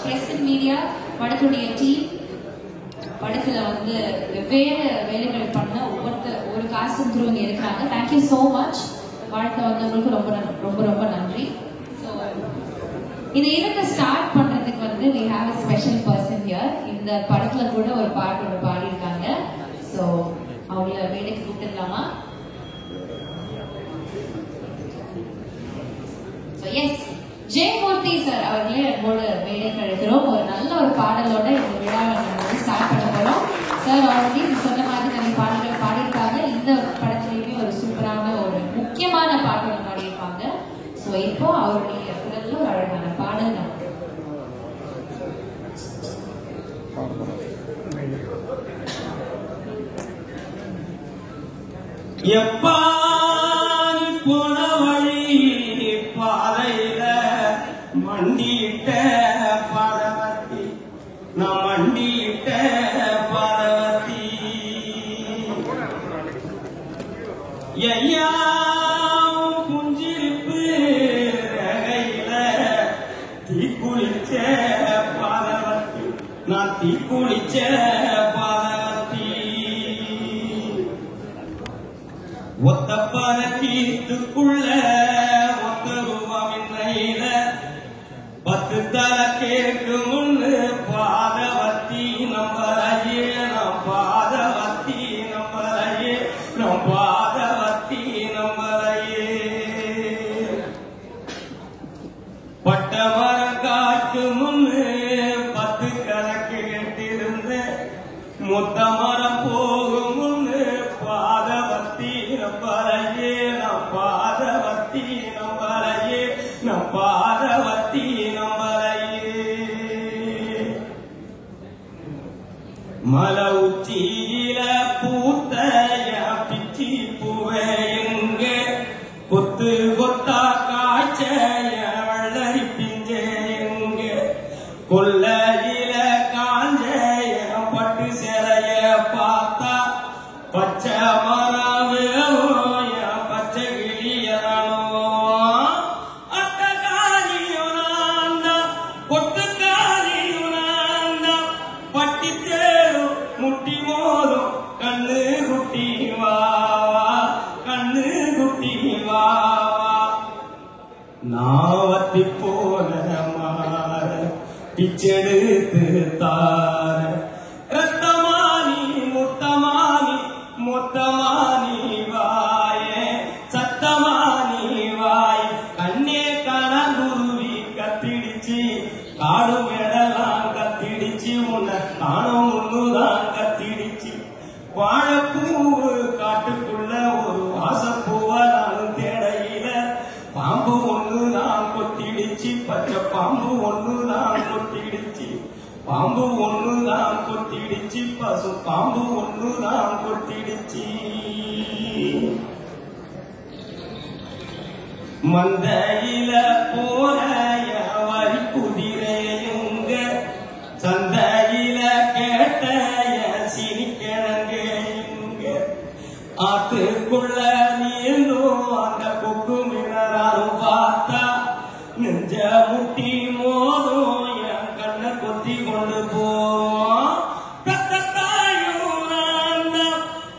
Crescent media படத்துடைய team படத்துல வந்து வெவ்வேறு வேலைகள் பண்ண ஒரு காஸ்டும் குரூவங்க இருக்கிறாங்க. Thank you so much. வாழ்க்கை வந்தவங்களுக்கு ரொம்ப ரொம்ப ரொம்ப நன்றி. ஸோ இந்த ஈவெண்ட்டை ஸ்டார்ட் பண்றதுக்கு வந்து we have a special person here. இந்த படத்துல கூட ஒரு பாட்டோட பாடியிருக்காங்க. ஸோ அவங்கள வேலைக்கு கூப்பிட்டுலாமா? ஸோ எஸ், ஜெயமூர்த்தி சார் அவர்களே நம்மோட மேடைக்கு அழைக்கிறோம். ஒரு நல்ல ஒரு பாடலோட இந்த விழாவை நம்ம ஸ்டார்ட் பண்ண போறோம். சார் ஆல்ரெடி சொன்ன மாதிரி நிறைய பாடல்கள் பாடியிருக்காங்க. இந்த படத்துலையுமே ஒரு சூப்பரான ஒரு முக்கியமான பாடல் பாடியிருப்பாங்க. ஸோ இப்போ அவருடைய குரல்ல ஒரு அழகான பாடல் தான். எப்பா போன வழி பாதையில மண்டியிட்ட பாதவத்தி, நான் மண்டியிட்ட பாதவத்தி, ஐயா குஞ்சிருப்பு ரகையில தீக்குளிச்ச பாதவத்தி, நான் தீக்குளிச்ச பாதவத்தி, ஒத்த பறக்கீத்துக்குள்ள ஒத்த ரூபாவின்னையில 10 தர கேக்கு முன்னு பாதவத்தி நம்பரையே, நம் பாதவத்தி நம்பரையே, நம் பாதவத்தி நம்பரையே, பட்ட மரம் காய்க்கு முன்னு 10 கரை கேட்டிருந்த மொத்த மரம் போகும் முன்னு பாதவத்தி நம்பரையே, நம் பாதவத்தி நம்பரையே, நம் பாதவத்தி நம்பரையே, மலை உச்சியில பூத்த பிச்சி பூவே எங்க கொத்து கொத்தா காய்ச்ச வள்ளரி பிஞ்சே எங்க கொல்லையில காஞ்ச பட்டு சேலைய பார்த்தா பச்சை மரம் பச்சை கிளியனோ அட்டகாரியுனாந்த கொட்டுக்காரியுனாந்த பட்டி தேரும் முட்டி மோதும் கண்ணு குட்டி வாவா, கண்ணு குட்டி வாவா, நாவத்தி போன மாற பிச்செடுத்து தார ரத்தமானி முத்தமானி மொத்தமானி வாயே சத்தமானி வாய் கண்ணே கணங்குருவி கத்திடிச்சு காடு மேடலாம் கத்திடிச்சு உன்னை காணும் ஒண்ணுதான் கத்திடிச்சு வாழைப்பூவு காட்டுக்குள்ள ஒரு வாசப்பூவ நானும் தேடையில பாம்பு ஒண்ணுதான் கொத்திடிச்சு பச்சை பாம்பு ஒண்ணுதான் கொத்திடிச்சு பாம்பு ஒண்ணுதான் கொத்திடிச்சு பசு பாம்பு ஒண்ணுதான் கொத்திடிச்சு மந்தையில போற வரி குதிரையுங்க சந்தையில கேட்ட சிரிக்கிழங்க ஆத்துக்குள்ள நீந்தும் அந்த கொக்கு மினராலும் பார்த்தா நெஞ்ச முட்டி மோதும் என் கண்ணை கொத்தி கொண்டு போவோம்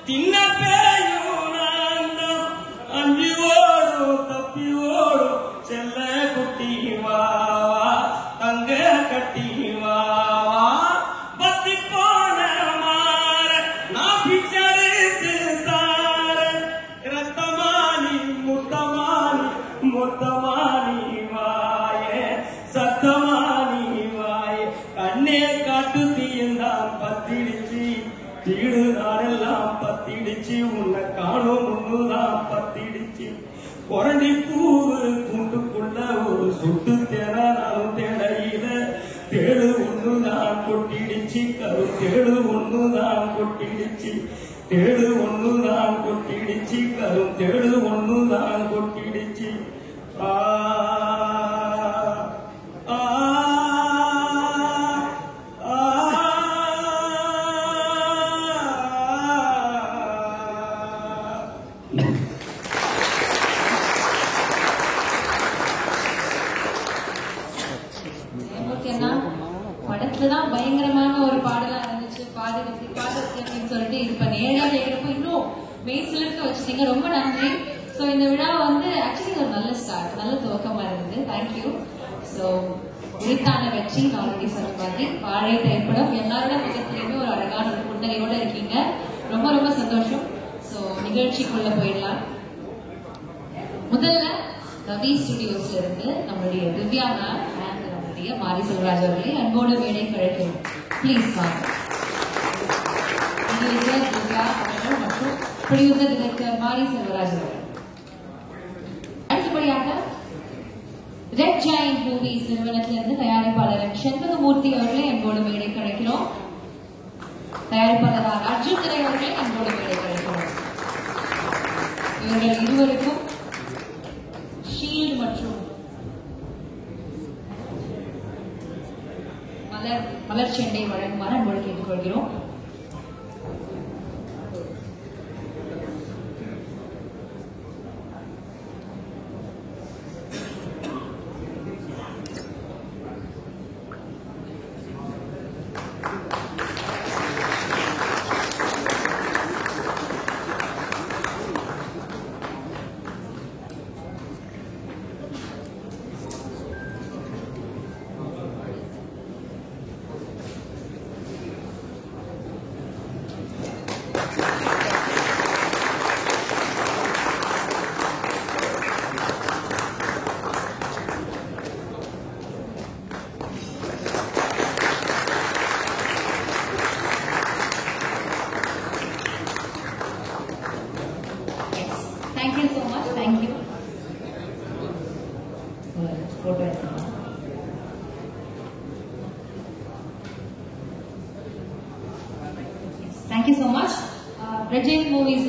தின்ன பேயும் அஞ்சு ஓடும் தப்பி ஓடும் செல்ல குட்டி வாவா தங்க கட்டி வாவா பத்தி போன மாற நான் பிச்சரித்து தார ரத்தமானி முத்தமானி மொத்தமானி வாயே சத்தமானி வாயே கண்ணே காட்டு தீயந்தான் பத்திடிச்சு வீடு நாடெல்லாம் பத்திடிச்சு உன்னை காணும் ஒண்ணுதான் பத்திடிச்சு குரண்டி பூவு கூண்டுக்குள்ள ஒரு சுட்டு தேனாலும் தேடையில தேடு ஒண்ணுதான் கொட்டிடுச்சு கரு தேடு ஒண்ணுதான் கொட்டிடுச்சு தேடு ஒண்ணுதான் கொட்டிடுச்சு கரு தேடு ஒண்ணுதான் கொட்டிடுச்சு ஆ அப்படின்னு சொல்லிட்டு இப்ப நேரா கேட்கிறப்ப இன்னும் மெய்சிலிருக்க வச்சுட்டீங்க. ரொம்ப நன்றி. ஸோ இந்த விழா வந்து ஆக்சுவலி ஒரு நல்ல ஸ்டார்ட், நல்ல துவக்கமா இருந்தது. தேங்க்யூ. ஸோ உரித்தான வெற்றி நான் ஆல்ரெடி சொன்ன மாதிரி வாழை திரைப்படம் எல்லாரோட முகத்திலையுமே ஒரு அழகான ஒரு புன்னகையோட இருக்கீங்க. ரொம்ப ரொம்ப சந்தோஷம். ஸோ நிகழ்ச்சிக்குள்ள போயிடலாம். முதல்ல ரவி ஸ்டுடியோஸ்ல இருந்து நம்மளுடைய திவ்யா மேம் அண்ட் நம்மளுடைய மாரி செல்வராஜ் அவர்களை அன்போடு மேடை கழைக்கிறோம். ப்ளீஸ் வாங்க. ப்ரொடியூசர் திவ்யா அவர்கள் மற்றும் ப்ரொடியூசர் டைரக்டர் மாரி செல்வராஜ் அவர்கள். அடுத்தபடியாக ரெட் ஜாயிண்ட் மூவிஸ் நிறுவனத்திலிருந்து தயாரிப்பாளர் செண்பகமூர்த்தி அவர்களை அன்போடு மேடை கழைக்கிறோம். தயாரிப்பாளர் அர்ஜுன் திரை அவர்களை அன்போடு மேடை கழைக்கிறோம். இவர்கள் இருவருக்கும் ஷீல்ட் மற்றும் மலர் செண்டை வழங்குமாறு அன்போடு கேட்டுக்கொள்கிறோம். Thank you so much. Thank you. Photo. Thank you so much. Red Giant Movies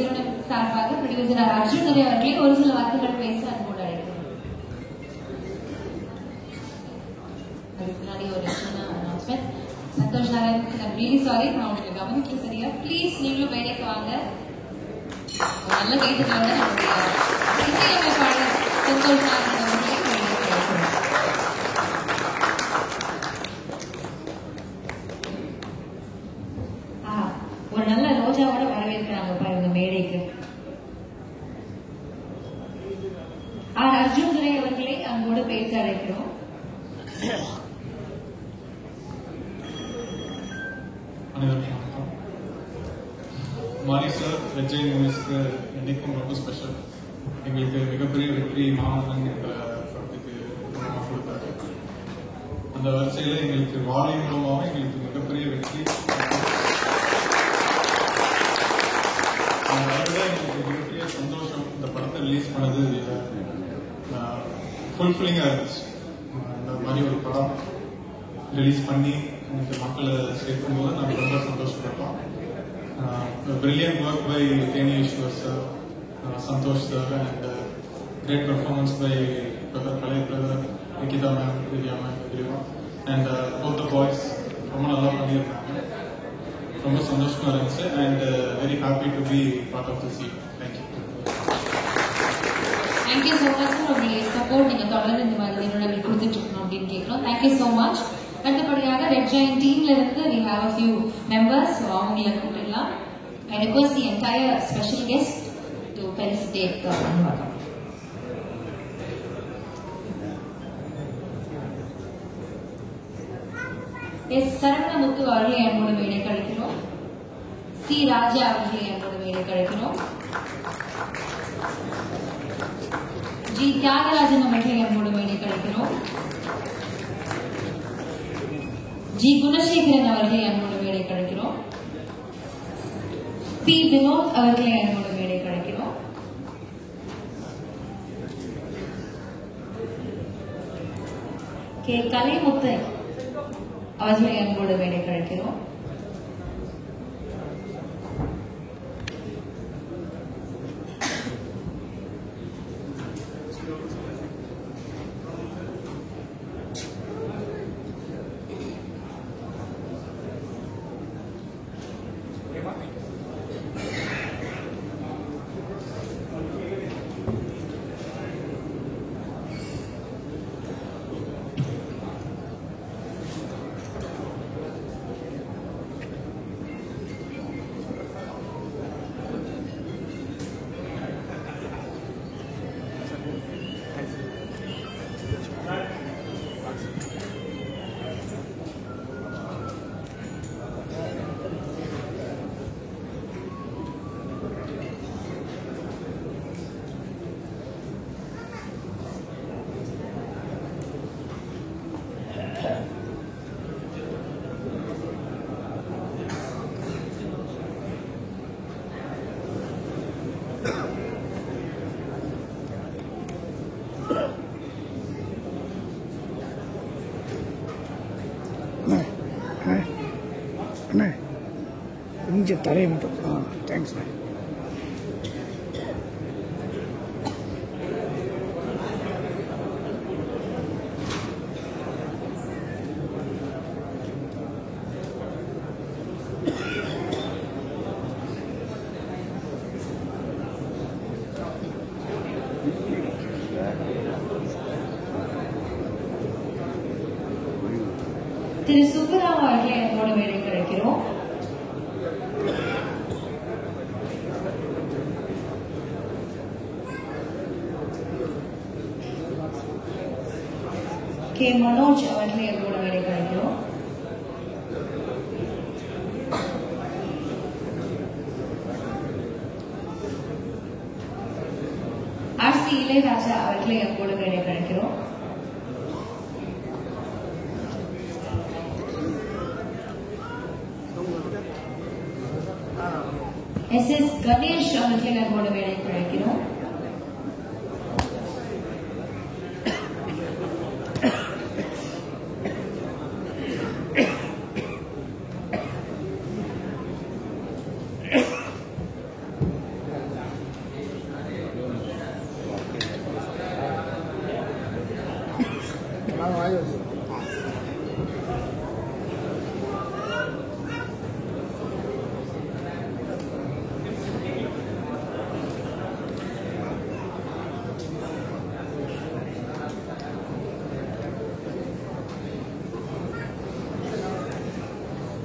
சார்பாக ப்ரொடியூசர் அர்ஜுன் திரை அவர்களை ஒரு சில வார்த்தைகள் பேச அன்போடு அழைக்கிறேன். அதுக்கு முன்னாடி ஒரு சின்ன announcement. Santhosh Narayan, I'm really sorry, நான் உங்களுக்கு கவனிக்கல சரியா. ப்ளீஸ் நீங்களும் மேடைக்கு வாங்க. நல்ல கைதுக்காக நம்முடைய இசையமைப்பாளர் சந்தோஷ் நாராயண் அவர்களை ஒரு நல்ல ரோஜாவோட வரவேற்கிறாங்க பாருங்க மேடைக்கு. அர்ஜுன் துரை அவர்களை அங்கோடு பேச அழைக்கிறோம். மாரி சார் ரெட் ஜாயிண்ட் மூவிஸ்க்கு என்னைக்கும் ரொம்ப ஸ்பெஷல். எங்களுக்கு மிகப்பெரிய வெற்றி மாமன்னன் என்ற படத்துக்கு கொடுத்தாரு. அந்த வரிசையில் எங்களுக்கு வாழை மூலமாக எங்களுக்கு மிகப்பெரிய வெற்றி. அதுதான் எங்களுக்கு மிகப்பெரிய சந்தோஷம். இந்த படத்தை ரிலீஸ் பண்ணது ஃபுல்ஃபில்லிங்காக இருந்துச்சு. இந்த மாதிரி ஒரு படம் ரிலீஸ் பண்ணி எனக்கு மக்களை சேர்க்கும் போது நாங்கள் ரொம்ப சந்தோஷப்பட்டோம். Brilliant work by Kenny Ishwar sir, Santosh sir, and great performance by brother Kalai brother, Nikita ma'am, Divya ma'am, everyone, and both the boys. ரொம்ப நல்லா பண்ணியிருக்காங்க. ரொம்ப சந்தோஷமா இருந்துச்சு and very happy to be part of this event. Thank you. Thank you so much for உங்களுடைய support. நீங்க தொடர்ந்து இந்த மாதிரி நிறுவனங்கள் கொடுத்துட்டு இருக்கணும் அப்படின்னு கேட்கலாம். Thank you so much. அடுத்தபடியாக ரெட் ஜாயிண்ட் டீம்ல இருந்து we have a few members. So அவங்களை கூப்பிடலாம். I request the entire special guest to felicitate the Anuvaka. S Saravanamuthu அவர்களை அன்போடு மேடை கழிக்கிறோம். சி ராஜா அவர்களை அன்போடு மேடை கழிக்கிறோம். ஜி தியாகராஜன் அவர்களை அன்போடு மேடை கழிக்கிறோம். ஜி குணசேகரன் அவர்களை அன்போடு மேடை கழிக்கிறோம். பி வினோத் அவர்களை அன்போடு மேடை கழிக்கிறோம். கே கலைமுத்து அவர்களை அன்போடு மேடை கழிக்கிறோம். கொஞ்சம் தலையை மட்டும் தேங்க்ஸ் மேம். திரு சுப்பராவ் அவர்களை நம்மோட மேடை கிடைக்கிறோம். கே மனோஜ் அவர்களை நம்மோட மேடை கிடைக்கிறோம். ஆர்சி இளையராஜா அவர்களை நம்மோட மேடை கிடைக்கிறோம். எஸ் கணேஷ் அவர்களை நம்மோட மேடை கிடைக்கிறோம்.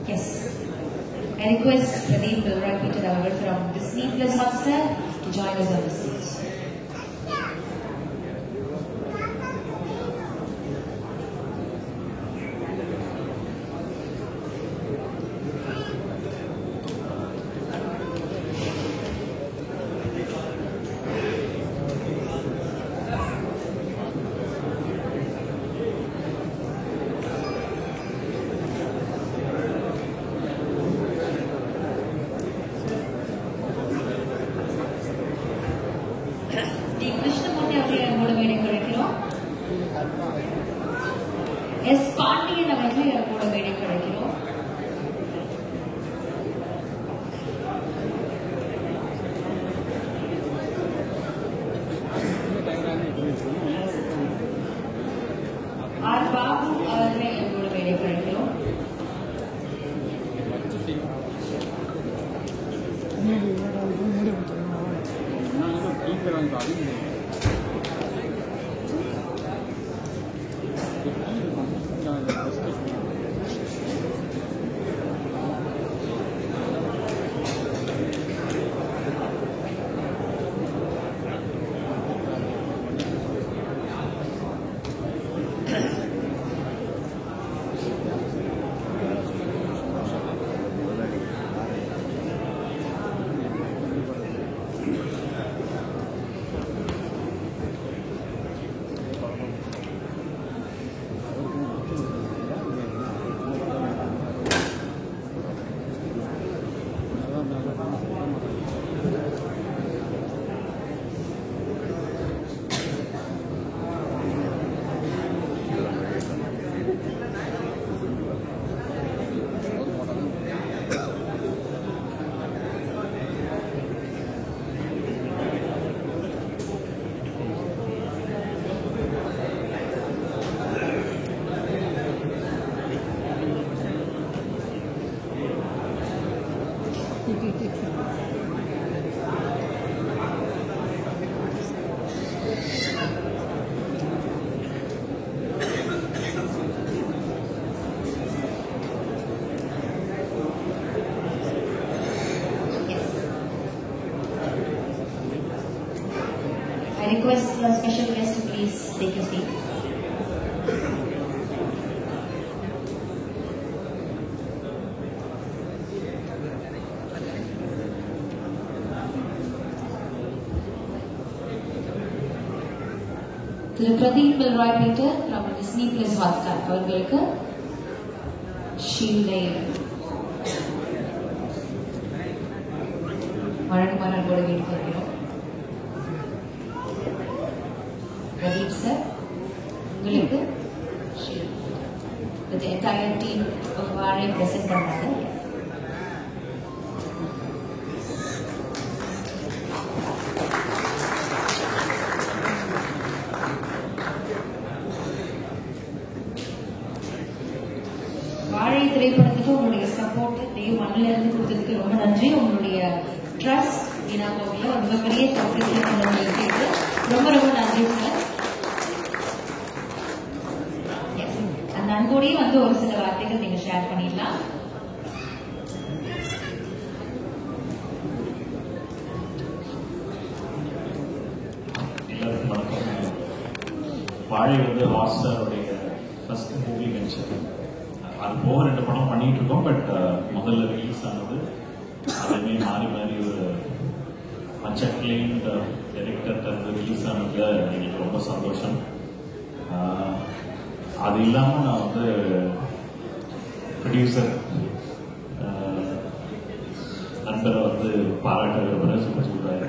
Yes. I request Pradeep Bilrai Peter Agar from Disney Plus Hotstar to join us on the stage. S Pandian அவர்களை நம்மோட மேடை கிடைக்கிறோம். ஆர் பாபு அவர்களை நம்மோட மேடை கிடைக்கிறோம். I request the special guest to please take a seat. Thiru Pradeep Pilroy Peter from Disney Plus Hotstar அவர்களுக்கு ஷீல்டை வழங்குமாறு அன்போடு கேட்டுக்கொள்கிறோம். பிரதீப் சார் உங்களுக்கு shield with the entire team of RA present பண்ணாங்க. சப்போர்ட் தெய்வம் மண்ணில இருந்து கொடுத்ததுக்கு ரொம்ப நன்றி. உங்களுடைய ட்ரஸ்ட் இனாகோவில ரொம்ப பெரிய சக்சஸ் கொண்டு ரொம்ப ரொம்ப நன்றி சார். அந்த அன்போடையே வந்து ஒரு சில வார்த்தைகள் நீங்க ஷேர் பண்ணிடலாம். எல்லாருக்கும் வணக்கம். வாழை வந்து ஹாட்ஸ்டாருடைய ஃபர்ஸ்ட் மூவி வெஞ்சர். அது போக 2 படம் பண்ணிட்டு இருக்கோம். பட் முதல்ல ரிலீஸ் ஆனது அதுவுமே மாறி மாறி ஒரு மச் அக்ளைம்ட் டைரக்டர் தந்து ரிலீஸ் ஆனதுல எனக்கு ரொம்ப சந்தோஷம். அது இல்லாம நான் வந்து ப்ரொடியூசர் நண்பரை வந்து பாராட்ட விரும்புகிறேன். சொல்றாரு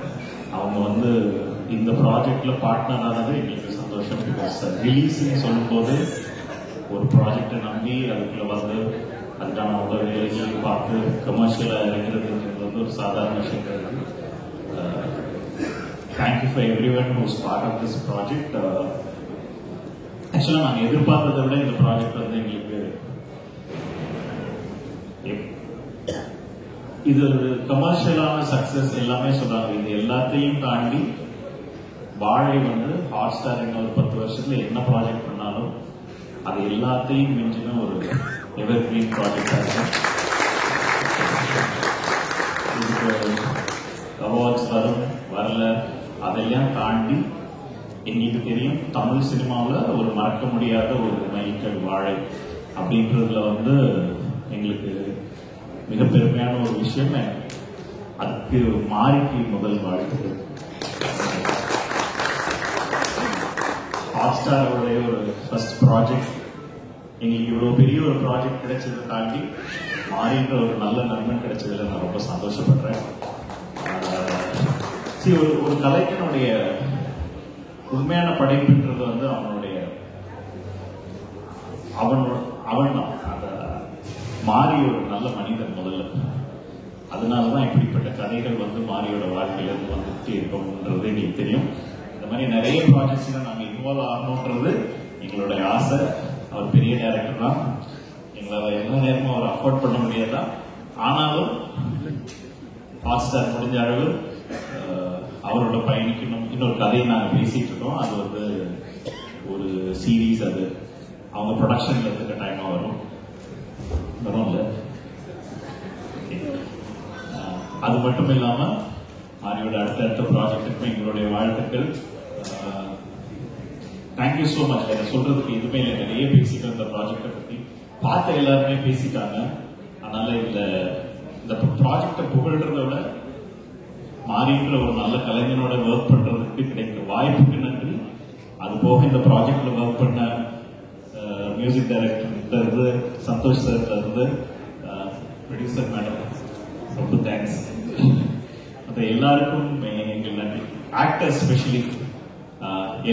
அவங்க வந்து இந்த ப்ராஜெக்ட்ல பார்ட்னர் ஆனது எங்களுக்கு சந்தோஷம். பிகாஸ் ரிலீஸ்ன்னு சொல்லும்போது ஒரு ப்ராஜெக்டை நம்பி அதுக்குள்ள வந்து அதுக்கான முதல் வேலைகளை பார்த்து கமர்ஷியலாக இறங்குறதுன்றது வந்து ஒரு சாதாரண விஷயம் கிடையாது. Thank you for every one whose part of this project. ஆக்சுவலாக நாங்கள் எதிர்பார்த்ததை விட இந்த ப்ராஜெக்ட் வந்து எங்களுக்கு இது ஒரு கமர்ஷியலான சக்சஸ் எல்லாமே சொல்றாங்க. இது எல்லாத்தையும் தாண்டி வாழை வந்து ஹாட் ஸ்டார் இன்னும் ஒரு 10 வருஷத்துல என்ன ப்ராஜெக்ட் பண்ணாலும் அது எல்லாத்தையும் மிஞ்சின ஒரு எவர் கிரீன் ப்ராஜெக்டா இருக்கும். இதுக்கு அவார்ட்ஸ் வரும் வரல அதெல்லாம் தாண்டி எங்களுக்கு தெரியும் தமிழ் சினிமாவில் ஒரு மறக்க முடியாத ஒரு மைல்கல் வாழை அப்படின்றதுல வந்து எங்களுக்கு மிக பெருமையான ஒரு விஷயம். அதுக்கு மாறிக்கு முதல் வாழ்த்துக்கள். ஹாட்ஸ்டாரோடைய ஒரு ஃபர்ஸ்ட் ப்ராஜெக்ட் எங்களுக்கு இவ்வளவு பெரிய ஒரு ப்ராஜெக்ட் கிடைச்சதை தாண்டி மாறின்ற ஒரு நல்ல நண்பன் கிடைச்சதுல நான் ரொம்ப சந்தோஷப்படுறேன். ஒரு கலைஞனுடைய உண்மையான படைப்புன்றது வந்து அவன் தான் அந்த மாறி ஒரு நல்ல மனிதன் முதல்ல. அதனாலதான் இப்படிப்பட்ட கதைகள் வந்து மாரியோட வாழ்க்கையில இருந்து வந்துட்டு இருக்கணும்ன்றது எங்களுக்கு தெரியும். இந்த மாதிரி நிறைய ப்ராஜெக்ட்ஸ்ல நாங்க இன்வால்வ் ஆகணும்ன்றது எங்களுடைய ஆசை. அவர் பெரிய டைரக்டர் தான், எங்களால் எல்லா நேரமும் அவர் அஃபோர்ட் பண்ண முடியாதான். ஆனாலும் ஹாட் ஸ்டார் முடிஞ்ச அளவு அவரோட பயணிக்கணும். இன்னொரு கதையை நாங்கள் பேசிட்டு இருக்கோம். அது வந்து ஒரு சீரீஸ், அது அவங்க ப்ரொடக்ஷன்ல இருந்து கட்டாயமா வரும்ல. அது மட்டும் இல்லாம மாரியோட அடுத்த ப்ராஜெக்டுக்கும் எங்களுடைய வாழ்த்துக்கள். Thank you so much. எனக்கு சொல்றதுக்கு எதுவுமே இல்லை. நிறைய பேசிட்டு இந்த ப்ராஜெக்டை பத்தி பார்த்த எல்லாருமே பேசிட்டாங்க. அதனால இந்த ப்ராஜெக்டை புகழ்றத விட மாறின்ற ஒரு நல்ல கலைஞனோட ஒர்க் பண்றதுக்கு கிடைக்கிற வாய்ப்புக்கு நன்றி. அது போக இந்த ப்ராஜெக்ட்ல ஒர்க் பண்ண மியூசிக் டைரக்டர் இருந்து சந்தோஷ் சார் இருந்து ப்ரொடியூசர் மேடம் ரொம்ப தேங்க்ஸ். மற்ற எல்லாருக்கும் எங்கள் நன்றி. ஆக்டர்ஸ் ஸ்பெஷலி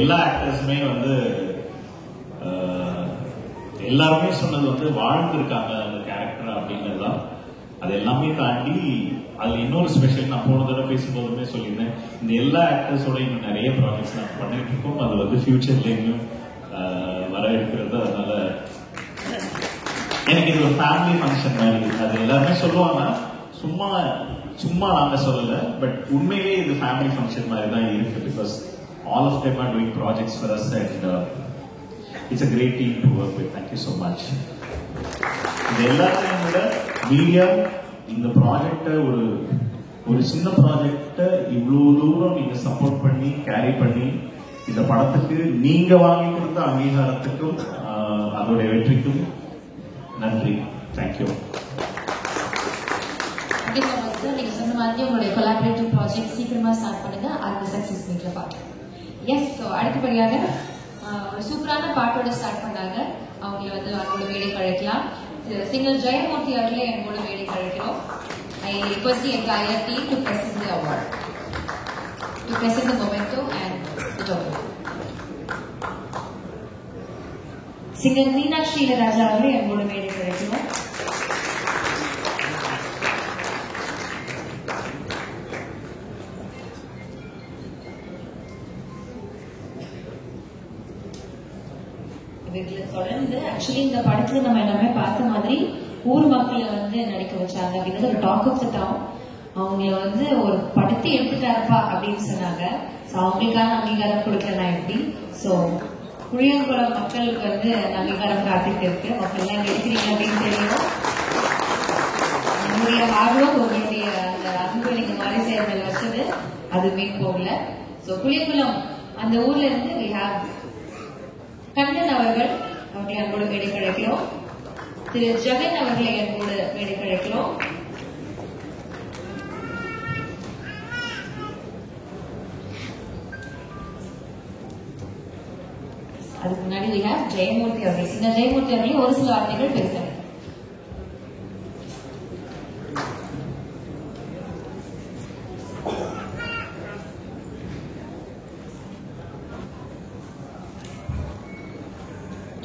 எல்லா ஆக்டர்ஸுமே வந்து எல்லாருமே சொன்னது வந்து வாழ்ந்துருக்காங்க அந்த கேரக்டர் அப்படிங்கிறதுதான். அது எல்லாமே தாண்டி அதுல இன்னொரு ஸ்பெஷல் நான் போன தடவை பேசும்போதுமே சொல்லியிருந்தேன். இந்த எல்லா ஆக்டர்ஸோட இன்னும் நிறைய ப்ராஜெக்ட்ஸ் நாங்கள் பண்ணிட்டு இருக்கோம். அது வந்து ஃபியூச்சர்ல இன்னும் வர இருக்கிறது. அதனால எனக்கு இது ஒரு ஃபேமிலி ஃபங்க்ஷன் மாதிரி. அது எல்லாருமே சொல்லுவாங்க, சும்மா நாங்க சொல்லல, பட் உண்மையிலேயே இது ஃபேமிலி ஃபங்க்ஷன் மாதிரி தான் இருக்கு. Because all of them are doing projects for us and it's a great team to work with. Thank you so much. இது எல்லாத்தையும் விட மீடியா இந்த ப்ராஜெக்டை ஒரு சின்ன ப்ராஜெக்டை இவ்வளவு தூரம் நீங்க சப்போர்ட் பண்ணி கேரி பண்ணி இந்த படத்துக்கு நீங்க வாங்கிக்கிருந்த அங்கீகாரத்துக்கும் அதோடைய வெற்றிக்கும் நன்றி. தேங்க்யூ. நீங்க சொன்ன மாதிரி உங்களுடைய கொலாபரேட்டிவ் ப்ராஜெக்ட் சீக்கிரமா ஸ்டார்ட் பண்ணுங்க. அந்த சக்சஸ் மீட்ல பார்க்கலாம். எஸ். ஸோ அடுத்தபடியாக ஒரு சூப்பரான பாட்டோட ஸ்டார்ட் பண்ணாங்க. அவங்கள வந்து அவங்களோட வேலை கழிக்கலாம். சிங்கர் ஜெயமூர்த்தி அவர்களே எங்களோட வேலை கழிக்கிறோம். I request the entire team to present the award, to present the memento and the token. Singer Meenakshi Ilaraja அவர்களே எங்களோட வேலை கழிக்கிறோம். தொடர்ந்து ஆக்சுவலி இந்த படத்துல நம்ம எல்லாமே பார்த்த மாதிரி ஊர் மக்களை வந்து நடிக்க வச்சாங்க அப்படின்றது ஒரு டாக் ஆஃப் த டவுன். அவங்கள வந்து ஒரு படத்தை எடுத்துட்டாருப்பா அப்படின்னு சொன்னாங்க. ஸோ அவங்களுக்கான அங்கீகாரம் கொடுக்கலன்னா எப்படி? ஸோ புளியங்குளம் மக்களுக்கு வந்து அங்கீகாரம் காத்துட்டு இருக்கு. மக்கள் எல்லாம் எடுக்கிறீங்க அப்படின்னு தெரியும். உங்களுடைய ஹார்ட்ஒர்க், உங்களுடைய அந்த அன்பு நீங்க மாறி சேர்ந்தல் வச்சது அது மீன் போகல. ஸோ புளியங்குளம் அந்த ஊர்ல இருந்து we have கண்ணன் அவர்கள் அவர்களை அன்போடு மேடை கிடைக்கிறோம். திரு ஜெகன் அவர்களை அன்போடு மேடை கிடைக்கிறோம். அதுக்கு முன்னாடி we have ஜெயமூர்த்தி அவர்கள். சின்ன ஜெயமூர்த்தி அவர்களே ஒரு சில வார்த்தைகள் பேசுறாங்க.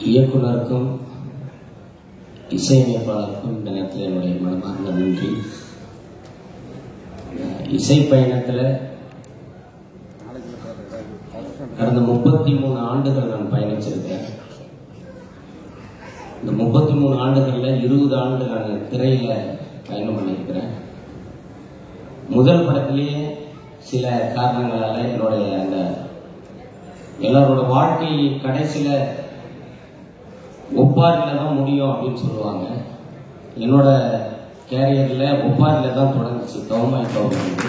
இயக்குனருக்கும் இசையமைப்பாளருக்கும் இந்த நேரத்தில் என்னுடைய மனமார்ந்த நன்றி. இசை பயணத்தில் கடந்த 33 ஆண்டுகள் நான் பயணிச்சிருக்கேன். இந்த 33 ஆண்டுகளில் 20 ஆண்டு நான் திரையில பயணம் பண்ணியிருக்கிறேன். முதல் படத்திலேயே சில காரணங்களால என்னுடைய அந்த எல்லாரோட வாழ்க்கை கடைசியில ஒப்பாரில் தான் முடியும் அப்படின்னு சொல்லுவாங்க. என்னோட கேரியரில் ஒப்பாரில் தான் தொடங்குச்சு கவுமாய் கவுர்மெண்ட்.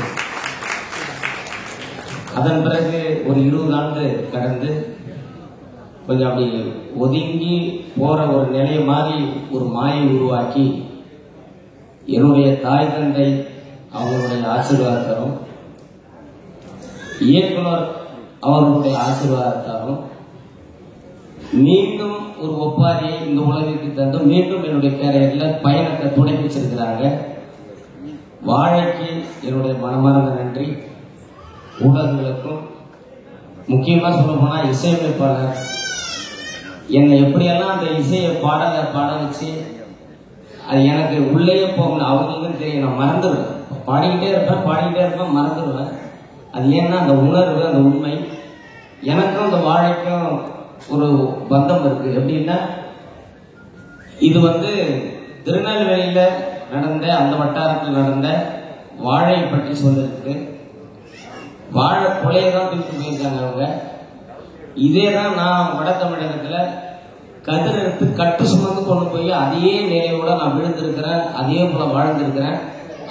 அதன் பிறகு ஒரு 20 ஆண்டு கடந்து கொஞ்சம் அப்படி ஒதுங்கி போற ஒரு நிலையை மாதிரி ஒரு மாயை உருவாக்கி என்னுடைய தாய் தந்தை அவங்களுடைய ஆசீர்வாதத்தாலும் இயக்குனர் அவர்களுடைய ஆசீர்வாதத்தாலும் மீண்டும் ஒரு ஒப்பாரியை இந்த உலகிற்கு தந்து மீண்டும் என்னுடைய கேரியர்ல பயணத்தை தொடங்கி வச்சிருக்கிறாங்க. வாழைக்கு என்னுடைய மனமார்ந்த நன்றி. ஊடகங்களுக்கும் முக்கியமா சொல்ல போனா இசையமைப்பாளர் என்னை எப்படியெல்லாம் அந்த இசையை பாட வச்சு அது எனக்கு உள்ளேயே போகணும். அவங்களுக்கும் தெரியும், நான் மறந்துடுவேன். பாடிக்கிட்டே இருப்பேன் மறந்துடுவேன். அது ஏன்னா அந்த உணர்வு, அந்த உண்மை எனக்கும் அந்த வாழைக்கும் ஒரு பந்தம் இருக்கு. எப்படின்னா இது வந்து திருநெல்வேலியில நடந்த அந்த வட்டாரத்தில் நடந்த வாழை பற்றி சொல்லிருக்கு. வாழை கொலையை தான் தூக்கி போயிருக்காங்க அவங்க. இதே தான் நான் வட தமிழகத்துல கதிர் எடுத்து கட்டு சுமந்து கொண்டு போய் அதே நிலையோட நான் விழுந்திருக்கிறேன், அதே போல வாழ்ந்திருக்கிறேன்.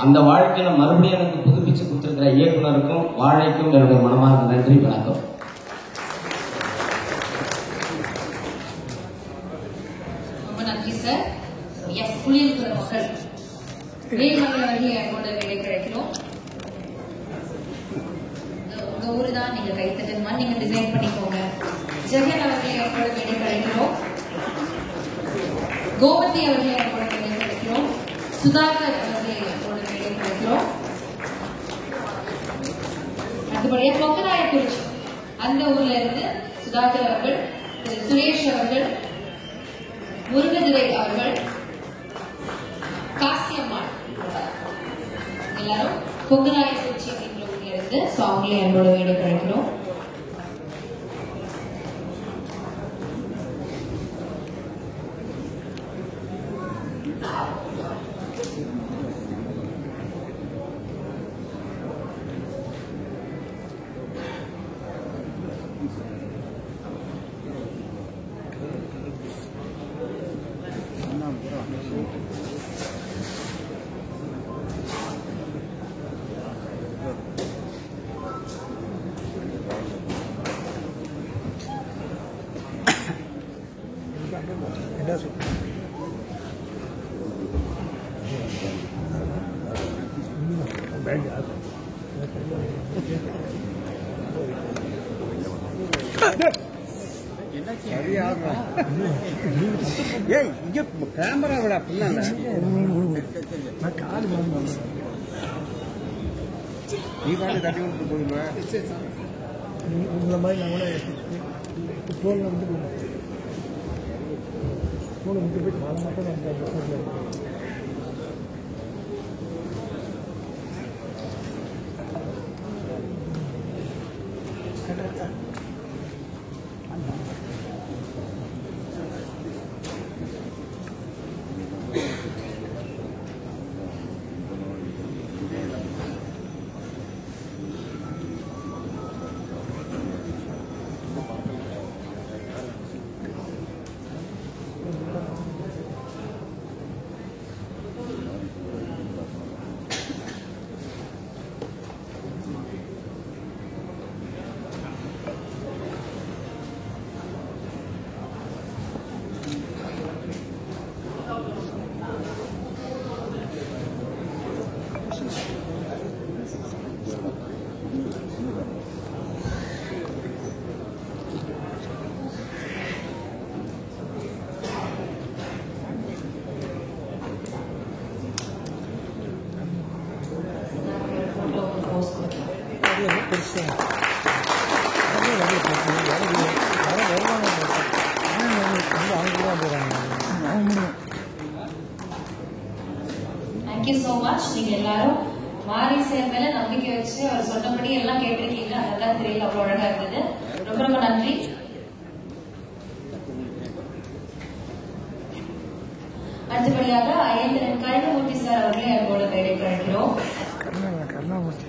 அந்த வாழ்க்கையில மறுபடியும் எனக்கு புதுப்பிச்சு கொடுத்திருக்கிற இயக்குனருக்கும் வாழைக்கும் என்னுடைய மனமார்ந்த நன்றி. வணக்கம். நன்றி சார். எஸ், புளியங்குள மக்கள் வேல்மணி அவர்களை அன்போடு வேலை கிடைக்கிறோம். உங்க ஊரு தான், நீங்க கைத்தட்டல் மாதிரி நீங்க டிசைன் பண்ணிக்கோங்க. ஜெகன் அவர்களை அன்போடு வேலை கிடைக்கிறோம். கோமதி அவர்களை அன்போடு வேலை கிடைக்கிறோம். சுதாகர் அவர்களை அன்போடு வேலை கிடைக்கிறோம். அதுபடியா கொங்கராயக்குறிச்சி அந்த ஊர்ல இருந்து சுதாகர் அவர்கள், திரு சுரேஷ் அவர்கள், முருகதுரை அவர்கள், காசியம்மாள் எல்லாரும் கொங்கராயக்குறிச்சி அப்படிங்கிற ஊர்ல இருந்து. ஸோ அவங்களே அன்போட வீடு கிடைக்கிறோம். ஏய் இங்க கேமரா விட அப்படின்னா நீ பாட்டு தட்டி விட்டு போயிடுவேன். உங்களை மாதிரி நான் கூட ஃபோனில் வந்து ஃபோனை விட்டு போயிட்டு நான் மட்டும் நான் பெருசாக வருவாங்க அவங்க தான் போகிறாங்க. Thank you so much. நீங்க எல்லாரும் மாரி சார் மேல நம்பிக்கை வச்சு அவர் சொன்னபடி எல்லாம் கேட்டிருக்கீங்க. அதெல்லாம் தெரியல, அவ்வளவு அழகா இருந்தது. ரொம்ப ரொம்ப நன்றி. அடுத்தபடியாக ஐயந்திரன் கருணமூர்த்தி சார் அவர்களே அவரோட பெயரை அழைக்கிறோம். கருணாமூர்த்தி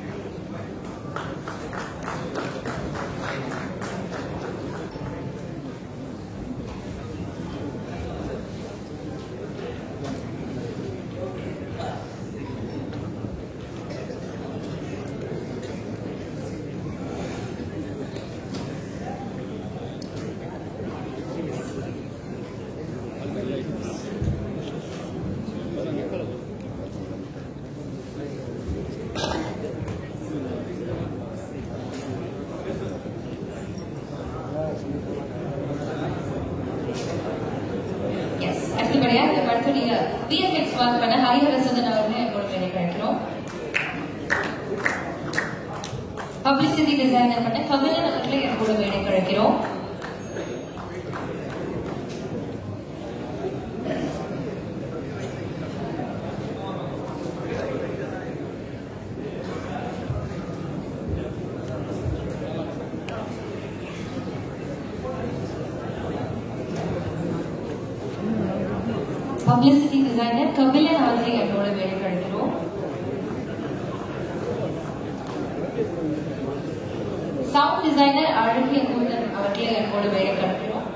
அடுத்தபடியாக இந்த படத்துடைய VFX ஒர்க் பண்ண ஹரிஹரசுதன் அவர்களே என்னோட பெயரை அழைக்கிறோம். பப்ளிசிட்டி டிசைனர் பண்ண கபிலன் அவர்களே என்னோட பெயரை அழைக்கிறோம். பப்ளிசிட்டி டிசைனர் கபிலன் அவர்களை என்னோட வேலை கழிக்கிறோம். சவுண்ட் டிசைனர் அழகிய கூந்தன் அவர்களை என்னோட வேலை கழிக்கிறோம்.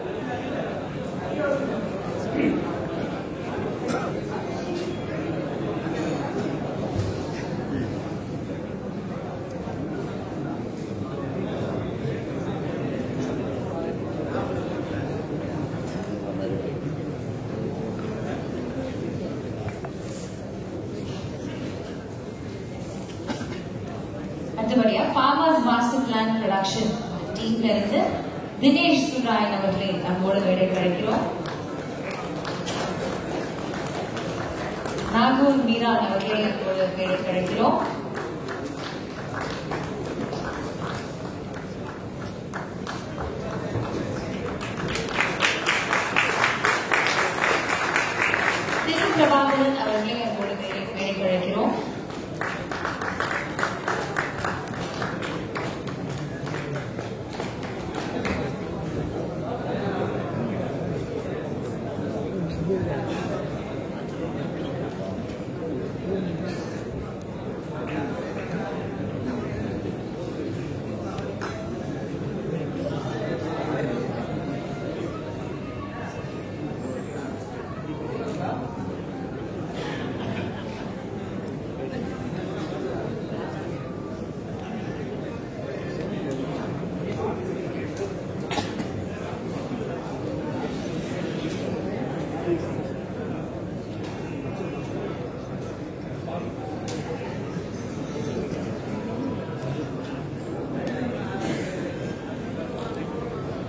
அடுத்தபடியா ஃபார்மர்ஸ் மாஸ்டர் பிளான் ப்ரொடக்ஷன் டீம்ல இருந்து தினேஷ் சுராயன் அவர்களை நம்மோட வேலை கிடைக்கிறோம். நாகூர் மீரான் அவர்களை நம்மோட வேலை கிடைக்கிறோம். திரு பிரபாகரன் அவர்களை நம்மோட வேலை கிடைக்கிறோம்.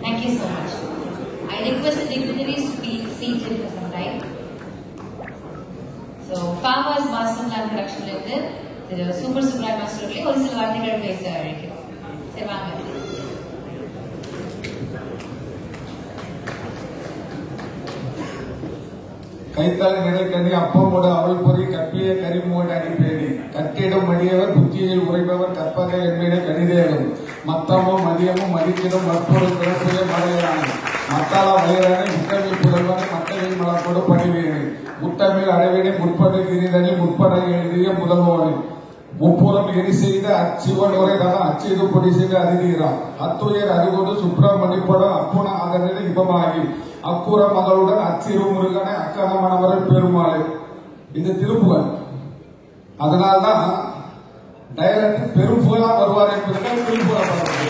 Thank you so much. I request the dignitaries to be seated for some time. So, Farmers Master Plan Production இருந்து திரு சூப்பர் சுப்ராய் மாஸ்டர்களே ஒரு சில வார்த்தைகள் பேச அழைக்கிறோம். சரி வாங்க. கைத்தால் நினைக்கணி அப்பமோடு அவள் பொறி கப்பிய கரிமோடு அடிப்பேடி கட்டிடம் மடியவர் புத்தியில் உரைப்பவர் கற்பகை என்பதை கணிதேடும் மத்தமும் மதியமும் மதிக்கிடும் மற்றொரு பிறப்புய மலையானை மத்தாளா வயலானை முத்தமிழ் புதல்வனை மக்களின் மலப்போடு பணிவேனை முத்தமிழ் அடைவினை முற்பது கிரிதனில் முற்பட எழுதிய முதல்வனை முப்புறம் எரி செய்த அச்சிவன் உரைதாக அச்செய்து பொடி செய்து அறிகிறார் அத்துயர் அறிவோடு சுப்பிரமணிப்படம் அப்புன அதனில் இபமாகி அக்குற மகளுடன் அச்சிறு முருகனை அக்கன மணவரன் பெருமாளை. இது திருப்புகழ். அதனால்தான் டைரக்டர் பெரும் புகழா வருவார் என்பதற்காக திருப்புகழப்படுறது.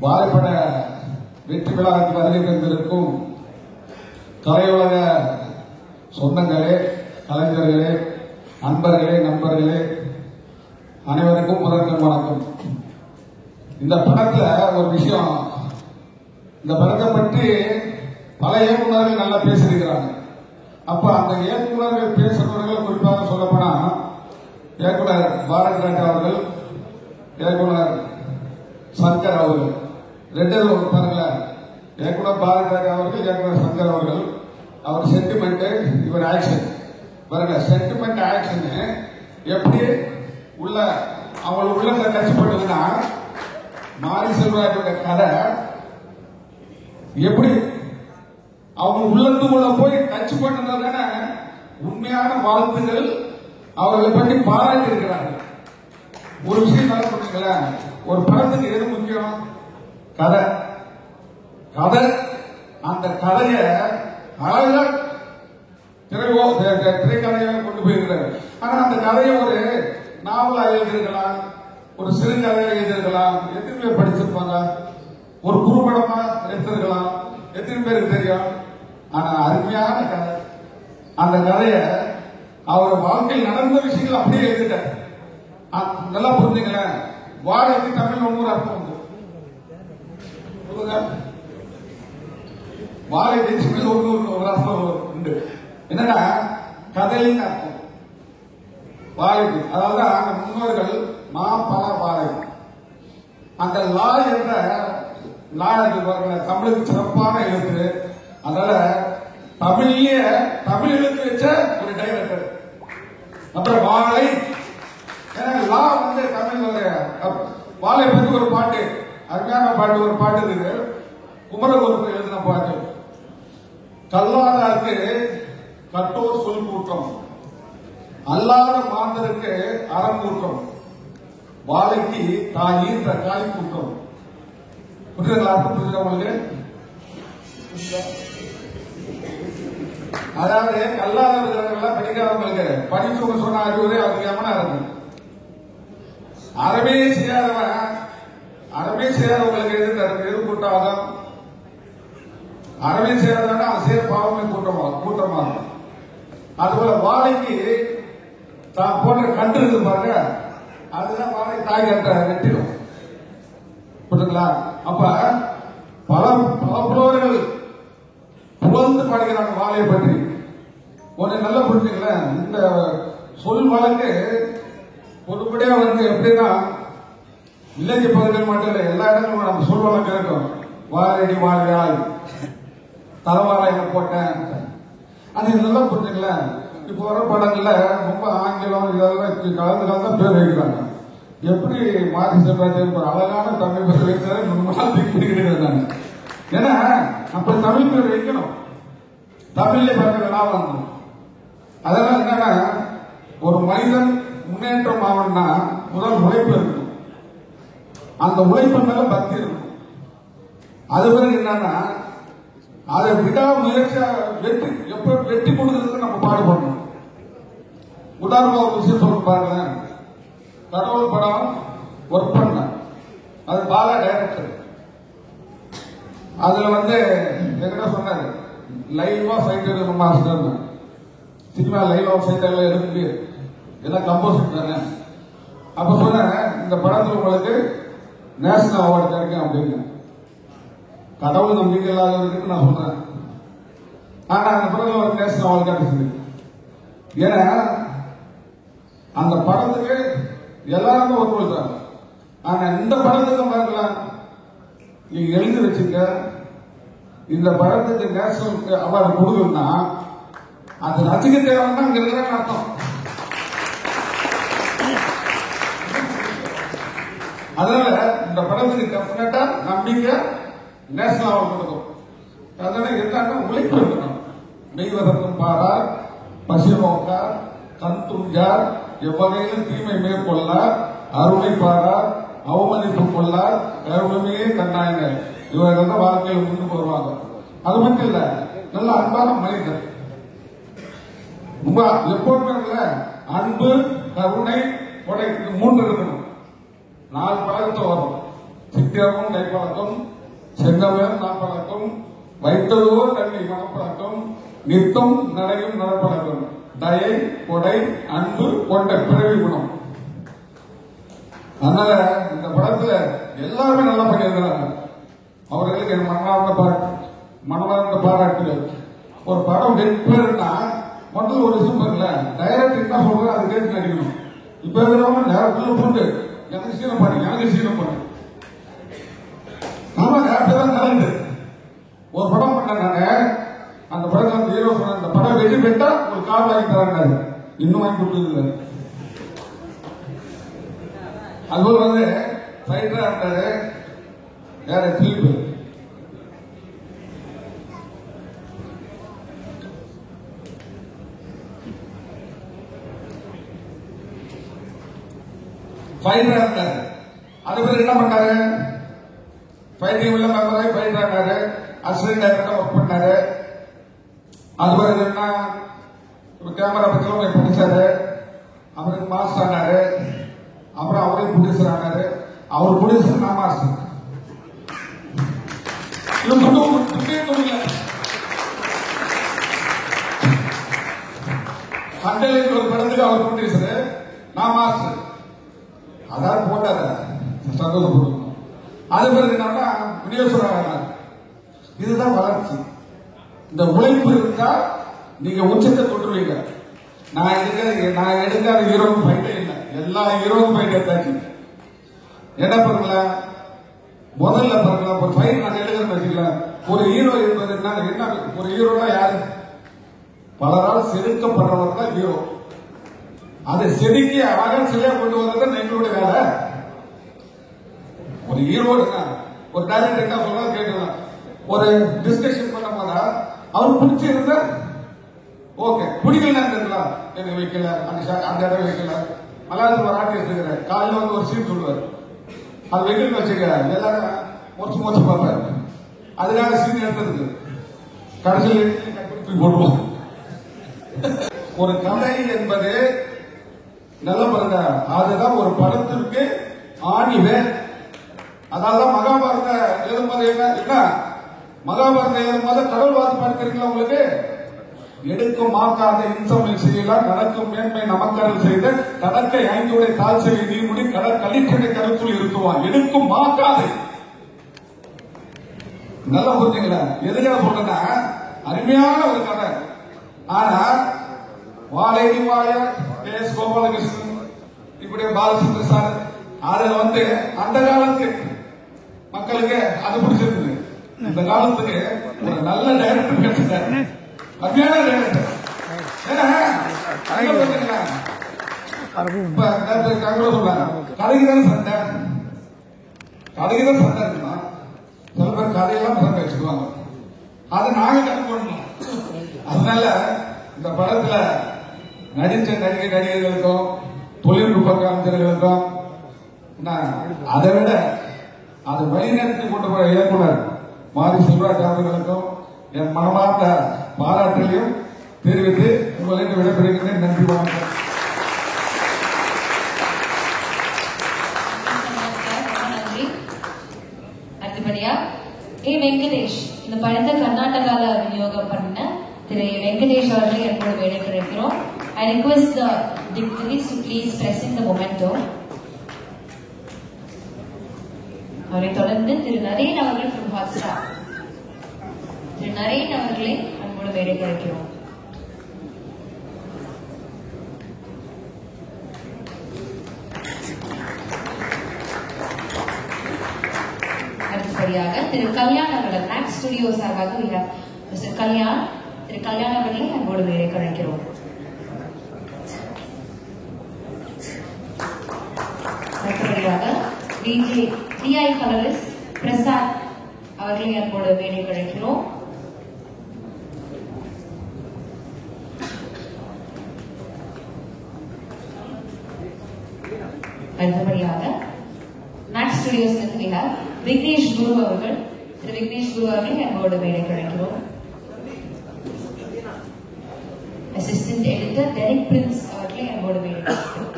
வாழைப்பட வெற்றி விழாவுக்கு வருகை தந்திருக்கும் கலையுலக சொந்தங்களே, கலைஞர்களே, அன்பர்களே, நண்பர்களே, அனைவருக்கும் முதற்கண் வணக்கம். இந்த படத்துல ஒரு விஷயம், இந்த படத்தை பற்றி பல இயக்குநர்கள் நல்லா பேசியிருக்கிறாங்க. அப்ப அந்த இயக்குநர்கள் பேசுறவர்கள் குறிப்பாக சொல்லப்போனா இயக்குனர் பாரத் ராஜா அவர்கள், இயக்குனர் சங்கர் அவர்கள், ரெண்டு பாருங்கள, இயக்குனர் பாரத் ராஜா அவர்கள், இயக்குனர் சங்கர் அவர்கள். அவர் சென்டிமெண்ட், இவர் ஆக்ஷன். பாருங்க, சென்டிமெண்ட் ஆக்ஷன் எப்படி உள்ள அவங்க உள்ளத்துல டச் பண்ணுதுன்னா, மாரி செல்வராஜோட கதை எப்படி அவங்க உள்ளத்துக்குள்ள போய் டச் பண்ணதான உண்மையான வாழ்த்துகள் அவர்களை பற்றி பாராட்டி இருக்கிறார்கள். ஒரு விஷயம் நல்லா பண்ணுங்களேன், ஒரு படத்துக்கு எது முக்கியம்? கதை. கதை, அந்த கதைய அழகா திரைக்கதையாக கொண்டு போயிருக்கிறார். ஆனா அந்த கதையை ஒரு நாவலா எழுதியிருக்கலாம், ஒரு சிறுகதையா எழுதியிருக்கலாம், எத்தனை பேர் படிச்சிருப்பாங்க? ஒரு குறும்படமா எடுத்திருக்கலாம், எத்தனை பேருக்கு தெரியும்? ஆனா அருமையான கதை. அந்த கதைய அவர் வாழ்க்கையில் நடந்த விஷயங்கள் அப்படியே எழுதிட்டார். நல்லா புரிஞ்சுங்களேன். வாழைக்கு தமிழ் ஒவ்வொரு அர்த்தம் உண்டு. வாழைக்கு தமிழ் ஒரு அர்த்தம் உண்டு. என்னன்னா கதலின்னு அர்த்தம் வாழைக்கு. அதாவது அந்த முன்னோர்கள் மா பல வாழை. அந்த லா என்ற தமிழுக்கு சிறப்பான எழுத்து. அதனால தமிழ்லயே தமிழ் எழுத்து வச்ச ஒரு டைரக்டர். அப்புறம் வாழை, லா வந்து தமிழ் வாழை பற்றி ஒரு பாட்டு, அருமையான பாட்டு, ஒரு பாட்டு இருக்கு, குமரகுருப்பு எழுதின பாட்டு. கல்லாதாருக்கு கட்டோர் சொல் கூட்டம், அல்லாத மாந்தருக்கு அறங்கூட்டம், வாழைக்கு தாயீன்ற காய் கூட்டம். புரியுதுங்களா? புரியுது உங்களுக்கு? அதாவது கல்லாதவர்கள் படிக்காதவங்களுக்கு படிச்சவங்க சொன்ன அறிவுரை அவருக்கு எமனா இருக்கும். அறமே செய்யாதவங்களுக்கு எது கூட்டாகும்? அறமே செய்யாதவனா அவன் செய்ய பாவமே கூட்டமாகும். அதுபோல வாழைக்கு தான் போன்ற கன்று இருக்கு பாருங்க, அதுதான் வாழை தாய் கன்ற வெட்டிடும். புரியுதுங்களா? அப்ப பல புலவர்கள் புகழ்ந்து பாடுகிறாங்க வாழையை பற்றி. ஒன்னு நல்லா புரிஞ்சுங்களேன். இந்த சொல் வழக்கு பொதுப்படியா வந்து எப்படின்னா, வில்லேஜ் பகுதிகள் மட்டும் இல்லை, எல்லா இடங்களும் நம்ம சொல் வழக்கு இருக்கும். வாழையடி வாழையாய், தலவாழை போட்டேன். அது நல்லா புரிஞ்சுங்களேன். இப்போ வர படங்கள்ல ரொம்ப ஆங்கிலம் இதெல்லாம் கலந்து பேர் வைக்கிறாங்க. எப்படி மாரி செல்வராஜன் ஒரு அழகான தமிழ் பேர் வைக்கிறாரு நான். ஏன்னா அப்படி தமிழ் பேர் வைக்கணும், தமிழ்ல பார்க்க லாபம். அதனால என்னன்னா, ஒரு மனிதன் முன்னேற்றம் ஆகணும்னா முதல் உழைப்பு இருக்கணும். அந்த உழைப்பு மேல பக்தி இருக்கணும். அது பிறகு என்னன்னா, அதை விடாமுயற்சியா வெற்றி கொடுக்கறதுக்கு நம்ம பாடுபடணும். உதாரணமா ஒரு விஷயம் சொல்ல பாருங்க. கடவுள் படம் ஒர்க் பண்ண, அது பாலா டைரக்டர். அதுல வந்து என்கிட்ட சொன்னாரு, லைவா ஃபைட் எடுக்கணும் மாஸ்டர். சினிமா லைவா ஃபைட் எடுக்க முடியாது, ஏன்னா கம்போசிட் தானே. அப்ப சொன்னேன், இந்த படத்துல உங்களுக்கு நேஷனல் அவார்டு கிடைக்கும் அப்படின்னு. கடவுள் நம்பிக்கை இல்லாதவருக்கு நான் சொல்றேன். ஆனா அந்த படத்துல ஒரு நேஷனல் அவார்டு கிடைச்சது. ஏன்னா அந்த படத்துக்கு எல்லாருமே ஒத்துழைத்தாங்க. ஆனா இந்த படத்துக்கு பார்க்கலாம், நீங்க எழுதி வச்சுக்க, இந்த படத்துக்கு நேஷனல் அவார்டு கொடுக்கணும்னா அது ரசிக்க தேவைன்னா இங்க இருக்கிற அர்த்தம். அதனால இந்த படத்துக்கு டெஃபினட்டா நம்பிக்கை நேஷனல் அவார்டு கொடுக்கும். அதனால என்னன்னா உழைப்பு இருக்கணும். மெய்வதற்கும் பாரார், பசி நோக்கார், கண் துஞ்சார், எவ்வகையிலும் தீமை மேற்கொள்ளார், அருளை பாரார், அவமதிப்பு கொள்ளார், கருமையே கண்ணாயின. இவர்கள் தான் வாழ்க்கையில் முன்னுக்கு வருவாங்க. அது மட்டும் இல்ல, நல்ல அன்பான மனிதர். எப்போதுமே அன்பு, கருணை, கொடை, இது மூன்று இருக்கணும். 4 பழக்கத்தை வரும். சித்திரமும் கைப்பழக்கம், செங்கமலம் நாப்பழக்கம், வைத்ததோ தண்ணி மனப்பழக்கம், நித்தம் நடையும் நடப்பழக்கம், தயை, கொடை, அன்பு, கொண்ட பிறவி குணம். அதனால இந்த படத்துல எல்லாருமே நல்லா பண்ணியிருக்கிறாங்க. அவர்களுக்கு என் மனமார்ந்த பாராட்டுகள். ஒரு படம் வெற்றி பெறுனா முதல்ல ஒரு விஷயம் பாருங்கள, டைரக்ட் என்ன சொல்றாரு அது கேட்டு நடிக்கணும். இப்ப இருக்கிறவங்க நேரத்துல போட்டு எனக்கு சீனம் பண்ணு, எனக்கு சீனம் பண்ணு. ஆமா, தான் கலந்து ஒரு படம் பண்ணேன் நானு. அந்த படத்துல அந்த ஹீரோ சொன்ன அந்த படம் வெற்றி பெற்றா ஒரு கார் வாங்கி தராங்க, இன்னும் வாங்கி கொடுத்தது இல்லை. அதுபோல வந்து ஃபைட்டரா இருந்தாரு வேற திலீப். ஃபைட்டரா இருந்தாரு. அது பேர் என்ன பண்ணாரு, ஃபைட்டிங் உள்ள மெம்பராக ஃபைட்டரா இருந்தாரு. அசிஸ்டன்ட் டைரக்டரா ஒர்க் பண்ணாரு. அது பிறகு என்ன கேமரா பத்திலாம் படிச்சாரு. அவருக்கு மாஸ்டர் ஆனாரு. அப்புறம் அவரே ப்ரொடியூசர் ஆனாரு. அவர் ப்ரொடியூசர், நான் மாஸ்டர். அண்டலின் ஒரு படத்துக்கு அவர் ப்ரொடியூசர், நான் மாஸ்டர். அதாவது போட்டார சந்தோஷப்படணும். அது பிறகு என்னன்னா விநியோகஸ்வரர். இதுதான் வளர்ச்சி. இந்த உழைப்பு இருந்தா நீங்க உச்சத்தை தொட்டுருவீங்க. நான் எடுக்காத ஹீரோக்கு ஃபைட்டே இல்லை, எல்லா ஹீரோக்கும் ஃபைட் எடுத்தாச்சு. என்ன பண்ணலாம், முதல்ல பண்ணலாம் ஒரு ஃபைட் நான் எடுக்கிறேன்னு வச்சுக்கலாம். ஒரு ஹீரோ என்பது என்ன, ஒரு ஹீரோனா யாரு, பலரால் செதுக்கப்படுறவர் தான் ஹீரோ. அதை செதுக்கி அழகா சிலையா கொண்டு வர்றது எங்களுடைய வேலை. ஒரு ஹீரோ ஒரு டைரக்டர் என்ன சொல்ல கேட்கலாம். ஒரு டிஸ்கஷன் பண்ண போதா அவர் பிடிச்சிருந்தா ஓகே, பிடிக்கல இருக்கலாம், எனக்கு வைக்கல அந்த இடம் வைக்கல. மலையாளத்தில் ஒரு ஆர்டிஸ்ட் இருக்கிற காலையில் வந்து ஒரு சீன் சொல்லுவார், அது வைக்கணும்னு வச்சுக்க எல்லாரும் மொச்சு மொச்சு பார்ப்பாரு. அதுக்காக சீன் எடுத்ததுக்கு கடைசியில் போட்டுவோம். ஒரு கதை என்பது நல்ல பாருங்க, அதுதான் ஒரு படத்திற்கு ஆணிவேர். அதனாலதான் மகாபாரத எழுதும்போது என்ன, மகாபாரதம் எழுதும்போது கடவுள் பார்த்து பார்க்கிறீங்களா உங்களுக்கு, எடுக்கும் மாக்காத இன்சமில் செய்யலாம் நடக்கும் மேன்மை நமக்கடல் செய்த கடற்கை ஐந்துடைய தாழ் செய்ய நீர்முடி கடல் கலிற்றனை கருத்துள் இருத்துவான். எடுக்கும் மாக்காதை நல்லா புரிஞ்சுங்களா, எதுக்காக சொல்றேன்னா அருமையான ஒரு கதை. ஆனா வாழைக்கு வாழ எஸ் கோபாலகிருஷ்ணன் இப்படி பாலச்சந்திர சார் அதுல வந்து அந்த காலத்து மக்களுக்கு அது பிடிச்சிருந்தது. இந்த காலத்துக்கு ஒரு நல்ல டைரக்டர் கிடைச்சிட்டாரு, அருமையான டைரக்டர். கதைக்குதான் சண்டை, கதைக்குதான் சண்டை இருக்குமா, சில பேர் கதையெல்லாம் சண்டை வச்சுக்குவாங்க, அதை நாங்க கட் பண்ணணும். அதனால இந்த படத்துல நடிச்ச நடிகர்களுக்கும் தொழில்நுட்ப கலைஞர்களுக்கும் அதை விட அதை வழிநடத்தி கொண்டு போற இயக்குனர் மாரி செல்வராஜ் அவர்களுக்கும் என் மனமார்ந்த பாராட்டலையும் தெரிவித்து உங்களுக்கு விடைபெறுகிறேன். நன்றி, வணக்கம். அடுத்தபடியா வெங்கடேஷ், இந்த படத்தை கர்நாடகால விநியோகம் பண்ண திரு வெங்கடேஷ் அவர்களை என்னோட வேலை கிடைக்கிறோம். I request the dignitaries to please present the memento. அவரை தொடர்ந்து திரு நரேன் அவர்கள் from Hotstar. திரு நரேன் அவர்களை நம்மோட வேலை கிடைக்கிறோம். அடுத்தபடியாக திரு கல்யாண் அவர்கள் மேக்ஸ் ஸ்டுடியோ சார்பாக we have Mr. கல்யாண். திரு கல்யாண் அவர்களை நம்மோட வேலை கிடைக்கிறோம். அடுத்தபடியாக டிஐ கலரிஸ்ட் பிரசாத் அவர்களை நம்மோட வேலை கிடைக்கிறோம். அடுத்தபடியாக மேக்ஸ் ஸ்டுடியோஸ் விக்னேஷ் குரு அவர்கள், திரு விக்னேஷ் குரு அவர்களை நம்மோட வேலை கிடைக்கிறோம். அசிஸ்டன்ட் எடிட்டர் டெரிக் பிரின்ஸ் அவர்களை நம்மோட வேலை கிடைக்கிறோம்.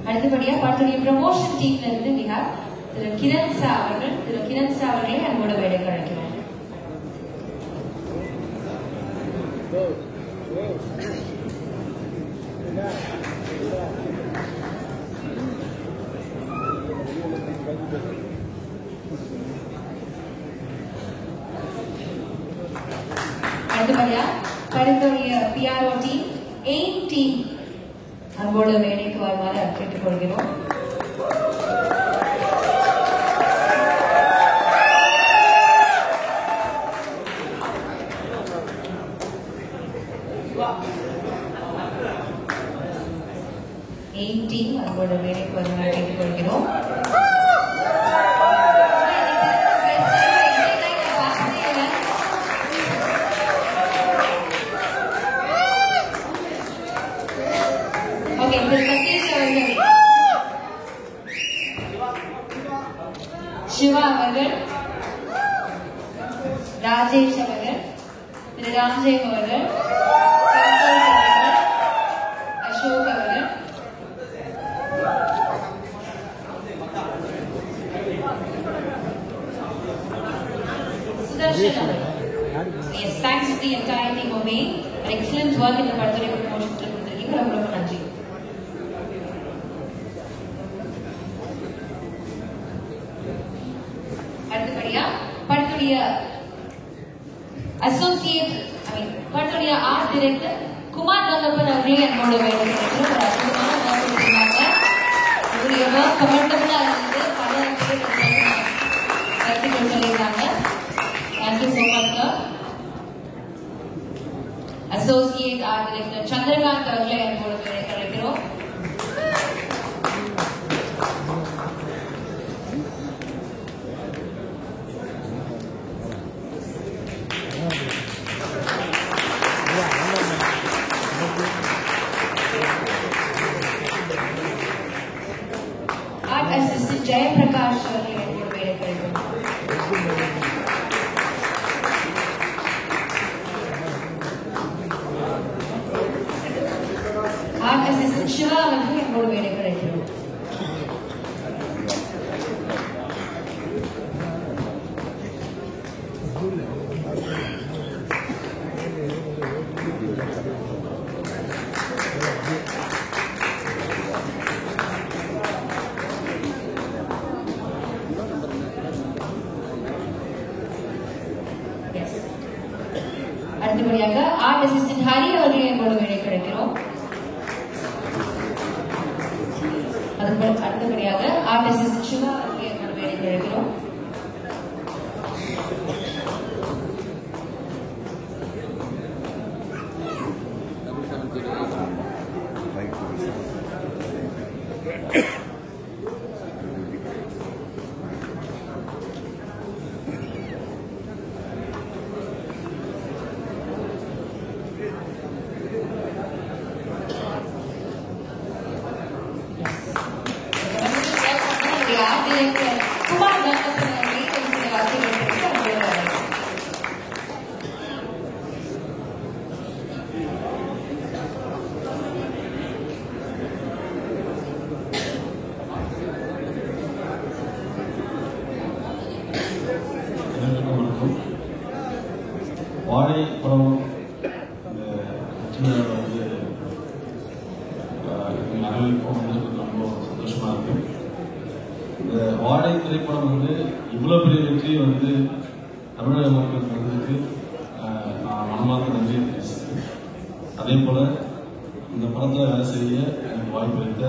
அடுத்தபடியா படத்துடைய ப்ரமோஷன் டீம்ல இருந்து we have திரு கிரண் சா அவர்களை அன்போட வேலைக்கு அழைக்கிறோம். அடுத்தபடியா படத்துடைய PRO டீம் எய்ம் டீம் அன்போட வேலைக்கு வருமாறு கேட்டுக்கொள்கிறோம். எய்ம் டீம் அன்போட வேலைக்கு வருமாறு கேட்டுக்கொள்கிறோம். சிவா அவர்கள், ராஜேஷ் அவர்கள், திரு ராம்ஜெயம் அவர்கள், அசோக் அவர்கள், சுதர்ஷன் அவர்கள். Yes, thanks to the entire team of me. An excellent work in the birthday promotion கொடுத்திருக்கீங்க. ரொம்ப ரொம்ப நன்றி. அடுத்தபடியா படத்துடைய படத்துடைய ஆர்ட் டைரக்டர் குமார் நல்லப்பன் அவர்களே என்னோட வேலை ஒரு அற்புதமான ஒர்க் கொடுத்திருந்தாங்க. அவருடைய ஒர்க் கமெண்டபிளா இருந்து பல பேர் கருத்துக்கள் சொல்லியிருந்தாங்க. Thank you so much sir. Associate art director Chandrakant அவர்களை என்னோட வேலை கிடைக்கிறோம். Art assistant Jayaprakash அவர்களை என்னோட வேலை கிடைக்கிறோம். Art assistant சிவா அவர்கள் என்னோட வேலை கிடைக்கிறோம். அடுத்தபடியாக ஆர்ட் அசிஸ்டன்ட் ஹரி அவர்களை என்னோட வேலை கிடைக்கிறோம். அடுத்தபடியாக ஆர்ட் அசிஸ்டன்ட் சிவா அவர்களை என்னோட வேலை கிடைக்கிறோம். குமார் நல்லப்பன் அவர்களை ஒரு சில வார்த்தைகள் பேச வணக்கம். வாழை படம் வந்து அனைவருக்கும் வந்து ரொம்ப சந்தோஷமா இருக்கு. இந்த வாழை திரைப்படம் வந்து இவ்வளவு பெரிய வெற்றி வந்து தமிழக மக்களுக்கு வந்ததுக்கு நான் மனமார்ந்த நன்றியை தெரிவிச்சேன். அதே போல இந்த படத்தில் வேலை செய்ய எனக்கு வாய்ப்பு அளித்த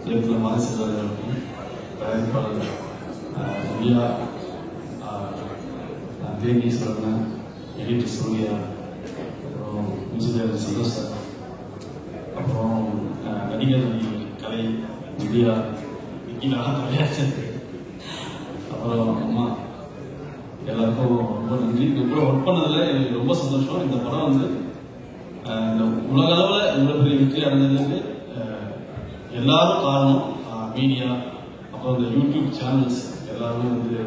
இயக்குனர் மாதேஸ்வரர்களுக்கும் தயாரிப்பாளர் இந்தியா தேனீஸ்வரன், எடிட்டர் சூர்யா, அப்புறம் மியூசிக் டைரக்டர் சந்தோஷ் சார், அப்புறம் நடிகர் கலை இந்தியா அப்புறம் அம்மா எல்லாருக்கும் ரொம்ப நன்றி. ரொம்ப ஒர்க் பண்ணதில் எனக்கு ரொம்ப சந்தோஷம். இந்த படம் வந்து இந்த உலக அளவில் இவ்வளோ பெரிய வெற்றி அடைஞ்சதுக்கு எல்லாரும் காரணம். மீடியா, அப்புறம் இந்த யூடியூப் சேனல்ஸ் எல்லாருமே வந்து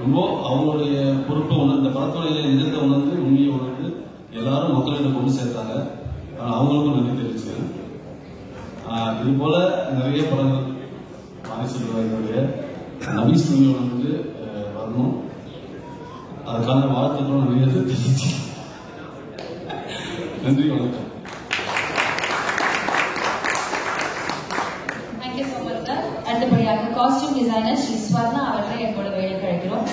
ரொம்ப அவங்களுடைய பொறுப்பை உணர்ந்து, இந்த படத்துடைய நிஜத்தை உணர்ந்து, உண்மையை உணர்ந்து எல்லாரும் மக்களிடம் கொண்டு சேர்த்தாங்க. அவங்களுக்கும் நன்றி தெரிவிச்சுக்கிறேன். இது போல நிறைய படங்கள் வாரிசுடைய நவி ஸ்டுடியோ வந்து வரணும். அதுக்கான வாழ்த்துக்களும் நிறைய தெரிவிச்சு நன்றி, வணக்கம். Thank you so much sir. அடுத்தபடியாக காஸ்டியூம் டிசைனர் ஸ்ரீ ஸ்வர்ணா அவர்களை எங்களோட வேலை கழிக்கிறோம்.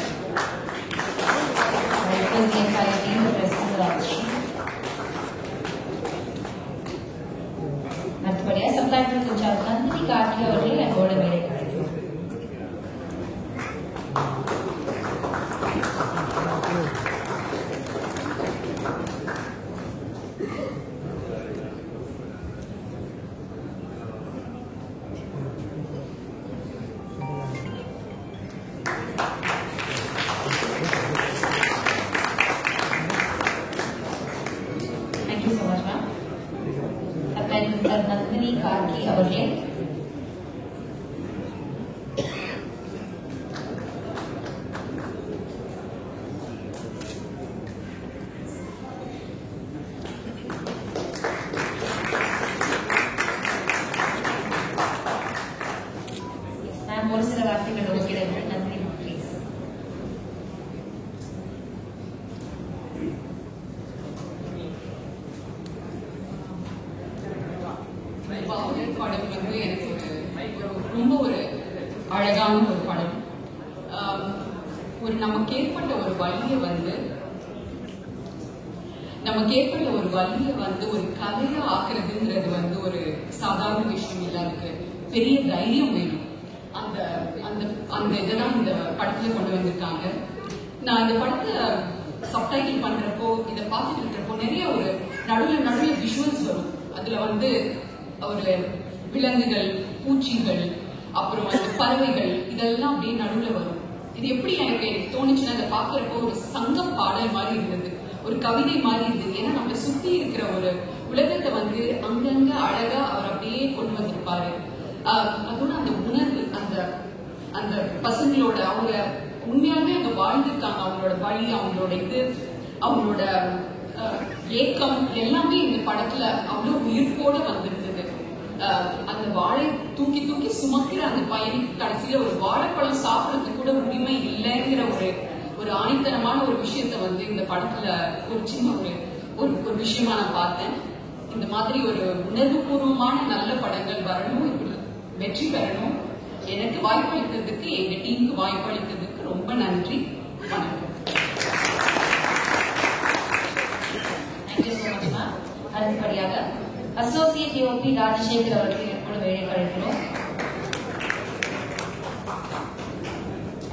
அடுத்தபடியாக சப்டைட்டில் இன்சார்ஜ் நந்தினி கார்கி அவர்களை எங்களோட வேலை கழிக்கிறோம். நந்தினி கார்கி அவர்களே நான் ஒரு சில வார்த்தைகள் ஒதுக்கிறேன். நந்தினி ப்ளீஸ். படம் வந்து எனக்கு ரொம்ப ஒரு அழகான ஒரு படம். நமக்கு ஏற்பட்ட ஒரு வலியை வந்து ஒரு கதையா ஆக்குறதுங்கிறது வந்து ஒரு சாதாரண விஷயம் இல்ல. அதுக்கு பெரிய தைரியம் வேணும். அந்த இதெல்லாம் இந்த படத்துல கொண்டு வந்திருக்காங்க. நான் இந்த படத்தை சப்டைட்டில் பண்றப்போ இதை பார்த்துட்டு இருக்கிறப்போ நிறைய ஒரு நடுவில் விஷுவல்ஸ் வரும். அதுல வந்து ஒரு விலங்குகள், பூச்சிகள், அப்புறம் வந்து பறவைகள், இதெல்லாம் அப்படியே நடுவில் வரும். இது எப்படி எனக்கு தோணுச்சுன்னா அதை பார்க்கறப்போ ஒரு சங்க பாடல் மாதிரி இருந்தது, ஒரு கவிதை மாதிரி இருந்தது. ஏன்னா நம்மளை சுத்தி இருக்கிற ஒரு உலகத்தை வந்து அங்கங்க அழகா அவர் அப்படியே கொண்டு வந்திருப்பாரு. அதோட அந்த உணர்வு, அந்த பசங்களோட அவங்க உண்மையாவே அங்க வாழ்ந்திருக்காங்க. அவங்களோட வழி, அவங்களோட இது, அவங்களோட ஏக்கம் எல்லாமே இந்த படத்துல அவ்வளவு உயிர்ப்போட வந்திருந்தது. அந்த வாழை தூக்கி தூக்கி சுமக்கிற அந்த பையனுக்கு கடைசியில ஒரு வாழைப்பழம் சாப்பிடறதுக்கு கூட உரிமை இல்லைங்கிற ஒரு ஆணித்தனமான ஒரு விஷயத்த வந்து இந்த படத்துல ஒரு சின்ன ஒரு விஷயமா நான் பார்த்தேன். இந்த மாதிரி ஒரு உணர்வுபூர்வமான நல்ல படங்கள் வரணும், இப்படி வெற்றி பெறணும். எனக்கு வாய்ப்பு அளித்ததுக்கு, எங்க டீமுக்கு வாய்ப்பு அளித்ததுக்கு ரொம்ப நன்றி. வணக்கம். அடுத்தபடியாக அசோசியேட் டிஓபி ராஜசேகர் அவர்கள் கூட வேலை கழிக்கிறோம்.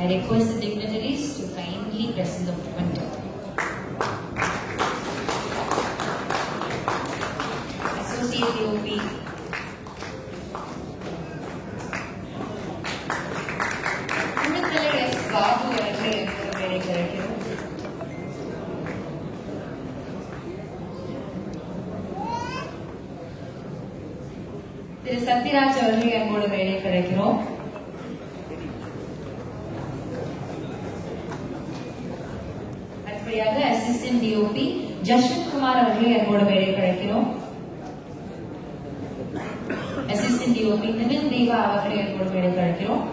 I request the dignitaries to kindly present the movement. Associate DOP குழுக்களை எஸ் பாபு அவர்கள் கூட வேலை கழிக்கிறோம். திரு சத்யராஜ் அவர்கள் எங்களோட வேலை கிடைக்கிறோம். அடுத்தபடியாக அசிஸ்டன்ட் டிஓபி ஜஸ்வந்த் குமார் அவர்கள் எங்களோட வேலை கிடைக்கிறோம். அசிஸ்டன்ட் டிஓபி நிமின் தேவா அவர்கள் எங்களோட வேலை கிடைக்கிறோம்.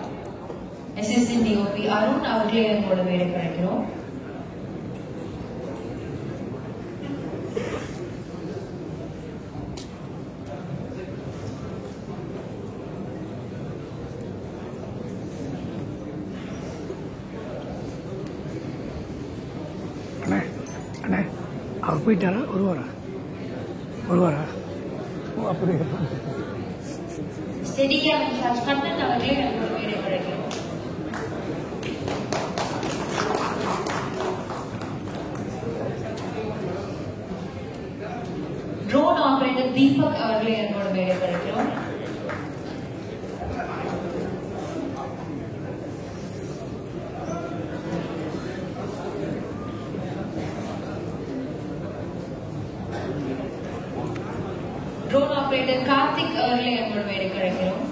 அசிஸ்டன்ட் டிஓபி அருண் அவர்கள் எங்களோட வேலை கிடைக்கிறோம். அவர் போயிட்டாரா? வருவாரா? அப்படி ஸ்டெடிகேம் இன்சார்ஜ் கண்ணன் அவர்களே எங்களோட வேலை கிடைக்கிறோம். ட்ரோன் ஆபரேட்டர் தீபக் அவர்களே எங்களோட வேலை கிடைக்கிறோம். ட்ரோன் ஆபரேட்டர் கார்த்திக் அவர்களே எங்களோட வேலை கிடைக்கிறோம்.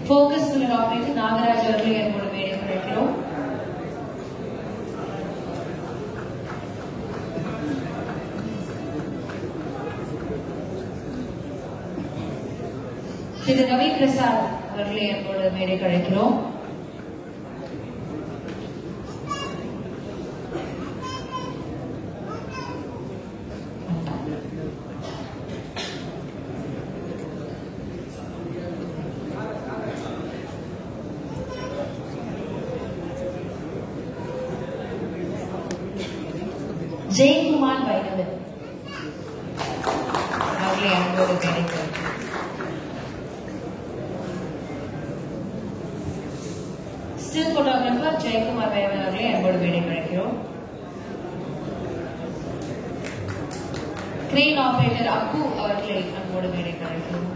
ஃபோக்கஸ் புல்லர் ஆபரேட்டர் நாகராஜ் அவர்களே எங்களோட வேலை கிடைக்கிறோம். திரு ரவி பிரசாத் அவர்களை என்னோட மேடைக்கு அழைக்கிறோம். ஜெயக்குமார் வைரவன் அவர்களை அன்போடு மேடைக்கு ஸ்டில் போட்டோகிராஃபர் ஜெயக்குமார் வைரவன் அவர்களை அன்போடு மேடைக்கு அழைக்கிறோம். கிரேன் ஆபரேட்டர் அப்பு அவர்களை அன்போடு மேடைக்கு அழைக்கிறோம்.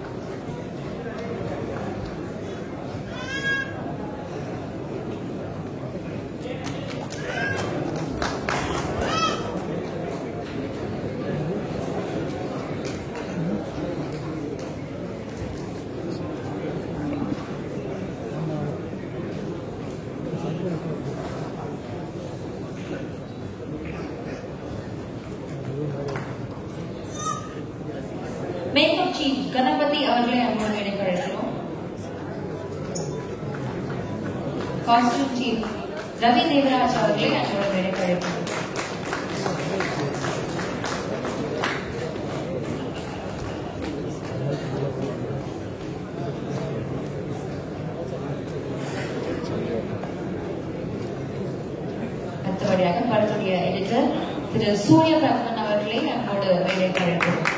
மேக்கப் சீஃப் கணபதி அவர்களை அன்போடு மேடைக்கு அழைக்கிறோம். காஸ்டியூம் சீஃப் ரவி தேவராஜ் அவர்களை அன்போடு மேடைக்கு அழைக்கிறோம். அடுத்தபடியாக படத்துடைய எடிட்டர் திரு சூரிய பிரம்மன் அவர்களை அன்போடு மேடைக்கு அழைக்கிறோம்.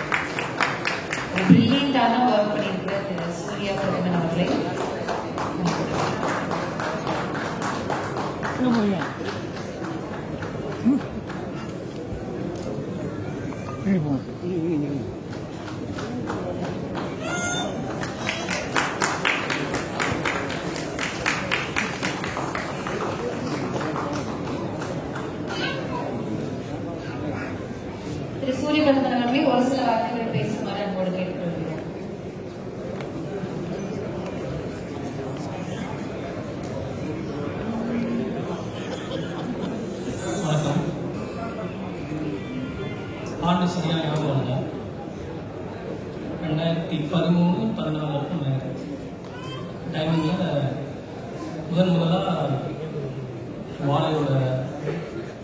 பிரில்லியண்டான ஒர்க் பண்ணியிருக்கிற திரு சூர்யா பிரதமன் அவர்களை திரு சூரிய பிரதமன் அவர்களை ஒரு சில வார்த்தைகளை பேசுமாறு அன்போடு கேட்டுக்கொள்கிறோம். வணக்கம். ஆண்டு சரியாக ஞாபகம் இல்லை, 2013-14 வரைக்கும் டைமிங்கில் முதலாக வாழையோட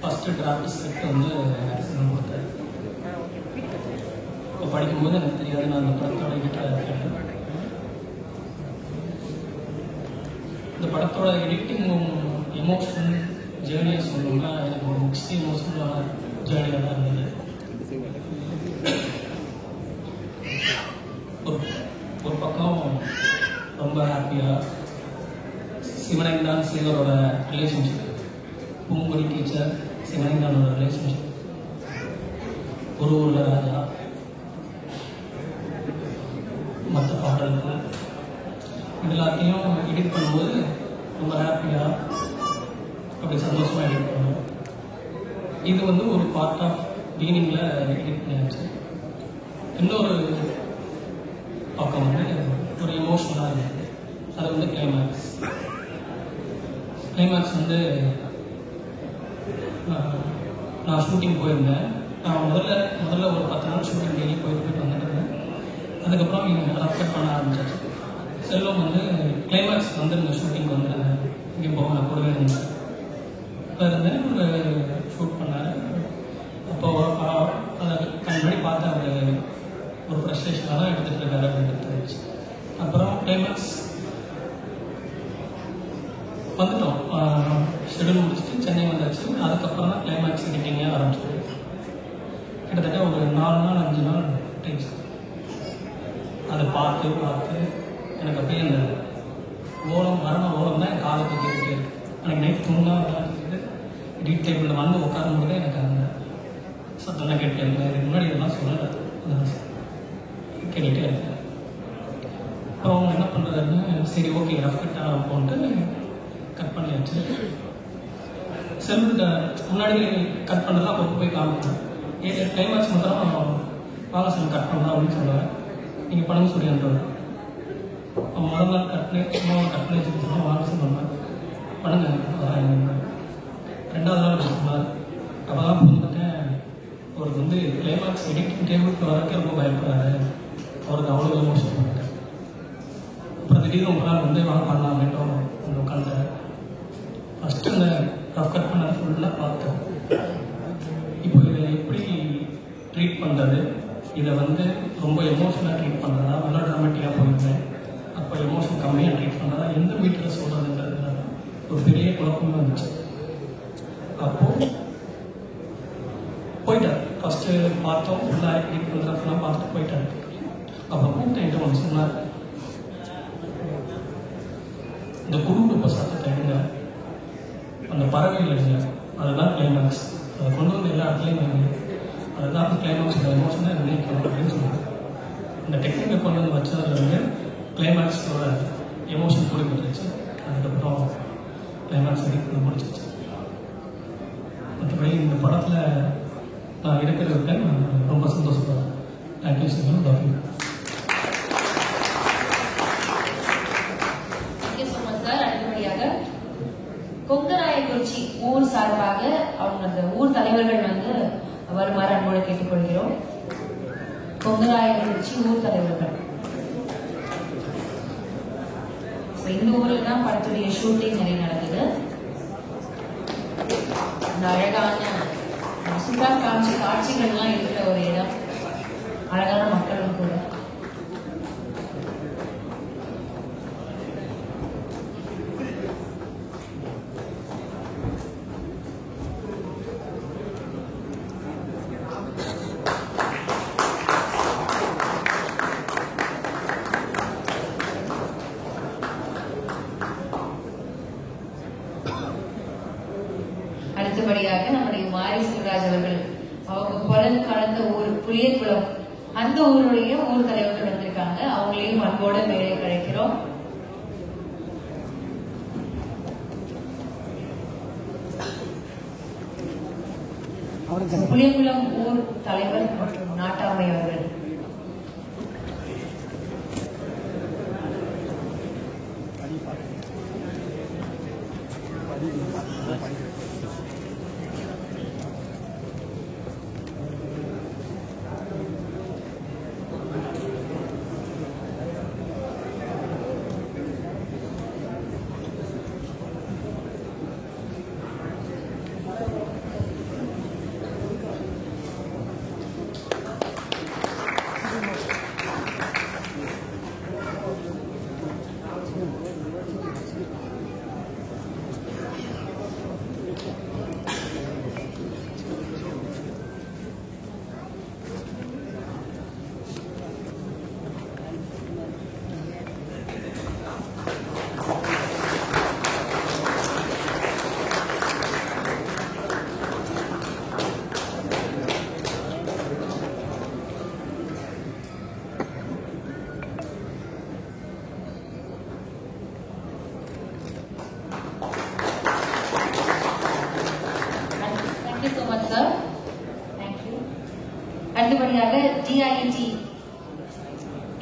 ஃபஸ்ட்டு டிராஃப்ட் ஸ்கிரிப்ட் வந்து எனக்கு கொடுத்தாரு. இப்போ படிக்கும்போது எனக்கு தெரியாது, நான் அந்த படத்தோட எடிட்டராக இருக்கேன். இந்த படத்தோட எடிட்டிங்கும் எமோஷன் ஜேர்னியை சொல்லணும்னா எனக்கு ஒரு மிக்ஸ்ட் எமோஷனலான ஜேர்னியாக தான் இருந்தது. ஒரு பக்கம் ரொம்ப ஹாப்பியாக சிவனைந்தான் சேகரோட ரிலேஷன்ஷிப், பூங்குடி டீச்சர் சிவனைந்தானோட ரிலேஷன்ஷிப், ஒரு ஊரில் ராஜா, மற்ற பாடல்கள், இது எல்லாத்தையும் எடிட் பண்ணும்போது ரொம்ப ஹாப்பியாக அப்படி சந்தோஷமாக எடிட் பண்ணுவோம். இது வந்து ஒரு பார்ட் ஆஃப் பீனிங்கில் எடிட் பண்ணியாச்சு. இன்னொரு பக்கம் வந்து ஒரு எமோஷனலாக இருந்தது, அது வந்து கிளைமேக்ஸ். கிளைமேக்ஸ் வந்து நான் ஷூட்டிங் போயிருந்தேன். நான் முதல்ல ஒரு 10 நாள் ஷூட்டிங் டெய்லி போயிட்டு வந்துருந்தேன். அதுக்கப்புறம் இங்கே ரெஃபர் பண்ண ஆரம்பிச்சாச்சு. செல்வம் வந்து கிளைமேக்ஸ் வந்துருங்க, ஷூட்டிங் வந்துருங்க, இங்கே போக நான் கூடவே இருந்தேன். இருந்தேன் ஒரு ஷூட் பண்ணார். அப்போது அதை கண்படி பார்த்து அவர் ஒரு ஃப்ரஸ்ட்ரேஷனாக தான் எடுத்துகிட்டு இருக்காரு அப்படின்னு தெரிஞ்சு. அப்புறம் கிளைமேக்ஸ் வந்துட்டோம், ஷெடியூல் முடிச்சுட்டு சென்னை வந்தாச்சு. அதுக்கப்புறம் தான் கிளைமேக்ஸ் எடிட்டிங்கே ஆரம்பிச்சது. கிட்டத்தட்ட ஒரு 4 நாள் 5 நாள் டைம்ஸ் அதை பார்த்து எனக்கு அப்படியே அந்த மரண ஓலம் தான் என் காலத்தை கேட்டுகிட்டே இருக்கு. எனக்கு நைட் தூங்கினா எடிட் டேபிளில் வந்து உட்காரும்போது எனக்கு அந்த சத்தம்லாம் கேட்டே இருக்கேன். இதுக்கு முன்னாடி இதெல்லாம் சொல்லலை, கேட்டுகிட்டே இருக்கேன். அப்புறம் அவங்க என்ன பண்ணுறதுன்னு சரி ஓகே ரஃப் கட் போன்ட்டு கட் பண்ணியாச்சு. செல்வத்தை முன்னாடி கட் பண்ணுறதா அப்போ போய் காமிப்பேன். கிளைமேக்ஸ் மட்டும் வாங்க சார் கட் பண்ணலாம் அப்படின்னு சொல்லுவேன். நீங்கள் பண்ணுங்க சொல்லிடுறாரு. முதல் நாள் கட் பண்ணி வச்சுருக்கோம், வாங்க சார் பண்ணுவேன் பண்ணுங்க. அதான் 2வது நாள் சொன்னார். அப்போ தான் புரிஞ்சுட்டேன், அவருக்கு வந்து கிளைமேக்ஸ் எடிட்டிங் டேபிளுக்கு வரக்கு ரொம்ப பயப்படுறாரு, அவருக்கு அவ்வளோ எமோஷன் பண்ணிட்டேன். பண்ணலாமேட்டோம் அந்த உட்காந்து ஃபஸ்ட்டு அந்த ரஃப் கட் பண்ண ஃபுல்லாக பார்த்தோம். இப்போ இதை எப்படி ட்ரீட் பண்ணுறது, இதை வந்து ரொம்ப எமோஷனாக ட்ரீட் பண்ணுறதா நல்லா ட்ராமேட்டிக்காக போயிருந்தேன். அப்போ எமோஷன் கம்மியாக ட்ரீட் பண்ணுறதா எந்த மீட்டரில் சொல்கிறதுன்றதுனால ஒரு பெரிய குழப்பமே வந்துச்சு. அப்போது போயிட்டார். ஃபஸ்ட்டு பார்த்தோம் ஃபுல்லாக ட்ரீட் பண்ணுறதுலாம் பார்த்துட்டு போயிட்டார். அப்போ கூப்பிட்டு என்கிட்ட ஒன்று சொன்னார், இந்த குடும்ப சத்தத்தை எடுங்க, அந்த பறவைகள் எடுங்க, அதுதான் கிளைமேக்ஸ், அதை கொண்டு வந்து எல்லா இடத்துலையும் வைங்க, அதுதான் கிளைமேக்ஸோட எமோஷனை நினைக்கணும் அப்படின்னு சொன்னாங்க. அந்த டெக்னிக்கை கொண்டு வந்து வச்சதில் வந்து கிளைமேக்ஸோட எமோஷன் கூட வந்துருச்சு. அதுக்கப்புறம் கிளைமேக்ஸ் பண்ண முடிச்சிச்சு. மற்றபடி இந்த படத்தில் நான் இருக்கிறதுக்கு நான் ரொம்ப சந்தோஷப்படுறேன். Thank you sir. டாக்டர் கொங்கராயக்குறிச்சி ஊர் சார்பாக அவங்க அந்த ஊர் தலைவர்கள் வந்து வருமாறு அன்போடு கேட்டுக்கொள்கிறோம். கொங்கராயக்குறிச்சி ஊர் தலைவர்கள். இந்த ஊர்ல தான் படத்துடைய ஷூட்டிங் நிறைய நடந்தது. அந்த அழகான சூப்பரா காட்சிகள்லாம் இருக்கிற ஒரு இடம், அழகான மக்களும் கூட. அடுத்தபடியாக நம்முடைய மாரி சிவராஜ் அவர்கள், அவங்க பிறந்து கலந்த ஊர் புளியகுளம், அந்த ஊருடைய ஊர் தலைவர்கள் வந்திருக்காங்க. அவங்களையும் அன்போட மேலே கிடைக்கிறோம். புளியகுளம் ஊர் தலைவர் மற்றும் நாட்டாமை அவர்கள். அடுத்தபடியாக DIT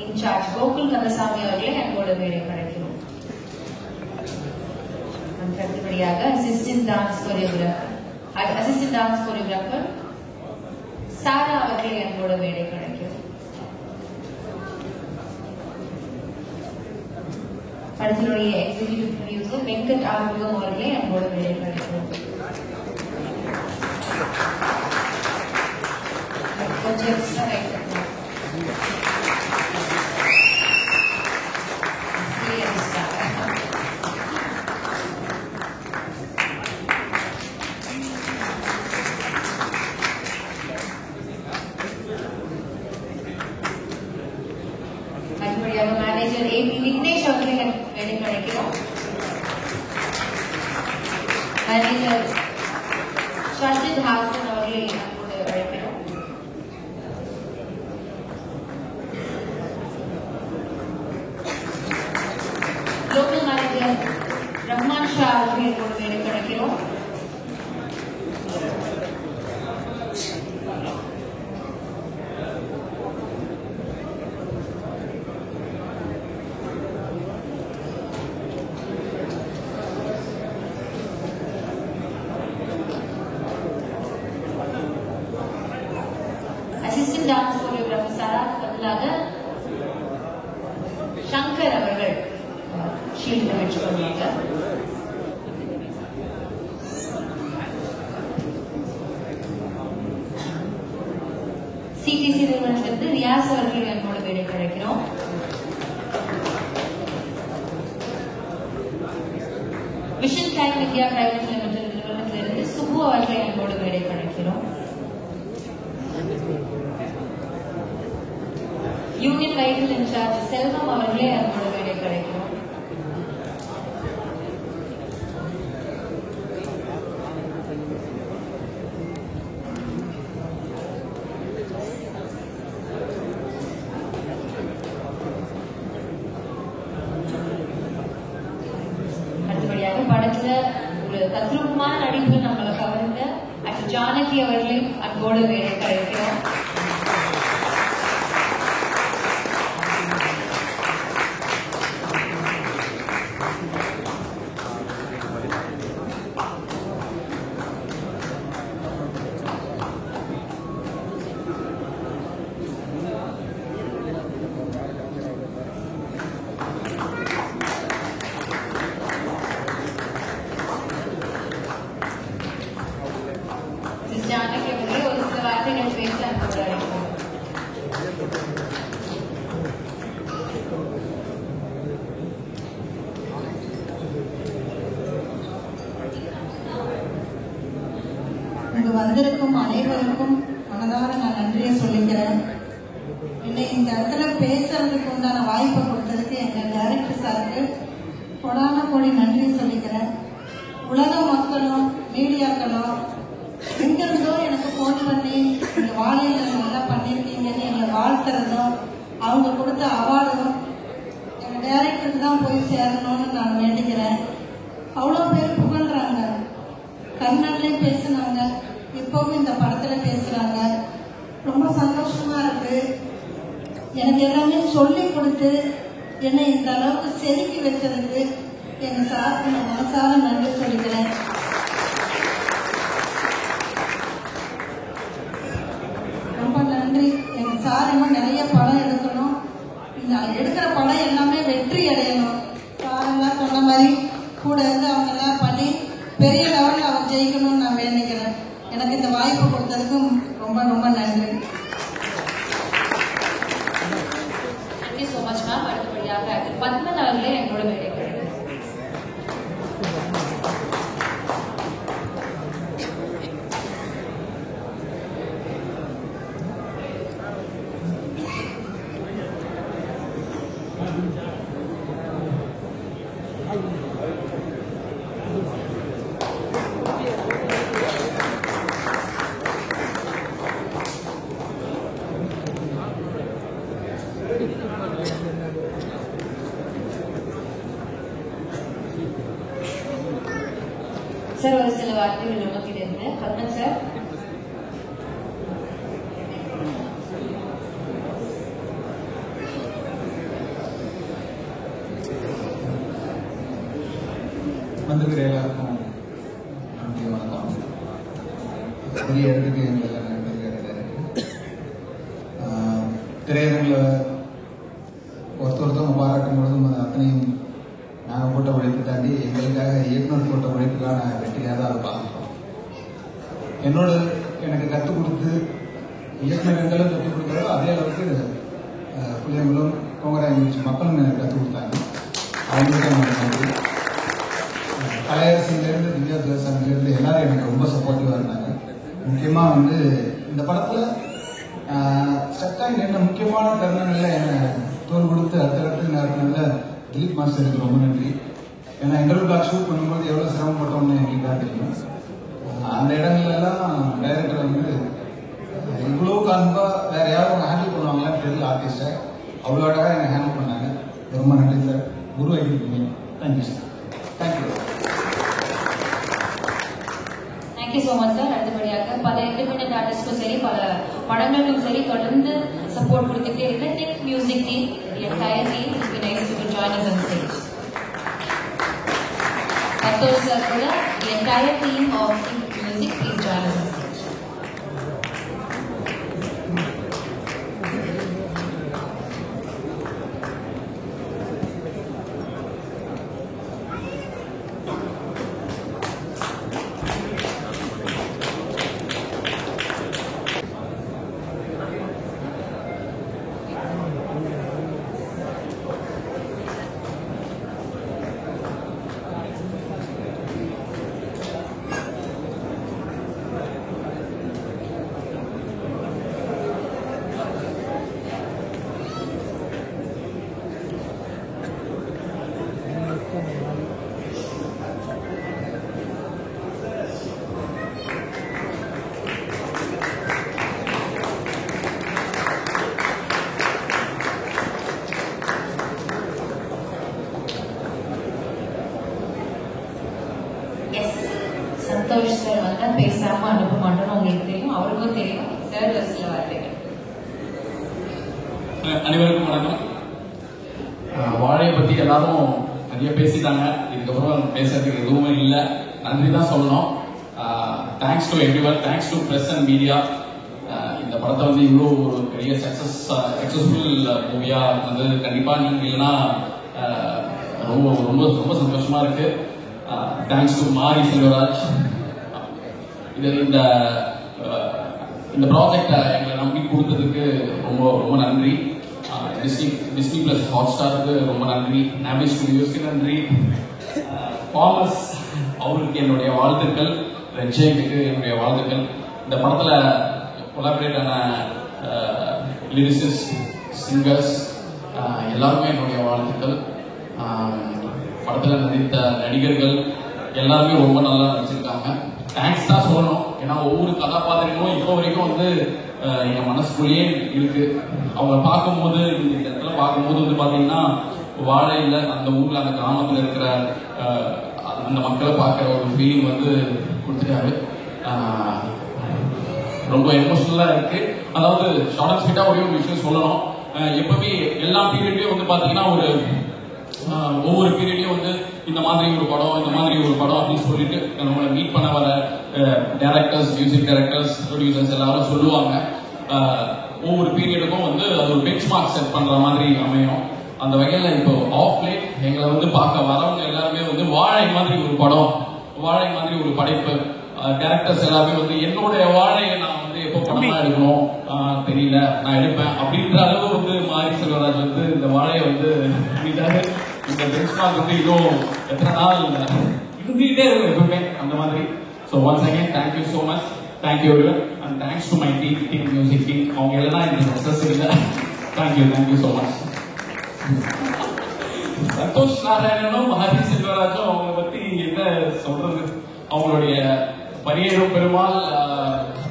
இன்சார்ஜ் கோகுல் கந்தசாமி அவர்களை அன்போடு மேடை அழைக்கிறோம். அடுத்தபடியாக அசிஸ்டன்ட் டான்ஸ் கோரியோகிராஃபர் சாரா அவர்களை அன்போடு மேடை அழைக்கிறோம். படத்தினுடைய எக்ஸிகியூட்டிவ் ப்ரொடியூசர் வெங்கட் ஆறுமுகம் அவர்களை அன்போடு மேடை அழைக்கிறோம். கொஞ்சம் எக்ஸ்ட்ரா ரைட் அடுத்தபடியாக மேனேஜர் AP விக்னேஷ் அவர்களை அழைக்கிறோம். மேனேஜர் ஷர்ஜித் ஹாசன் அவர்களை அன்போடு அழைக்கிறோம். லோக்கல் மேனேஜர் ரஹ்மான் ஷா அவர்களை அன்போடு அழைக்கிறோம். அசிஸ்டன்ட் டான்ஸ் கோரியோகிராஃபர் சாராக்கு பதிலாக சங்கர் அவர்கள் ஷீல்டு சொல்லுவாங்க. சிடிசி நிறுவனத்திலிருந்து ரியாஸ் அவர்கள் என்னோட பேரை கிடைக்கிறோம். Vision time India private limited நிறுவனத்திலிருந்து சுப்பு அவர்களை என்னோட பேரை கிடைக்கிறோம். யூனியன் வைட்டல் இன்சார்ஜ் செல்வம் அவர்களே என்னோட பேரை கிடைக்கிறோம். படத்துல ஒரு தத்ரூபமான நடிப்பு நம்மளை கவர்ந்த ஆக்டர் ஜானகி அவர்களையும் அன்போடு வேலை கிடைக்கிறோம். ஜானகி அவர்களே ஒரு சில வார்த்தைகள் பேச அன்போடு அழைக்கிறோம். இங்கு வந்திருக்கும் அனைவருக்கும் மனதார நான் நன்றியை சொல்லிக்கிறேன். என்னை இந்த இடத்துல பேசுறதுக்கு உண்டான வாய்ப்பை கொடுத்ததுக்கு எங்கள் டைரக்டர் சாருக்கு கொடான கோடி நன்றியை சொல்லிக்கிறேன். உலக மக்களும் மீடியாக்களும் எங்கிருந்தோ எனக்கு ஃபோன் பண்ணி இந்த வாழையில நல்லா பண்ணியிருக்கீங்கன்னு என்னை வாழ்த்துறதும் அவங்க கொடுத்த அவார்டும் எங்கள் டைரக்டருக்கு தான் போய் சேரணும்னு நான் வேண்டிக்கிறேன். அவ்வளோ பேர் புகழ்றாங்க, கர்நாடலையும் பேசுனாங்க, இப்பவும் இந்த படத்துல பேசுறாங்க. ரொம்ப சந்தோஷமா இருக்கு. எனக்கு எல்லாமே சொல்லி கொடுத்து என்னை இந்த அளவுக்கு செதுக்கி வச்சதுக்கு எங்க சாருக்கு நான் மனசார நன்றி சொல்லிக்கிறேன். ரொம்ப நன்றி. எங்க சார் இன்னும் நிறைய படம் எடுக்கணும். இந்த எடுக்கிற படம் எல்லாமே வெற்றி அடையணும். சாரெல்லாம் சொன்ன மாதிரி கூட இருந்து அவங்க எல்லாம் பண்ணி பெரிய லெவலில் அவர் ஜெயிக்கணும்னு நான் வேண்டிக்கிறேன். எனக்கு இந்த வாய்ப்பு கொடுத்ததுக்கும் ரொம்ப ரொம்ப நன்றி. நன்றி சோ மச் மேம். அடுத்தபடியாக பத்மன் அவர்களே என்னோட வேலை சார் ஒரு சில வார்த்தைகள் உங்ககிட்ட இருந்து. பத்மன் சார். வந்திருக்கிற எல்லாருக்கும் நன்றி, வணக்கம். பெரிய இடத்துக்கு எங்களை திரையரங்கில் ஒருத்தொருத்தவங்க பாராட்டும் பொழுதும் அது அத்தனையும் நாங்கள் போட்ட உழைப்பு தாண்டி எங்களுக்காக இயக்குனர் போட்ட உழைப்புக்கான வெற்றியாக தான் அதை பார்க்குறோம். என்னோட எனக்கு கற்றுக் கொடுத்து இயக்குனர் எங்களும் கற்றுக் கொடுத்தாலும் அதே அளவுக்கு பிள்ளைங்களும் கோங்கராஞ்சி மக்களும் எனக்கு கற்றுக் கொடுத்தாங்க. அவங்களுக்கு நன்றி. கலையரசிலேருந்து திவ்யா தேவசாமிலேருந்து எல்லாரும் எனக்கு ரொம்ப சப்போர்ட்டிவாக இருந்தாங்க. முக்கியமாக இந்த படத்தில் ஸ்டக்காக என்ன முக்கியமான தருணங்களில் என்னை தோல் கொடுத்து அடுத்த நேரத்தில் திலீப் மாஸ்டருக்கு ரொம்ப நன்றி. ஏன்னா இன்டர்வியூ பிளாக் ஷூட் பண்ணும்போது எவ்வளோ சிரமப்பட்டோம்னு எங்களுக்கு தான் தெரியும். அந்த இடங்கள்லாம் டைரக்டர் இவ்வளோக்கு அன்பாக வேற யாரும் ஹேண்டில் பண்ணுவாங்களான்னு தெரியல. ஆர்டிஸ்டை அவ்வளோ அழகாக என்னை ஹேண்டில் பண்ணாங்க. ரொம்ப நன்றி சார். உருவாக்கிருக்கீங்க. Thank you sir. Thank you. Thank you so much sir. அடுத்தபடியாக பல இண்டிபெண்டன்ட் ஆர்டிஸ்ட்டும் சரி, பல படங்களுக்கும் சரி தொடர்ந்து சப்போர்ட் கொடுத்துட்டே இருக்க tech music team, the entire team, it would be nice if you could join us on stage. Santosh sir kuda, the entire team of Tech Music, please join us on stage. Santhosh sir வந்தா பேசாம அனுப்ப மாட்டோம்னு உங்களுக்கு தெரியும், அவருக்கும் தெரியும். Sir சில வார்த்தைகள். அனைவருக்கும் வணக்கம். வாழையை பத்தி எல்லாரும் நிறைய பேசிட்டாங்க. இதுக்கப்புறம் பேசுறதுக்கு எதுவுமே இல்லை. நன்றி தான் சொல்லணும். Thanks to everyone, thanks to press and media. இந்த படத்தை வந்து இவ்வளோ ஒரு பெரிய சக்சஸ்ஃபுல் மூவியா வந்து கண்டிப்பா நீங்க இல்லைன்னா ரொம்ப ரொம்ப ரொம்ப சந்தோஷமா இருக்கு. தேங்க்ஸ் டு மாரி செல்வராஜ். இந்த ப்ராஜெக்டை எங்களை நம்பி கொடுத்ததுக்கு ரொம்ப ரொம்ப நன்றி. டிஸ்னி பிளஸ் ஹாட்ஸ்டாருக்கு ரொம்ப நன்றி. நாவி ஸ்டுடியோஸ்க்கு நன்றி. ஃபார்மஸ் அவருக்கு என்னுடைய வாழ்த்துக்கள். ரெஜேக்கு என்னுடைய வாழ்த்துக்கள். இந்த படத்துல கொலாபரேட் ஆன லிரிசிஸ்ட், சிங்கர்ஸ் எல்லாருமே என்னுடைய வாழ்த்துக்கள். படத்துல நடித்த நடிகர்கள் எல்லாருமே ரொம்ப நல்லா நடிச்சிருக்காங்க. தேங்க்ஸ் தான் சொல்லணும். ஏன்னா ஒவ்வொரு கதாபாத்திரங்களும் இப்போ வரைக்கும் வந்து எங்க மனசுக்குள்ளேயே இருக்கு. அவங்க பார்க்கும்போது இந்த இடத்துல பார்க்கும்போது வந்து பாத்தீங்கன்னா வாழையில அந்த ஊர்ல அந்த கிராமத்துல இருக்கிற அந்த மக்களை பார்க்குற ஒரு ஃபீலிங் வந்து கொடுத்துட்டாரு. ரொம்ப எமோஷனலா இருக்கு. அதாவது ஷார்ட் அண்ட் ஸ்வீட்டா ஒரே ஒரு விஷயம் சொல்லணும். எப்பவுமே எல்லா பீரியட்லயும் வந்து பாத்தீங்கன்னா ஒவ்வொரு பீரியட்லயும் வந்து இந்த மாதிரி ஒரு படம் அப்படின்னு சொல்லிட்டு நம்மளை மீட் பண்ண வர டைரக்டர்ஸ், மியூசிக் டைரக்டர்ஸ், ப்ரொடியூசர்ஸ் எல்லாரும் சொல்லுவாங்க. ஒவ்வொரு பீரியடுக்கும் வந்து அது ஒரு பெஞ்ச் மார்க் செட் பண்ற மாதிரி அமையும். அந்த வகையில இப்போ ஆஃப் லேட் எங்களை வந்து பார்க்க வரவங்க எல்லாருமே வந்து வாழை மாதிரி ஒரு படம், வாழை மாதிரி ஒரு படைப்பு. டைரக்டர்ஸ் எல்லாமே வந்து என்னுடைய வாழையை நான் வந்து எப்போ படமா எடுக்கணும் தெரியல, நான் எடுப்பேன் அப்படின்ற அளவு வந்து மாரி செல்வராஜ் வந்து இந்த வாழையை வந்து இந்த பெஞ்ச் மார்க் வந்து இன்னும் எத்தனை நாள் இருந்துகிட்டே இருக்கும் எப்பவுமே அந்த மாதிரி. So once again thank you so much. Thank you and thanks to my team music team. அவங்க எல்லாம் இந்த சக்சஸ் இல்லை. Thank you so much. சந்தோஷ் நாராயணனும் மாரி செல்வராஜும் அவங்க பத்தி என்ன சொல்றது, அவங்களுடைய பரியேறும் பெருமாள்,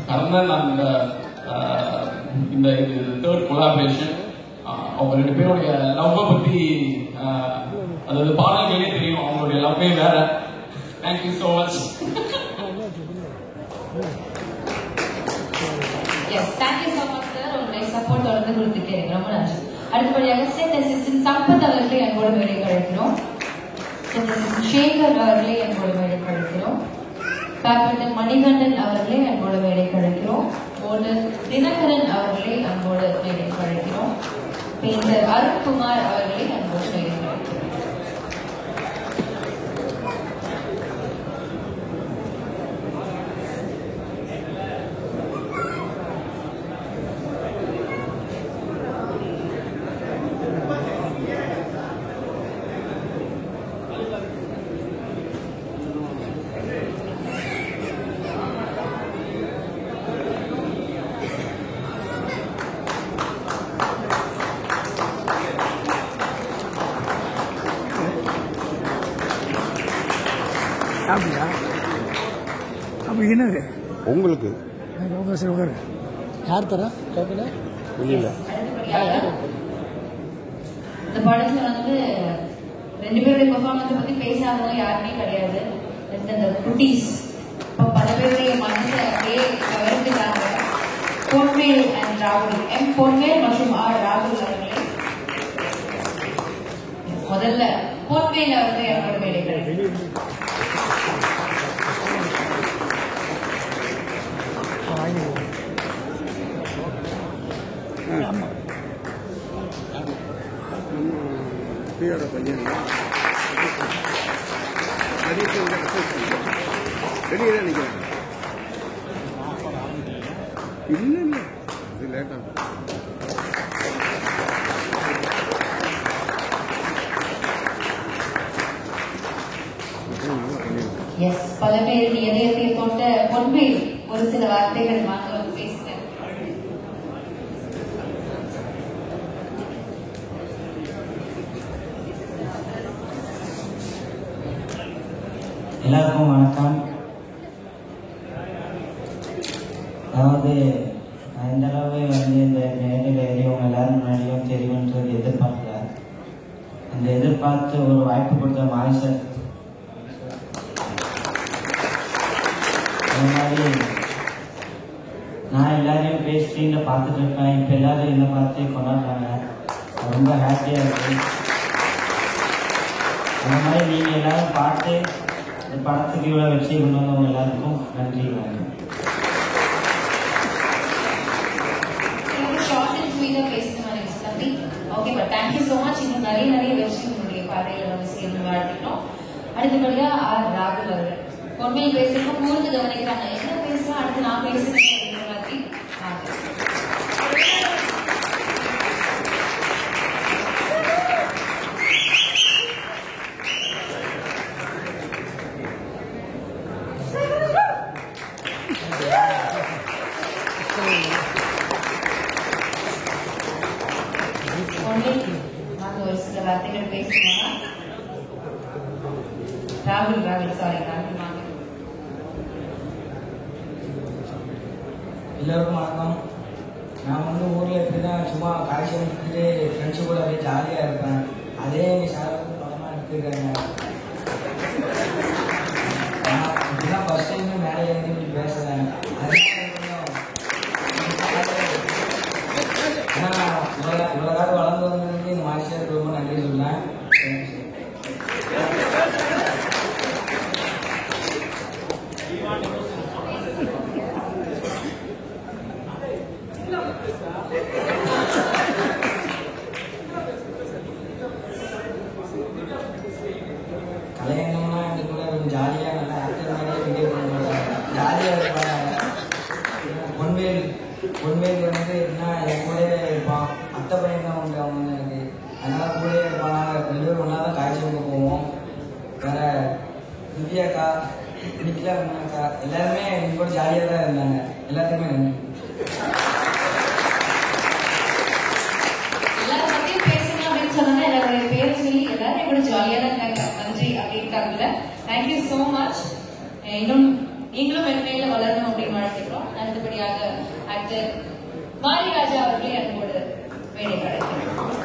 கர்ணன் அந்த இந்த தேர்ட் கொலாபரேஷன், அவங்க 2 பேருடைய லவ்வை பத்தி அதாவது பாடல்களே தெரியும். அவங்களுடைய லவ்வே வேற. Thank you so much. Thank you so much sir. உங்களுடைய சப்போர்ட் தொடர்ந்து கொடுத்துட்டே இருக்கு. ரொம்ப நன்றி. அடுத்தபடியாக செட் அசிஸ்டன்ட் சம்பத் அவர்களை எங்களோட மேடை கழிக்கிறோம். செட் அசிஸ்டன்ட் சேகர் அவர்களை எங்களோட மேடை கழிக்கிறோம். கேப்டன் மணிகண்டன் அவர்களை அன்போட மேடை கழிக்கிறோம். ஓனர் தினகரன் அவர்களை அன்போடு மேடை கழிக்கிறோம். பெயிண்டர் அருண்குமார் அவர்களை அன்போடு மேடை கழிக்கிறோம். சாப்பிட்டா அப்போ என்னது உங்களுக்கு யார் தரா கேட்கல புரியல. இந்த படத்துல வந்து 2 பேருடைய பெர்ஃபார்மன்ஸை பத்தி பேசாதவங்க யாருமே கிடையாது. இந்த குட்டீஸ் இப்போ பல பேருடைய மனசை அப்படியே கவர்ந்துட்டாங்க. பொன்வேல் அண்ட் ராகுல், எம் பொன்வேல் மற்றும் ஆர் ராகுல் அவர்களே. முதல்ல பொன்வேல் அவர்கள் என்னோட வேலைகள். பையன் வெளியே நினைக்கிறேன். இல்லை இல்லை இது லேட்டாக பல பேருக்கு இதயத்தை தொட்ட பொன்வேல் ஒரு சில வார்த்தைகள் மாத்திரம் பேசுகிறேன். எல்லாருக்கும் வணக்கம். அதாவது நான் இந்த அளவு வந்து இந்த நேரில் எரியவங்க எல்லாரும் முன்னாடியும் தெரியும்ன்றது எதிர்பார்க்கல. அந்த எதிர்பார்த்து ஒரு வாய்ப்பு கொடுத்த மாரி சார் அது மாதிரி நான் எல்லாரையும் பேசி ஸ்க்ரீனில் பார்த்துட்டு இருக்கேன். இப்போ எல்லாரும் என்னை பார்த்து கொண்டாடுறாங்க. ரொம்ப ஹாப்பியாக இருக்கு. அந்த மாதிரி நீங்கள் எல்லாரும் பார்த்து இந்த படத்துக்கு இவ்வளோ வெற்றி கொண்டு வந்தவங்க எல்லாருக்கும் நன்றி. வணக்கம். Okay, but thank you so much. இன்னும் நிறைய வெற்றி உங்களுடைய பாதையில் வந்து சேர்ந்து வாழ்த்துட்டோம். அடுத்தபடியா ராகுல் அவர்கள் பொன்மையில் பேசுறப்போ கூர்ந்து கவனிக்கிறாங்க. என்ன பேசுறோம், அடுத்து நான் பேசுறேன் அப்படிங்கிற மாதிரி. ஒரு சில வார்த்தைகள் பேசுவாங்க. ராகுல் சாரி ராகுல் வாங்க. எல்லாருக்கும் வணக்கம். நான் வந்து ஊரில் இப்படி தான் சும்மா காய்ச்சி எடுத்துட்டு ஃப்ரெண்ட்ஸு கூட அப்படியே ஜாலியாக இருப்பேன். அதே எங்கள் சாருக்கு படமாக எடுத்துருக்காங்க. நான் இப்படிதான் ஃபர்ஸ்ட் டைம் மேலே இருந்து இப்படி பேசுகிறேன். ஆனால் இவ்வளோ காலம் வளர்ந்து வந்ததுக்கு எங்கள் மாஸ்டருக்கு ரொம்ப நன்றி சொல்லுவேன். கல்யாணம்னா எங்க கூட கொஞ்சம் ஜாலியாக நல்லா ஆக்டர் மாதிரியே பிஹேவ் பண்ண மாட்டாங்க. ஜாலியாக இருப்பாங்க. பொன்வேல் வந்து எப்படின்னா என் கூட இருப்பான். அத்தை பையன் தான் உண்டு அவன் வந்து எனக்கு. அதனால கூட இருப்பான். நாங்கள் 2 பேரும் ஒன்றா தான் காய்ச்சலுக்கு போவோம். வேற திவ்யாக்கா, நிக்கிலா அக்கா எல்லாருமே எங்க கூட ஜாலியாக தான் இருந்தாங்க. எல்லாத்துக்குமே நன்றி. எல்லாரும் பற்றியும் பேசுங்க அப்படின்னு சொன்னாங்க. எல்லாருடைய பேரும் சொல்லி எல்லாரும் எங்களோட ஜாலியாக தான் இருந்தாங்க. நன்றி அப்படின்ட்டாங்கல்ல. Thank you so much. இன்னும் நீங்களும் மென்மேல வளரணும் அப்படின்னு வாழ்த்துக்கிறோம். அடுத்தபடியாக ஆக்டர் மாரிராஜா அவர்களே அன்போடு மேடை கிடைக்கிறோம்.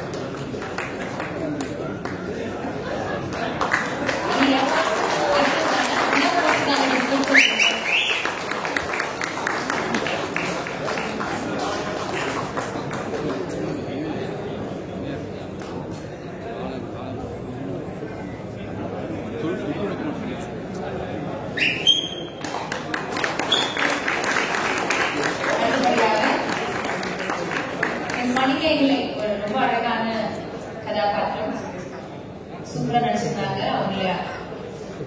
மணிக்கைகளை ஒரு ரொம்ப அழகான கதாபாத்திரம் சூப்பரா நடிச்சிருந்தாங்க. அவங்கள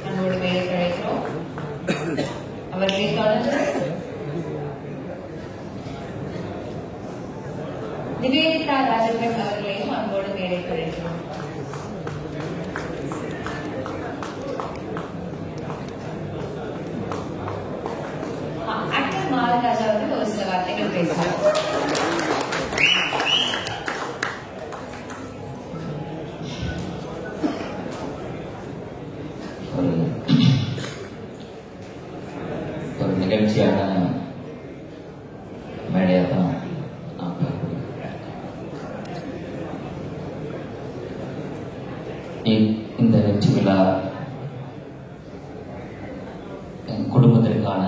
நம்மளோட மேலே கிடைக்கிறோம். அவர்களை தொடர்ந்து நிவேதிதா ராஜபுரம் அவர்களையும் அன்போடு மேலே கிடைக்கிறோம். ஆக்டர் மாரிராஜா அவர்கள் ஒரு சில வார்த்தைகள் பேசுவார். ஒரு நிகழ்ச்சியான மேடையாக தான் நான் இந்த வெற்றி விழா என் குடும்பத்திற்கான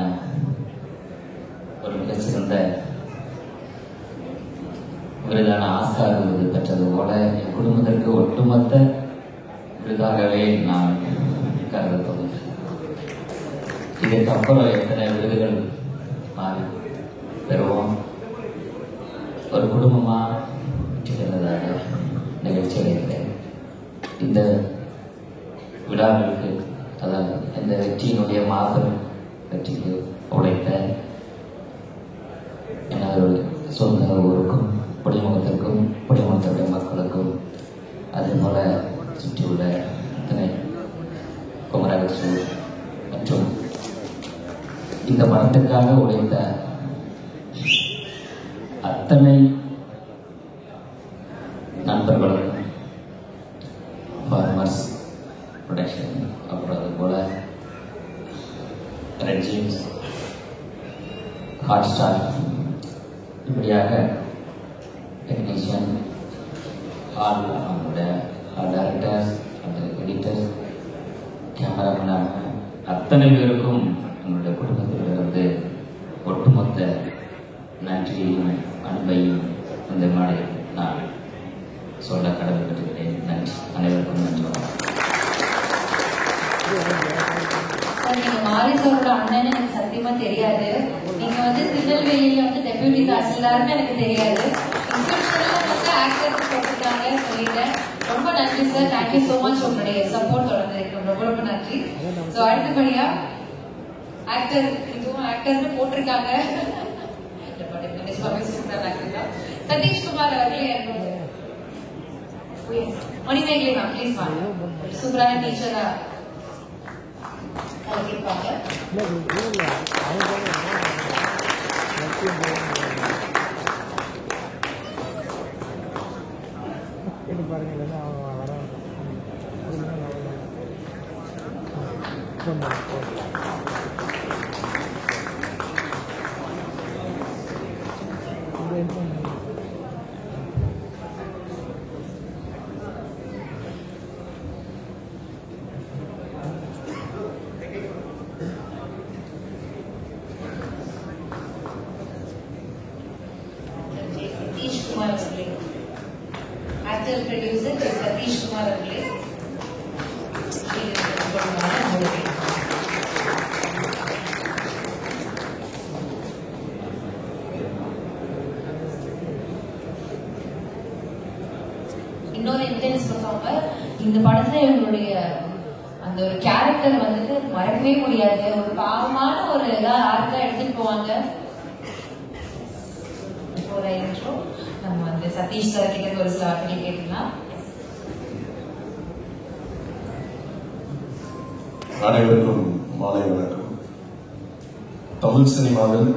ஒரு மிகச்சிறந்த விருதான ஆஸ்கார் விருது பெற்றது போல என் குடும்பத்திற்கு ஒட்டுமொத்த விருதாகவே நான் கருத தோன்றுகிறேன். இதற்கப்புறம் எத்தனை விருதுகள் மாறி பெறுவோம், ஒரு குடும்பமாக வெற்றிகிறதாக நிகழ்ச்சி அடைகிறேன். இந்த விழாவிற்கு அதாவது இந்த வெற்றியினுடைய மாபெரும் வெற்றிக்கு உழைத்த எனது சொந்த ஊருக்கும் குடிமுகத்திற்கும் குடிமுகத்துடைய மக்களுக்கும் அதேபோல சுற்றியுள்ள அத்தனை குமரகிருஷ்ணன் மற்றும் இந்த படத்திற்காக உழைத்த அத்தனை நண்பர்களுக்கும் ஃபார்மர்ஸ் ப்ரொடக்ஷன் அப்புறம் அதுபோல ரெஜிம்ஸ் ஹாட் ஸ்டார் இப்படியாக டெக்னீஷியன் ஆல் அவங்களோட டைரக்டர்ஸ் அந்த எடிட்டர்ஸ் கேமராமேன் அத்தனை பேருக்கும் என்னுடைய குடும்பத்திலிருந்து ஒட்டுமொத்த நன்றியையும் அன்பையும் இந்த மாலை நான் சொல்ல கடமைப்பட்டிருக்கிறேன். நன்றி. அனைவருக்கும் நன்றி. சார், நீங்க மாரிசோட அண்ணன் எனக்கு சத்தியமா தெரியாது. நீங்க வந்து திருநெல்வேலியில வந்து டெபியூட்டி தாசில்தார்னு எனக்கு தெரியாது. ஆக்டர் போட்டிருக்காங்க சொல்லிட்டேன். ரொம்ப நன்றி சார். Thank you so much. உங்களுடைய சப்போர்ட் தொடர்ந்து இருக்கும். ரொம்ப ரொம்ப நன்றி. ஸோ அடுத்தபடியா ஆக்டர், இதுவும் ஆக்டர்னு போட்டிருக்காங்க. சதீஷ்குமார் அவர்களே மணிமேகலை மேம் ப்ளீஸ் வாங்க. சூப்பரான டீச்சரா கலக்கிருப்பாங்க. சதீஷ் குமார் அவர்களே, ஆக்டர் ப்ரொடியூசர் சதீஷ் குமார் அவர்களே, இன்னொரு இன்டென்ஸ் பெர்ஃபார்மர். இந்த படத்துல இவங்களுடைய அந்த ஒரு கேரக்டர் வந்துட்டு மறக்கவே முடியாது. ஒரு பாவமான ஒரு ஆர்க்கா எடுத்துட்டு போவாங்க. ஒரு இன்ட்ரோ நம்ம வந்து சதீஷ் சார் கிட்ட ஒரு சில வார்த்தைகள் கேட்டுக்கலாம். அனைவருக்கும் மாலை வணக்கம். தமிழ் சினிமாவில்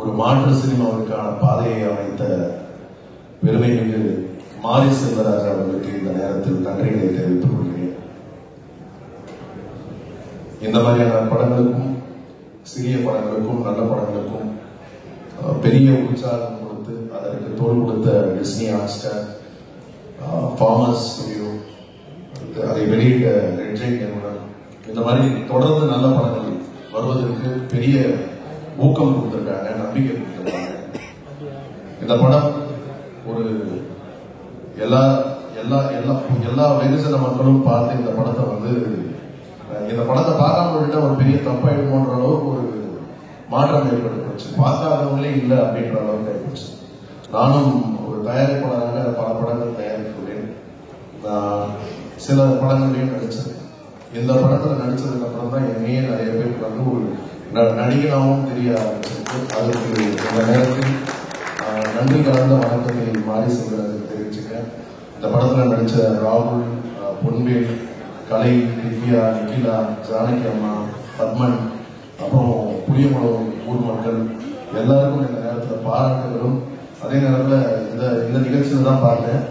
ஒரு மாற்று சினிமாவிற்கான பாதையை அமைத்த பெருமைமிகு மாரி செல்வராஜ் அவர்களுக்கு இந்த நேரத்தில் நன்றிகளை தெரிவித்துக் கொள்கிறேன். இந்த மாதிரியான படங்களுக்கும் சிறிய படங்களுக்கும் நல்ல படங்களுக்கும் பெரிய உற்சாகம் கொடுத்து அதற்கு தோல் கொடுத்த டிஸ்னி ஹாட்ஸ்டார், ஃபார்மர்ஸ் ஸ்டுடியோ, அதை வெளியிட்ட ரெட் ஜெயின் நிறுவனம், இந்த மாதிரி தொடர்ந்து நல்ல படங்கள் வருவதற்கு பெரிய ஊக்கம் கொடுத்திருக்காங்க, நம்பிக்கை கொடுத்திருக்காங்க. இந்த படம் ஒரு எல்லா எல்லா எல்லா எல்லா வெகுஜன மக்களும் பார்த்து இந்த படத்தை வந்து இந்த படத்தை பார்க்காம விட்டுட்டா ஒரு பெரிய தப்பாயிடுமோன்ற அளவுக்கு ஒரு மாற்றம் ஏற்படுத்தி பார்க்காதவங்களே இல்லை அப்படின்ற அளவுக்கு ஆயிடுச்சு. நானும் ஒரு தயாரிப்பாளராக பல படங்கள் தயாரித்துள்ளேன். நான் சில படங்களையும் நடிச்சேன். இந்த படத்தில் நடிச்சதுக்கு அப்புறம் தான் என்னையே நிறைய பேருக்கு வந்து ஒரு நடிகனாகவும் தெரிய ஆரம்பிச்சிருக்கு. அதுக்கு இந்த நேரத்தில் நன்றி கலந்த வணக்கத்தை மாரி செல்வராஜுக்கு தெரிவிச்சுக்கிறேன். இந்த படத்தில் நடித்த ராகுல், பொன்வேல், கலை, திவ்யா, நிகிலா, ஜானகி அம்மா, பத்மன், அப்புறம் புளியங்குளம் ஊர் மக்கள் எல்லாருக்கும் இந்த நேரத்தில் பாராட்டுகளும். அதே நேரத்தில் இந்த நிகழ்ச்சியில் தான் பார்த்தேன்,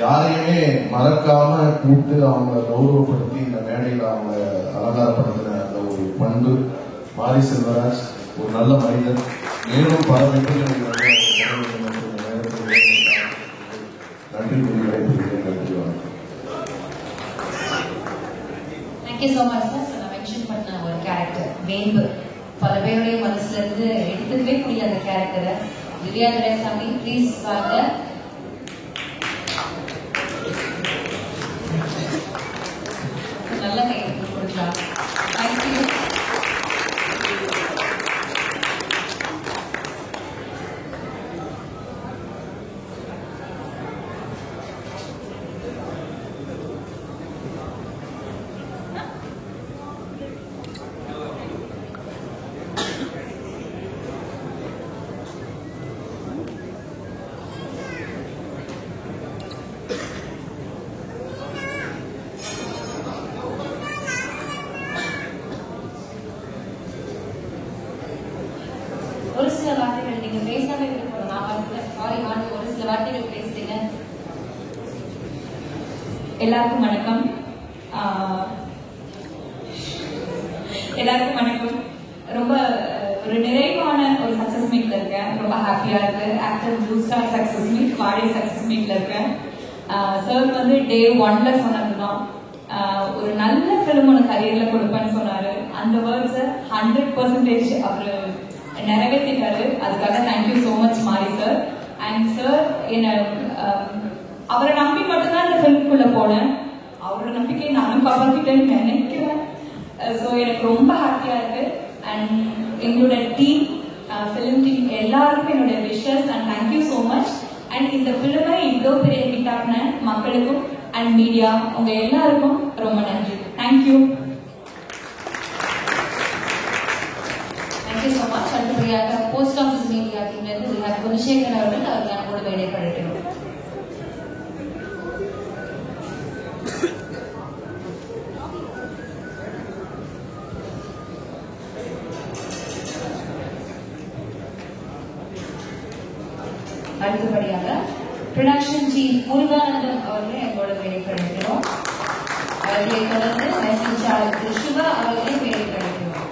யாரையுமே மறக்காம கூப்பிட்டு அவங்கள கௌரவப்படுத்தி இந்த மேடையில் அவங்க அலங்காரப்படுத்தின அந்த ஒரு பண்பு மாரி செல்வராஜ் ஒரு நல்ல மனிதர். மேலும் பல வெற்றிகளை நன்றி கூறி விடைபெறுகிறேன். நன்றி, வணக்கம். Thank you so much sir. நான் மென்ஷன் பண்ண ஒரு கேரக்டர் வேம்பு பல பேருடைய மனசுல இருந்து எடுத்துக்கவே முடியல அந்த கேரக்டரை. திவ்யா துரைசாமி ப்ளீஸ் வாங்க. நல்ல கை கொடுக்கலாம். தேங்க்யூ. ஒரு சில வார்த்தைகள் நீங்க பேசாம இருந்து போறோம். சாரி மாட்டு ஒரு சில வார்த்தைகள் பேசுறீங்க. எல்லாருக்கும் வணக்கம். எல்லாருக்கும் வணக்கம். ரொம்ப ஒரு நிறைவான ஒரு சக்சஸ் மீட்ல இருக்கேன். ரொம்ப ஹாப்பியா இருக்கு. Actor blue star success meet, வாடி சக்சஸ் மீட்ல இருக்கேன். சார் வந்து டே 1ல சொன்னதுதான் ஒரு நல்ல பிலிம் ஒன்று கரியர்ல கொடுப்பேன்னு சொன்னாரு. அந்த வேர்ட்ஸை 100% அவரு நிறைவேற்றிட்டாரு. அதுக்காக தேங்க்யூ ஸோ மச் மாரி சார். அண்ட் சார் என்ன அவரை நம்பி மட்டும்தான் இந்த ஃபிலிம்குள்ள போனேன். அவரோட நம்பிக்கையை நானும் காப்பாற்றிட்டேன்னு நினைக்கிறேன். ஸோ எனக்கு ரொம்ப ஹாப்பியாக இருக்கு. அண்ட் எங்களோட டீம், ஃபிலிம் டீம் எல்லாருக்கும் என்னோட wishes and thank you so much. And இந்த ஃபிலிமை இவ்வளோ பெரிய ஹிட் ஆகின மக்களுக்கும் அண்ட் மீடியா உங்க எல்லாருக்கும் ரொம்ப நன்றி. தேங்க்யூ. Thank you so much. அடுத்தபடியாக போஸ்ட் ஆஃபீஸ் மீடியா டீம்லேருந்து குணசேகரன் அவர்கள் அவர் நம்மோட வேலை கழிக்கணும். அடுத்தபடியாக ப்ரொடக்ஷன் சீஃப் முருகானந்தம் அவர்களை எங்களோட வேலை கழிக்கிறோம். அவர்களை தொடர்ந்து மெசேஜாளர் திரு சிவா அவர்களை வேலை கழிக்கிறோம்.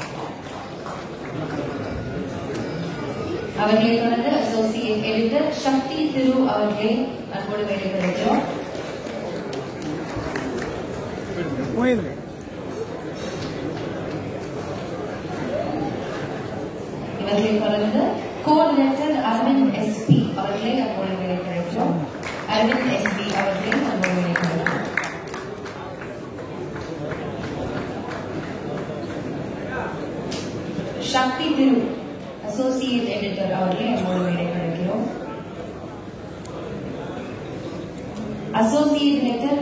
அவர்களை தொடர்ந்து அசோசியேட் எடிட்டர் சக்தி திரு அவர்களை அன்போடு வேலை கழிக்கிறோம். இவர்களை தொடர்ந்து கோஆர்டினேட்டர் அரவிந்த் எஸ்பி அவர்களை அன்போடு வேலை கழிக்கிறோம். அரவிந்த் எஸ்பி அவர்களை அன்போடு வேலை கழிக்கிறோம். சக்தி திரு அசோசியேட் எடிட்டர் அவர்களை அன்போடு வேலை கழிக்கிறோம். அசோசியேட் எடிட்டர்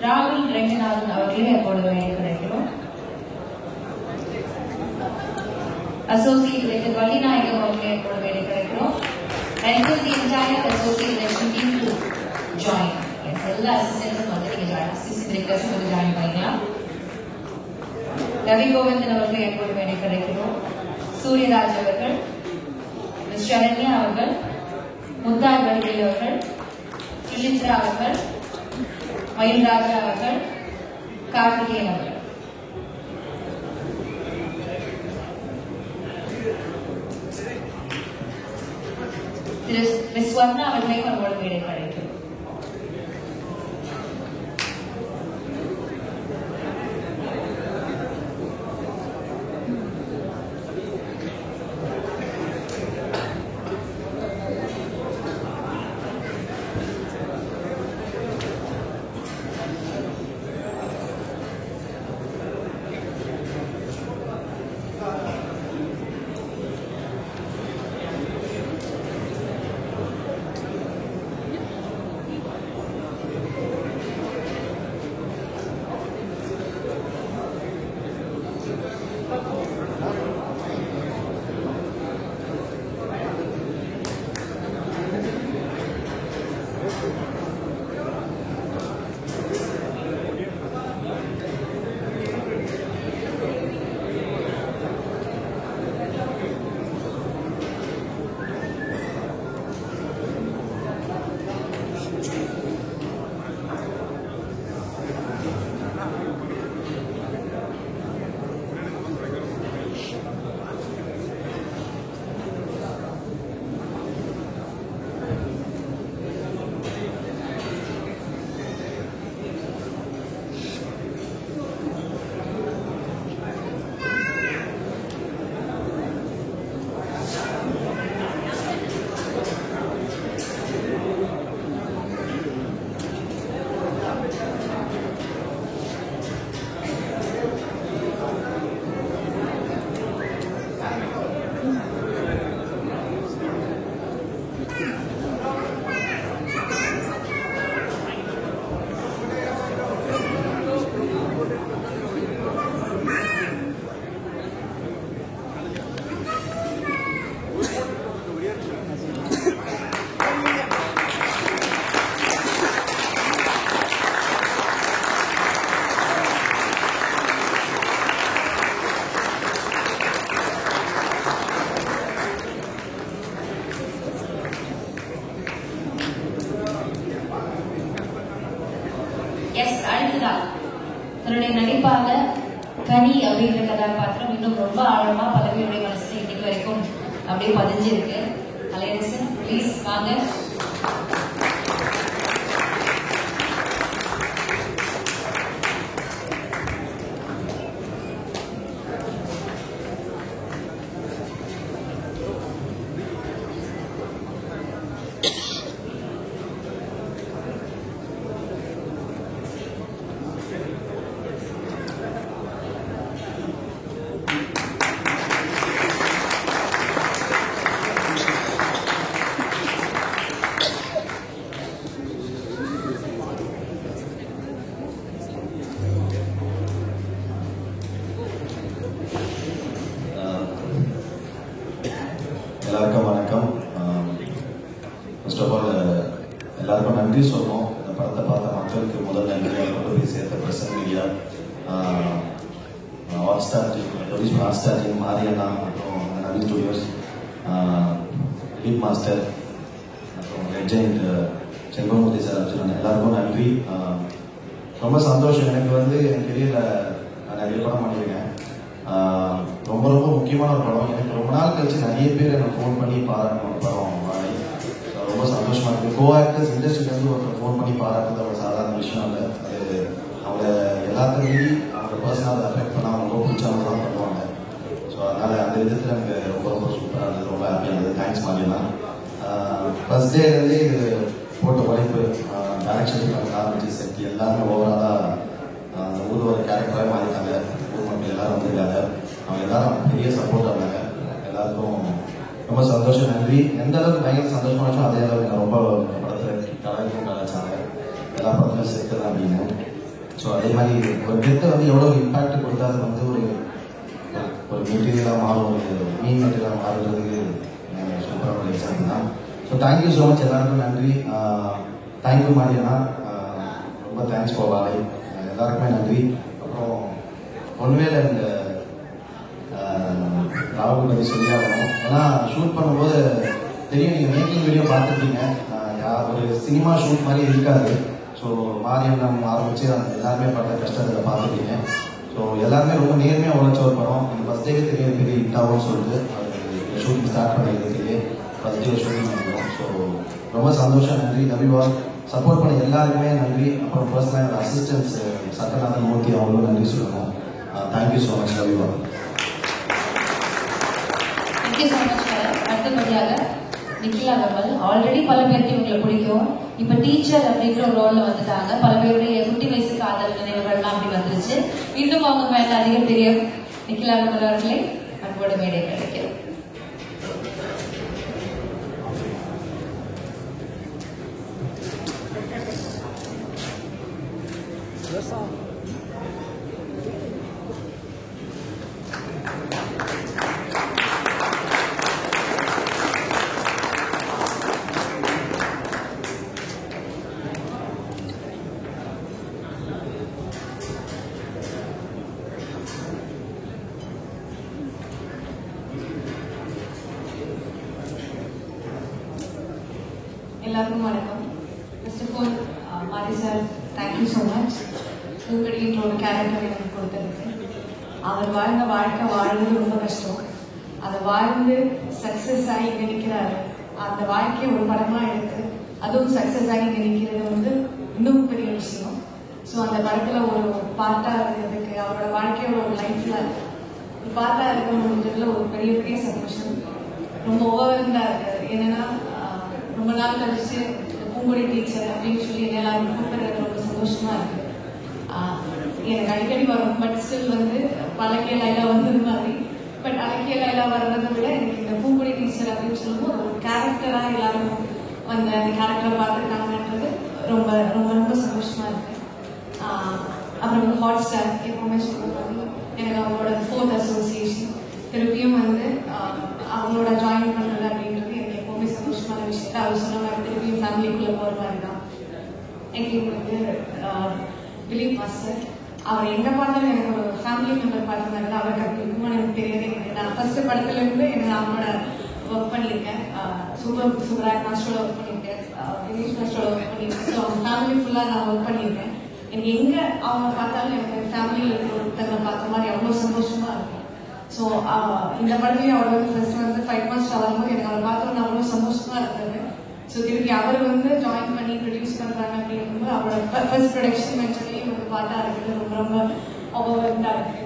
ராகுல் ரெங்கநாதன் அவர்களை அன்போடு வேலை கழிக்கிறோம். அசோசியேட் எடிட்டர் வள்ளிநாயகம் அவர்களை அன்போடு வேலை கழிக்கிறோம். And to the entire association team to join. Yes, எல்லா அசிஸ்டன்ட்ஸும் வந்து நீங்க அசிஸ்டன்ட் டைரக்டர்ஸும் வந்து ஜாயின் பண்ணிக்கலாம். ரவி கோவிந்தன் அவர்களை எப்போது வேலை கிடைக்கிறோம். சூரியராஜ் அவர்கள், மிஸ் சரண்யா அவர்கள், முத்தார் வடிவேல் அவர்கள், சுசித்ரா அவர்கள், மயில்ராஜா அவர்கள், கார்த்திகேயன் அவர்கள். திரு மிஸ் வர்ணா அவர்களையும் அவரோட வேலை கிடைக்கும். தன்னுடைய நடிப்பாக கனி அப்படின்ற கதாபாத்திரம் இன்னும் ரொம்ப ஆழமா பலவியுடைய மனசுல இன்னைக்கு வரைக்கும் அப்படியே பதிஞ்சிருக்கு. கலையரசன் ப்ளீஸ் வாங்க. எல்லாருக்கும் வணக்கம். ஃபர்ஸ்ட் ஆஃப் ஆல் எல்லாருக்கும் நன்றி சொல்லணும். இந்த படத்தை பார்த்த மக்களுக்கு முதல் நன்றி. கொண்டு போய் சேர்த்த present media, Hotstar team, Hotstar team, மாரியண்ணா, அப்புறம் நவீன் ஸ்டுடியோஸ், லீட் மாஸ்டர், அப்புறம் லெஜெண்ட் செல்வமூர்த்தி சார், அர்ஜுனன், எல்லாருக்கும் நன்றி. ரொம்ப சந்தோஷம். எனக்கு என் கெரியரில் நான் நிறைய படம் பண்ணியிருக்கேன். ரொம்ப ரொம்ப முக்கியமான ஒரு படம். எனக்கு ரொம்ப நாள் கழிச்சு நிறைய பேர் எனக்கு ஃபோன் பண்ணி பாராட்டணும் ஒரு படம் வாங்கி. ரொம்ப சந்தோஷமாக இருக்குது. கோ ஆக்டர்ஸ் இண்டஸ்ட்ரியிலேருந்து ஒருத்தர் ஃபோன் பண்ணி பாராட்டுறது ஒரு சாதாரண விஷயம் இல்லை. அது அவங்க எல்லாத்தையும் அவங்க பர்சனலாக அஃபெக்ட் பண்ணால் அவங்க ரொம்ப பிடிச்சவங்க தான் பண்ணுவாங்க. ஸோ அதனால் அந்த விதத்தில் எனக்கு ரொம்ப ரொம்ப சூப்பராக இருந்தது, ரொம்ப ஹாப்பியாக இருந்தது. தேங்க்ஸ் மாதிரிலாம். ஃபர்ஸ்ட் டேலேருந்தே இது போட்ட உழைப்பு, டைரக்ஷன் ஆரம்பிச்சு செட் எல்லாருமே ஓவராலாக அந்த ஊர் ஒரு கேரக்டராக மாறிட்டாங்க. ஊர் மக்கள் எல்லாரும் வந்திருக்காங்க. அவங்க எல்லாரும் பெரிய சப்போர்ட் ஆனாங்க. எல்லாருக்கும் ரொம்ப சந்தோஷம், நன்றி. எந்த அளவுக்கு பயங்கர சந்தோஷமா இருந்துச்சோ அதே அளவுக்கு ரொம்ப படத்தில் கலாய்க்கும் கலாச்சாங்க. எல்லா படத்துலையும் செட்டு தான் அப்படின்னு. ஸோ அதே மாதிரி ஒரு டெத்தை எவ்வளோ இம்பாக்ட் கொடுத்தா அது ஒரு மெட்டீரியலாக மாறும், ஒரு மீன் மெட்டீரியலாக மாறுறதுக்கு சூப்பரான ஒரு எக்ஸாம்பிள் தான். ஸோ தேங்க்யூ ஸோ மச், எல்லாருக்கும் நன்றி. தேங்க்யூ மாரியண்ணா, ரொம்ப தேங்க்ஸ் ஃபார் வாழை, எல்லாருக்குமே நன்றி. அப்புறம் ஒன்வேல இந்த ராகுல் பற்றி சொல்லியாகணும். ஏன்னா ஷூட் பண்ணும்போது தெரியும், நீங்கள் மேக்கிங் வீடியோ பார்த்துருப்பீங்க. ஒரு சினிமா ஷூட் மாதிரி இருக்காது. ஸோ மாரியண்ணன் ஆரம்பித்து எல்லாருமே பட்ட கஷ்டத்தில் பார்த்துருப்பீங்க. ஸோ எல்லாருமே ரொம்ப நேர்மையாக உழைச்ச ஒரு படம். எனக்கு ஃபஸ்ட் டேவே தெரியும் பெரிய ஹிட் ஆகும்னு சொல்லிட்டு அது ஷூட்டிங் ஸ்டார்ட் பண்ணிக்கிறதுக்கு ஃபஸ்ட் டே ஷூட்டிங் பண்ணிக்கிறோம். ஸோ ரொம்ப சந்தோஷம், நன்றி. ரவிவா சப்போர்ட் பண்ண எல்லாருக்குமே நன்றி. அப்புறம் பர்சனலாக என்னோட அசிஸ்டன்ஸ் சத்யநாதன் மூர்த்தி, அவங்களும் நன்றி சொல்லணும். தேங்க்யூ ஸோ மச் ரவிவா. Thank you so much. அடுத்தபடியாக நிக்கிலா கமல். ஆல்ரெடி பல பேருக்கு இவங்களை பிடிக்கும். இப்போ டீச்சர் அப்படிங்கிற ஒரு ரோலில் வந்துட்டாங்க. பல பேருடைய குட்டி வயசு காதல் நினைவுகள்லாம் அப்படி வந்துருச்சு. இன்னும் அவங்க மேலே அதிக தெரியும். நிக்கிலா கமல் அவர்களே அன்போட மேடை கிடைக்கும். எல்லாருக்கும் வணக்கம். ஃபர்ஸ்ட் ஆஃப் ஆல் மாரி சார் தேங்க்யூ ஸோ மச். பூங்கடின்ற ஒரு கேரக்டர் எனக்கு கொடுத்ததுக்கு. அவர் வாழ்ந்த வாழ்க்கை வாழ்றது ரொம்ப கஷ்டம். அதை வாழ்ந்து சக்ஸஸ் ஆகி இங்கே நிற்கிறாரு. அந்த வாழ்க்கையை ஒரு படமாக எடுத்து அதுவும் சக்ஸஸ் ஆகி இங்கே நிற்கிறது இன்னும் பெரிய விஷயம். ஸோ அந்த படத்தில் ஒரு பார்ட்டாக இருக்கிறதுக்கு, அவரோட வாழ்க்கையோட ஒரு லைஃப்பில் ஒரு பார்ட்டாக இருக்க முடிஞ்சதில் ஒரு பெரிய பெரிய சந்தோஷம். ரொம்ப ஓவர்வெல்ம்டாக இருக்காது. என்னென்னா ரொம்ப நாள் கழிச்சு பூங்கொடி டீச்சர் அப்படின்னு சொல்லி எல்லாரும் கூப்பிடுறது ரொம்ப சந்தோஷமா இருக்கு. எனக்கு அடிக்கடி வரும். பட் ஸ்டில் பழக்கிய லைலா வந்தது மாதிரி. பட் அழகிய லைலா வர்றதை விட எனக்கு இந்த பூங்கொடி டீச்சர் அப்படின்னு சொல்லும்போது ஒரு கேரக்டரா எல்லாரும் அந்த கேரக்டரை பார்த்துருக்காங்கன்றது ரொம்ப ரொம்ப ரொம்ப சந்தோஷமா இருக்கு. அப்புறம் ஹாட் ஸ்டார் எப்பவுமே சொல்லுவாங்க. எனக்கு அவங்களோட 4th அசோசியேஷன் திருப்பியும் அவங்களோட ஜாயின் பண்றது அப்படின்றது சந்தோஷமான விஷயத்த அவர் சொன்ன மாதிரி திருப்பியும் ஃபேமிலிக்குள்ள போற மாதிரி தான். எனக்கு பிலீப் மாஸ்டர், அவர் எங்க பார்த்தாலும் எனக்கு ஒரு ஃபேமிலி மெம்பர் பார்த்த மாதிரி தான். அவருக்கு அப்படி இருக்குமா எனக்கு தெரியவே கிடையாது. நான் ஃபர்ஸ்ட் படத்துல இருந்து எனக்கு அவங்களோட ஒர்க் பண்ணியிருக்கேன். சூப்பராக மாஸ்டரோட ஒர்க் பண்ணியிருக்கேன், தினேஷ் மாஸ்டரோட ஒர்க் பண்ணியிருக்கேன். ஸோ அவங்க ஃபேமிலி ஃபுல்லாக நான் ஒர்க் பண்ணியிருக்கேன். எனக்கு எங்க அவங்க பார்த்தாலும் எனக்கு ஃபேமிலியில் ஒருத்தங்களை பார்த்த மாதிரி அவ்வளோ சந்தோஷமா இருக்கும். ஸோ இந்த படத்துலையும் அவர் ஃபர்ஸ்ட் ஃபைட் மாஸ்டர் வரும்போது எனக்கு அவர் பார்த்தோன்னு அவ்வளோ சந்தோஷமா இருந்தது. ஸோ திருப்பி அவர் ஜாயின் பண்ணி ப்ரொடியூஸ் பண்றாங்க அப்படிங்கும்போது அவரோட ஃபர்ஸ்ட் ப்ரொடக்ஷன் மென்ஷன்லையும் பார்த்தா இருக்குது ரொம்ப ரொம்ப ஓவர்வெல்ம்டா இருக்கு.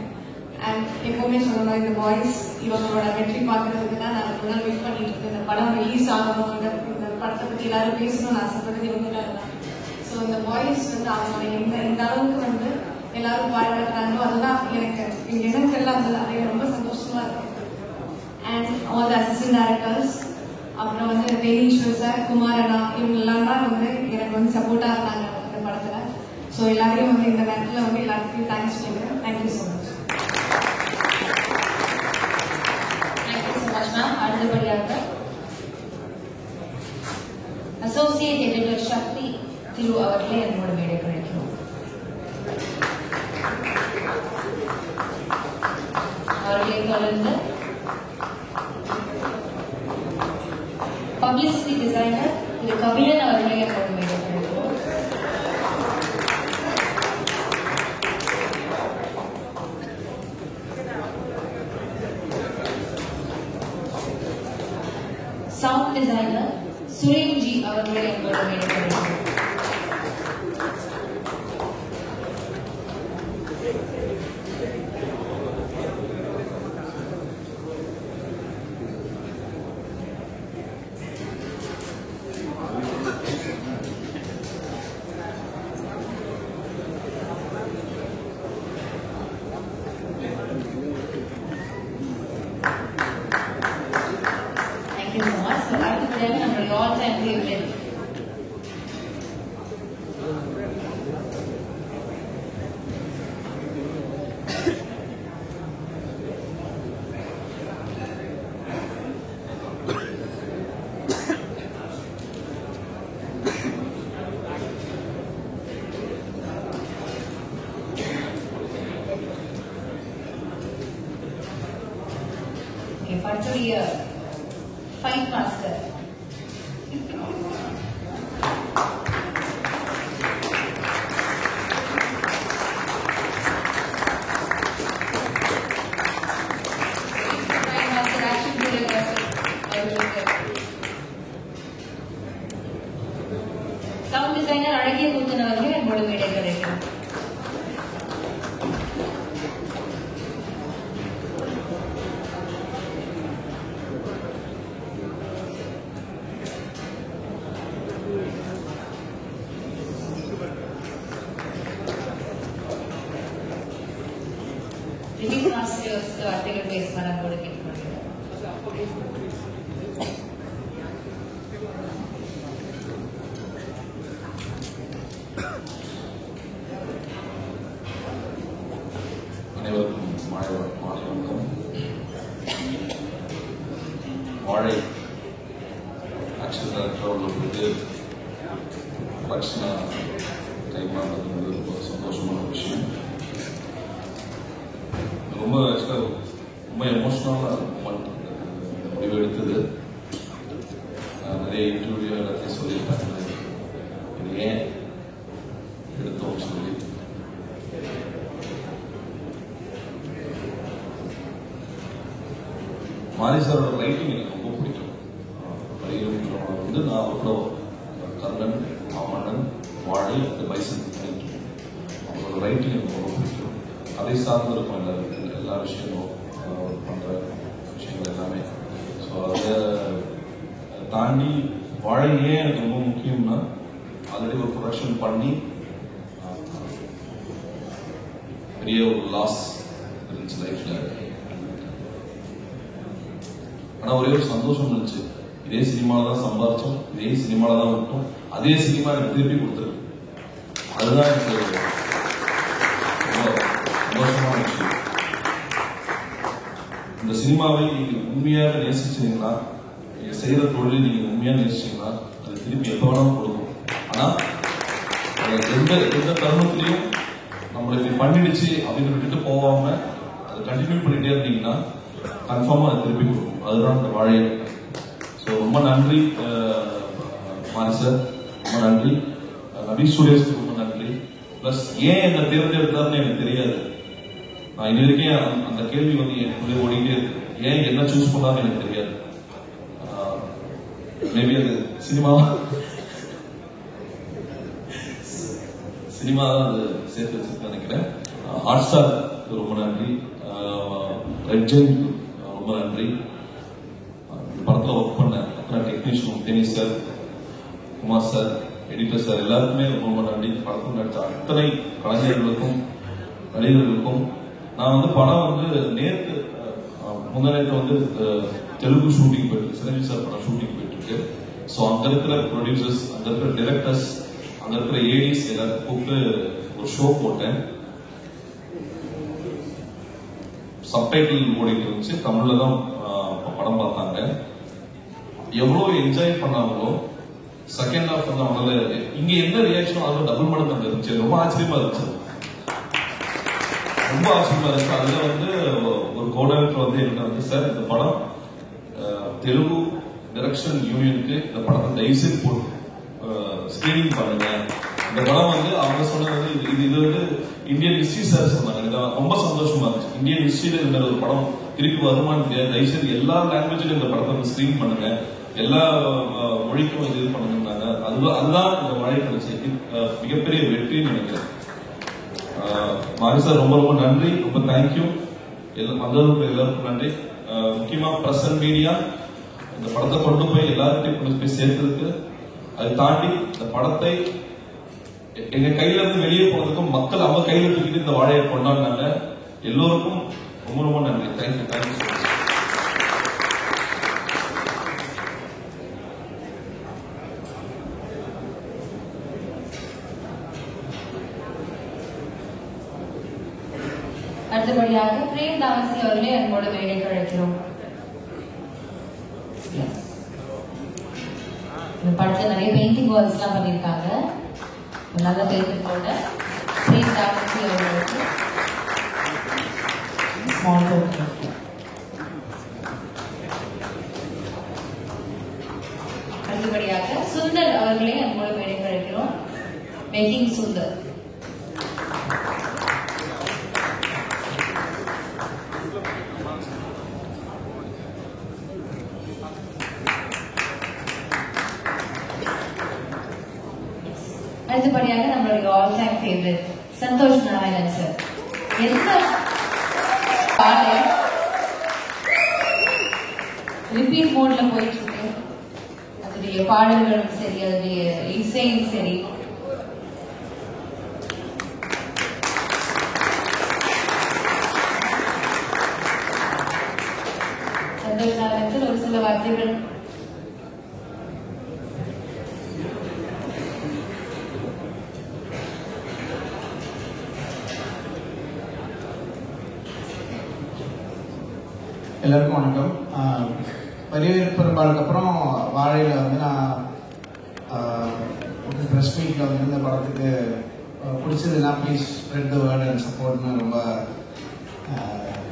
அண்ட் எப்பவுமே சொல்லணும், இந்த பாய்ஸ் இவங்களோட வெற்றி பார்க்கறதுக்கு தான் நான் ரொம்ப நாள் வெயிட் பண்ணிட்டு இருக்கேன். இந்த படம் ரிலீஸ் ஆகணும், இந்த படத்தை பற்றி எல்லாரும் பேசணும்னு ஆசைப்பட்டது இவங்களுக்காக தான். ஸோ இந்த பாய்ஸ் அவங்க இந்த அளவுக்கு எல்லாரும் பாராட்டுறாங்களோ அதுதான் எனக்கு என்னன்னு தெரியல, அது ரொம்ப சந்தோஷமா இருக்கு. And all the assistant directors, அப்புறம் தேனீஸ்வர் சார், குமாரண்ணா, இவங்க எல்லாம் தான் எனக்கு சப்போர்ட்டா இருந்தாங்க இந்த படத்துல. ஸோ எல்லாரையும் இந்த நேரத்தில் எல்லாருக்கும் தேங்க்ஸ் சொல்லிக்கிறேன். Thank you so much. Thank you so much ma'am. அடுத்தபடியாக அதைத் தொடர்ந்து பப்ளிசிட்டி டிசைனர் திரு கபிலன் அவர்களை அழைக்கிறோம். சவுண்ட் டிசைனர் சுரேன்ஜி அவர்களை அழைக்கிறோம். Thank you so much. So, அடுத்தபடியாக நம்மளுடைய all time favorite பட்டுடைய ஃபைட் மாஸ்டர் ஆக்ஷன் கோரியோகிராஃபர் அவர்களுக்கு, சவுண்ட் டிசைனர் அழகிய கூத்தன் அவர்கள் என்னோட மேடை கிடைக்கும். ரிலீஃப் மாஸ்டர்ஸ் வார்த்தைகள் பேசுவார் நம்மளோட கேட்டுக்கொள்கிறோம். அனைவருக்கும் மாலை வணக்கம். வாழை ஆக்ஷன் டைரக்டரோட போயிட்டு ப்ரொடக்ஷனாக கைமாறுறது வந்து ரொம்ப சந்தோஷமான விஷயம். ரொம்ப ஆக்சுவலாக ரொம்ப எமோஷ்னலாக முடிவு எடுத்தது. நிறைய இன்டர்வியூ எல்லாத்தையும் சொல்லியிருப்பாங்க இது ஏன் எடுத்தோம்னு சொல்லி. மாரி சாரோட ரைட்டிங் எனக்கு ரொம்ப பிடிக்கும். வரிகள் வந்து நான் அப்புறம் கர்ணன், மாமன்னன், வாழை, அந்த பைசன் அவங்களோட ரைட்டிங் எனக்கு ரொம்ப பிடிக்கும். அதை சார்ந்து இருக்கும் எல்லா விஷயங்களும் பண்ணுற விஷயங்கள் எல்லாமே. ஸோ அதை தாண்டி வாழை ஏன் எனக்கு ரொம்ப முக்கியம்னா ஆல்ரெடி ஒரு ப்ரொடக்ஷன் பண்ணி பெரிய ஒரு லாஸ் இருந்துச்சு லைஃப்ல. ஆனால் ஒரே ஒரு சந்தோஷம் இருந்துச்சு, இதே சினிமாவில் தான் சம்பாதிச்சோம், இதே சினிமாவில் தான் விட்டோம், அதே சினிமா எனக்கு திருப்பி கொடுத்துருக்கு. அதுதான் எனக்கு சந்தோஷமான விஷயம். இந்த சினிமாவை நீங்க உண்மையாக நேசிச்சீங்கன்னா, நீங்க செய்யற தொழிலை நீங்க உண்மையாக நேசிச்சீங்கன்னா அது திருப்பி எப்ப வேணாலும் கொடுக்கும். ஆனா எந்த தருணத்திலையும் நம்மளை இப்படி பண்ணிடுச்சு அப்படின்னு விட்டுட்டு போகாம அதை கண்டினியூ பண்ணிட்டே இருந்தீங்கன்னா கன்ஃபார்மா அது திருப்பி கொடுக்கும். அதுதான் இந்த வாழை. ஸோ ரொம்ப நன்றி மாரி சார், ரொம்ப நன்றி. நபி ஸ்டுடியோஸ்க்கு ரொம்ப நன்றி. பிளஸ் ஏன் என்ன தேர்ந்தெடுத்தாருன்னு எனக்கு தெரியாது. நான் இது வரைக்கும் அந்த கேள்வி வந்து எனக்குள்ளே ஓடிட்டே இருக்கு, ஏன் என்ன சூஸ் பண்ணாருன்னு எனக்கு தெரியாது. மேபி அது சினிமா தான் அது சேர்த்து வச்சிருக்கேன் நினைக்கிறேன். ஹாட் ஸ்டார் ரொம்ப நன்றி. ரெட் ஜெயின் ரொம்ப நன்றி. படத்தில் ஒர்க் பண்ண அத்தனை technician Denish sir, Kumar sir, editor sir எல்லாருக்குமே ரொம்ப நன்றி. படத்தில் நடித்த அத்தனை கலைஞர்களுக்கும் நடிகர்களுக்கும். நான் வந்து படம் வந்து நேற்று முந்தினேற்று வந்து தெலுங்கு ஷூட்டிங் போயிட்டு, சிரஞ்சீவி சார் படம் ஷூட்டிங் போயிட்டு இருக்கு. ஸோ அங்கே இருக்கிற ப்ரொடியூசர்ஸ், அங்கே இருக்கிற டிரெக்டர்ஸ், அங்கே இருக்கிற ஏடிஸ் எல்லாரும் கூப்பிட்டு ஒரு ஷோ போட்டேன். சப்டைட்டில் ஓடிட்டு இருந்துச்சு, தமிழ்ல தான் படம் பார்த்தாங்க. எவ்வளோ என்ஜாய் பண்ணாங்களோ செகண்ட் ஹாஃப் வந்து அவங்களால இங்க எந்த ரியாக்ஷனும் அதில் டபுள் மடங்கு அங்கே இருந்துச்சு. ரொம்ப ஆச்சரியமா இருந்துச்சு, ரொம்ப ஆச்சரியமா இருந்துச்சு. அதுல வந்து ஒரு ஒரு கோடைரக்டர் வந்து என்கிட்ட வந்து சார் இந்த படம் தெலுங்கு டைரக்ஷன் யூனியனுக்கு இந்த படத்தை தயவுசெய்து போட்டு ஸ்கிரீனிங் பண்ணுங்க. இந்த படம் வந்து அவங்க சொன்னது இது வந்து இந்தியன் ஹிஸ்டரி சார் சொன்னாங்க. எனக்கு ரொம்ப சந்தோஷமா இருந்துச்சு. இந்தியன் ஹிஸ்டரியில இருக்கிற ஒரு படம் திருப்பி வருமானு தெரியாது. தயவுசெய்து எல்லா லாங்குவேஜிலும் இந்த படத்தை வந்து ஸ்கிரீன் பண்ணுங்க, எல்லா மொழிக்கும் இது பண்ணுங்கன்னாங்க. அதுதான் இந்த மழை கிடைச்சி மிகப்பெரிய வெற்றின்னு நினைக்கிறேன். மாரி சார் ரொம்ப ரொம்ப நன்றி, ரொம்ப தேங்க்யூ. வந்தவர்களுக்கு எல்லாருக்கும் நன்றி. முக்கியமா பிரஸ் அண்ட் மீடியா இந்த படத்தை கொண்டு போய் எல்லார்கிட்டையும் கொண்டு போய் சேர்த்ததுக்கு, அதை தாண்டி இந்த படத்தை எங்க கையில இருந்து வெளியே போனதுக்கும் மக்கள் அவங்க கையில தூக்கிட்டு இந்த வாழையை கொண்டாடினாங்க. எல்லோருக்கும் ரொம்ப ரொம்ப நன்றி. Thank you thank you. அடுத்தபடியாக பிரேம் தாமசி அவர்களே என்னோட வேலைக்கு அழைக்கிறோம். இந்த படத்துல நிறைய பெயிண்டிங் ஒர்க்ஸ் எல்லாம் பண்ணியிருக்காங்க. நல்ல பெயிண்டிங்கோட பிரேம் தாமசி அவர்களுக்கு ஸ்மால் போட்டோ. அடுத்தபடியாக சுந்தர் அவர்களே என்னோட வேலைக்கு அழைக்கிறோம். மேக்கிங் சுந்தர். அடுத்தபடியாக நம்மளுடைய all time favourite Santhosh Narayanan sir. எந்த பாடல் ரிப்பீட் மோட்ல போயிட்டு இருக்கு. அதனுடைய பாடல்களும் சரி, அதனுடைய இசையும் சரி, சந்தோஷ் நாராயணன் சார் ஒரு சில வார்த்தைகள். எல்லாருக்கும் வணக்கம். வரவேற்பு பெரும்பாலுக்கு அப்புறம் வாழையில் வந்து நான் ப்ரெஸ் மீட்டில் வந்து இந்த படத்துக்கு பிடிச்சதுன்னா please spread the word and சப்போர்ட்னு ரொம்ப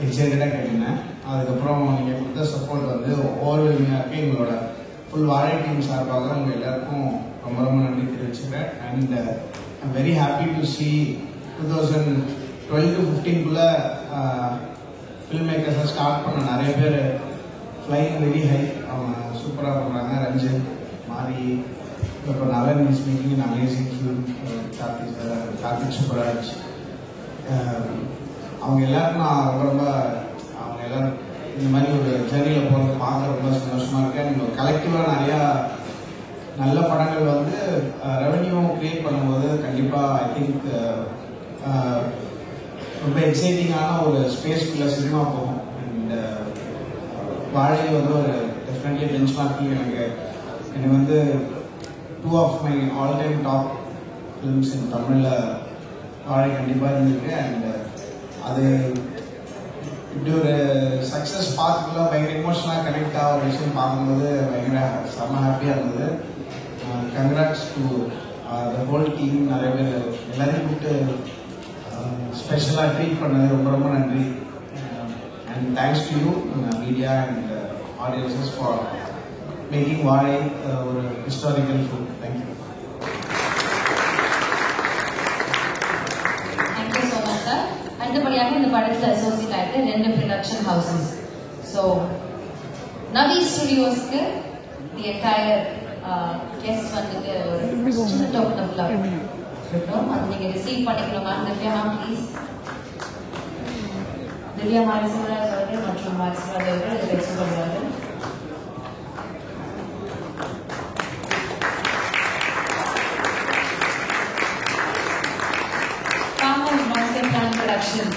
எக்ஸைட்டடாக கேட்டிருந்தேன். அதுக்கப்புறம் நீங்கள் கொடுத்த சப்போர்ட் வந்து ஓவர்வெல்மிங்காக இருக்குது. எங்களோட ஃபுல் வாழை டீம் சார்பாக உங்கள் எல்லாருக்கும் ரொம்ப ரொம்ப நன்றி தெரிவிச்சுக்கிறேன். And I'm very happy to see 2012 to 2015 film மேக்கர்ஸை ஸ்டார்ட் பண்ண நிறைய பேர் ஃப்ளைங் வெரி ஹை. அவங்க சூப்பராக பண்ணுறாங்க. ரஞ்சித் மாரி, இப்போ Navan is making an amazing film. Karthik Subbaraj, அவங்க எல்லாருக்கும் நான் ரொம்ப ரொம்ப அவங்க எல்லோரும் இந்த மாதிரி ஒரு ஜேர்னியில் போகிறது பார்க்க ரொம்ப சந்தோஷமாக இருக்கேன். கலெக்டிவாக நிறையா நல்ல படங்கள் வந்து ரெவன்யூவும் க்ரியேட் பண்ணும்போது கண்டிப்பாக ஐ திங்க் ரொம்ப எக்ஸைட்டிங்கான ஒரு ஸ்பேஸ்க்குள்ள சினிமா போகும். அண்ட் வாழை வந்து ஒரு டெஃபினெட்லி பெஞ்ச் மார்க்கிங். எனக்கு வந்து 2 of my all time top films in தமிழில் வாழை கண்டிப்பாக இருந்திருக்கு. அண்ட் அது இப்படி ஒரு சக்ஸஸ் பார்த்துக்குள்ள பயங்கர எமோஷனலாக கனெக்ட் ஆகிற விஷயம் பார்க்கும்போது பயங்கர செம்ம ஹாப்பியாக இருந்தது. Congrats to the whole team. நிறைய பேர் எல்லாரையும் கூப்பிட்டு ஸ்பெஷலாக ட்ரீட் பண்ணது ரொம்ப ரொம்ப நன்றி. And thanks to you media and audiences for making Vaazhai ஒரு historical film. Thank you. Thank you so much sir. அடுத்தபடியாக இந்த படத்தில் அசோசியேட் ஆகிட்டு 2 ப்ரொடக்ஷன் ஹவுசஸ். ஸோ நவி ஸ்டுடியோஸ்க்கு தி என்டையர் கெஸ்ட் வந்துட்டு ஒரு சின்ன டோக்கன் ஆஃப் லவ் அது நீங்க ரிசீவ் பண்ணிக்கணும். Divya ma'am please. திவ்யா மாரிசுவராஜ் அவர்கள் மற்றும் மாரிசுவராஜ் அவர்கள் இதை ரிசீவ் பண்ணுவார்கள். Farmers Master Plan Production.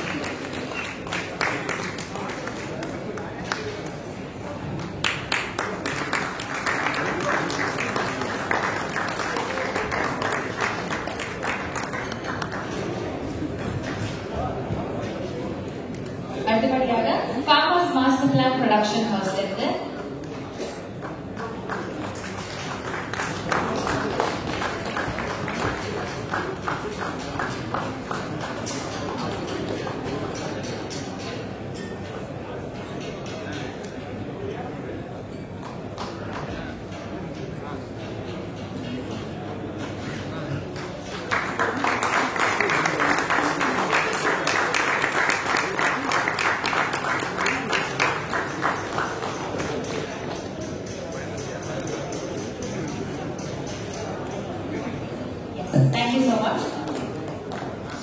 அடுத்தபடியாக Farmers Master Plan Production House இருந்து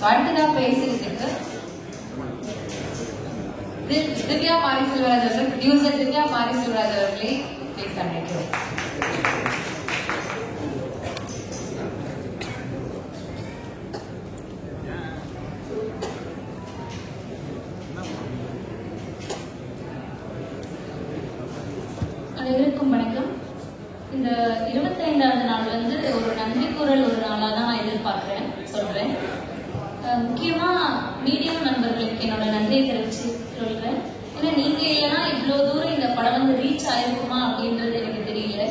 அடுத்ததா பேசுறதுக்கு திவ்யா மாரி செல்வராஜ் அவர்கள், ப்ரொடியூசர் திவ்யா மாரி செல்வராஜ் அவர்களே பேச அழைக்கிறோம். அனைவருக்கும் வணக்கம். இந்த 25வது நாள் வந்து ஒரு நன்றி குரல் ஒரு நாளாக தான் நான் எதிர்பார்க்குறேன், சொல்கிறேன். முக்கியமாக மீடியா நண்பர்களுக்கு என்னோட நன்றியை தெரிவித்து சொல்கிறேன். ஏன்னா நீங்கள் இல்லைன்னா இவ்வளோ தூரம் இந்த படம் வந்து ரீச் ஆயிருக்குமா அப்படின்றது எனக்கு தெரியல.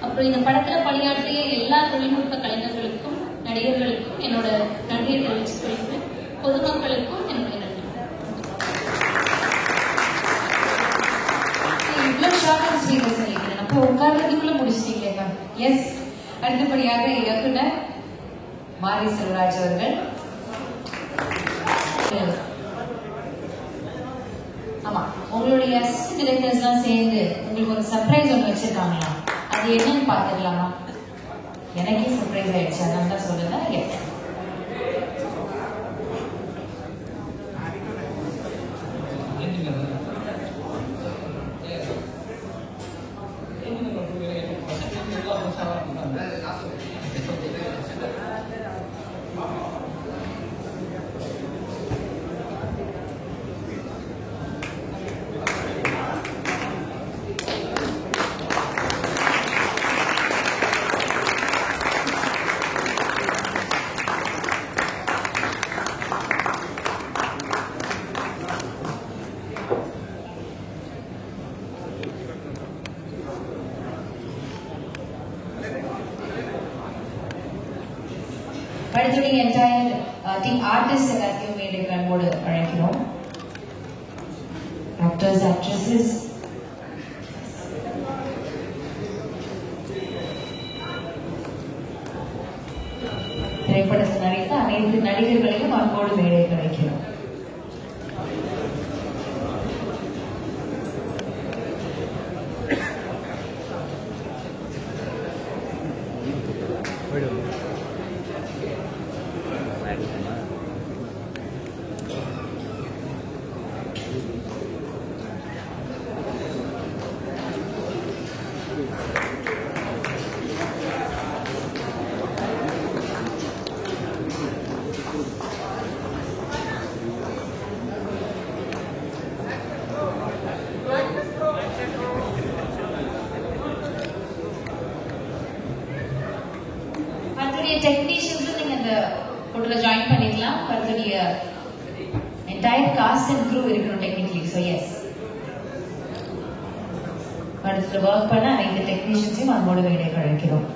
அப்புறம் இந்த படத்தில் பணியாற்றிய எல்லா தொழில்நுட்ப கலைஞர்களுக்கும் நடிகர்களுக்கும் என்னோட நன்றியை தெரிவித்து கொள்கிறேன். பொதுமக்களுக்கும் என்னுடைய நன்றி. இவ்வளோ ஷார்ட் ஸ்பீக்கர் சொல்லிக்கிறேன், அப்போ உட்கார்றதுக்குள்ள முடிச்சிட்டீங்களேக்கா. எஸ், அடுத்தபடியாக இயக்குனர் மாரி செல்வராஜ் அவர்கள். ஆமா, உங்களுடைய அசிஸ்டன்ட் டைரக்டர்ஸ்லாம் சேர்ந்து உங்களுக்கு ஒரு சர்ப்ரைஸ் ஒன்று வச்சிருக்காங்களா? அது என்னன்னு பார்த்துக்கலாமா? எனக்கே சர்ப்ரைஸ் ஆயிடுச்சு, அதனால தான் சொல்லுங்க. எஸ், அடுத்தபடி என்டையர் டீம் ஆர்டிஸ்ட் எல்லாத்தையும் மேடை கண்போடு அழைக்கிறோம். ஆக்டர்ஸ், ஆக்ட்ரஸஸ், திரைப்படத்தில் நடித்த அனைத்து நடிகர்களையும் அன்போடு மேடைக்கு அழைக்கிறோம். டெக்னீஷியன்ஸ் நீங்க இந்த போட்டோல ஜாயின் பண்ணிக்கலாம். அடுத்தடைய என்டையர் காஸ்ட் அண்ட் க்ரூ இருக்கணும் டெக்னிக்கலி. ஸோ எஸ், அடுத்த ஒர்க் பண்ண அனைத்து டெக்னீஷியன்ஸையும் அன்போடு மேடைக்கு அழைக்கிறோம்.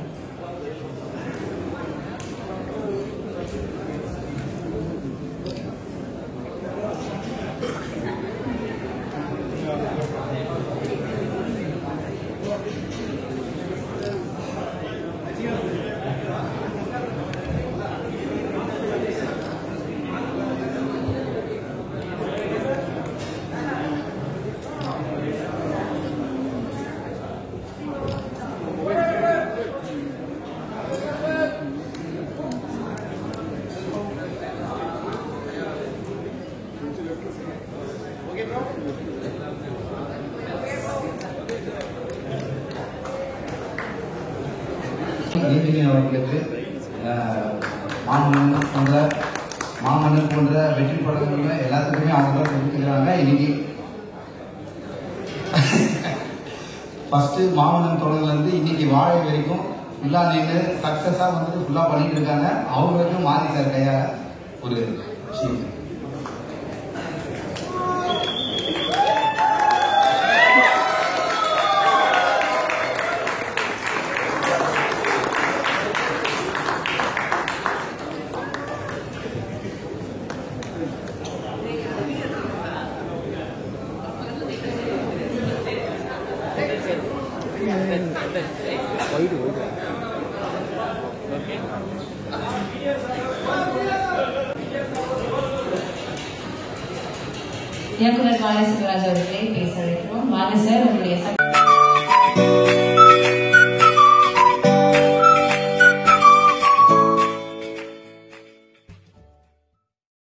அவர்களுக்கு மாமன்னன் போன்ற வெற்றி படங்கள் எல்லாத்துக்குமே அவங்க தான் கொடுத்துக்கிறாங்க. இன்னைக்கு ஃபர்ஸ்ட் மாமன்னன் தொடர்லேருந்து இன்னைக்கு வாழை வரைக்கும் ஃபுல்லாக நின்று சக்ஸஸாக வந்துட்டு ஃபுல்லாக பண்ணிட்டு இருக்காங்க. அவங்களுக்கு மாரி சார் கையால் ஒரு விஷயம். இயக்குனர் மாரி செல்வராஜ் அவர்களே பேச அழைக்கிறோம். மாரி சார், உங்களுடைய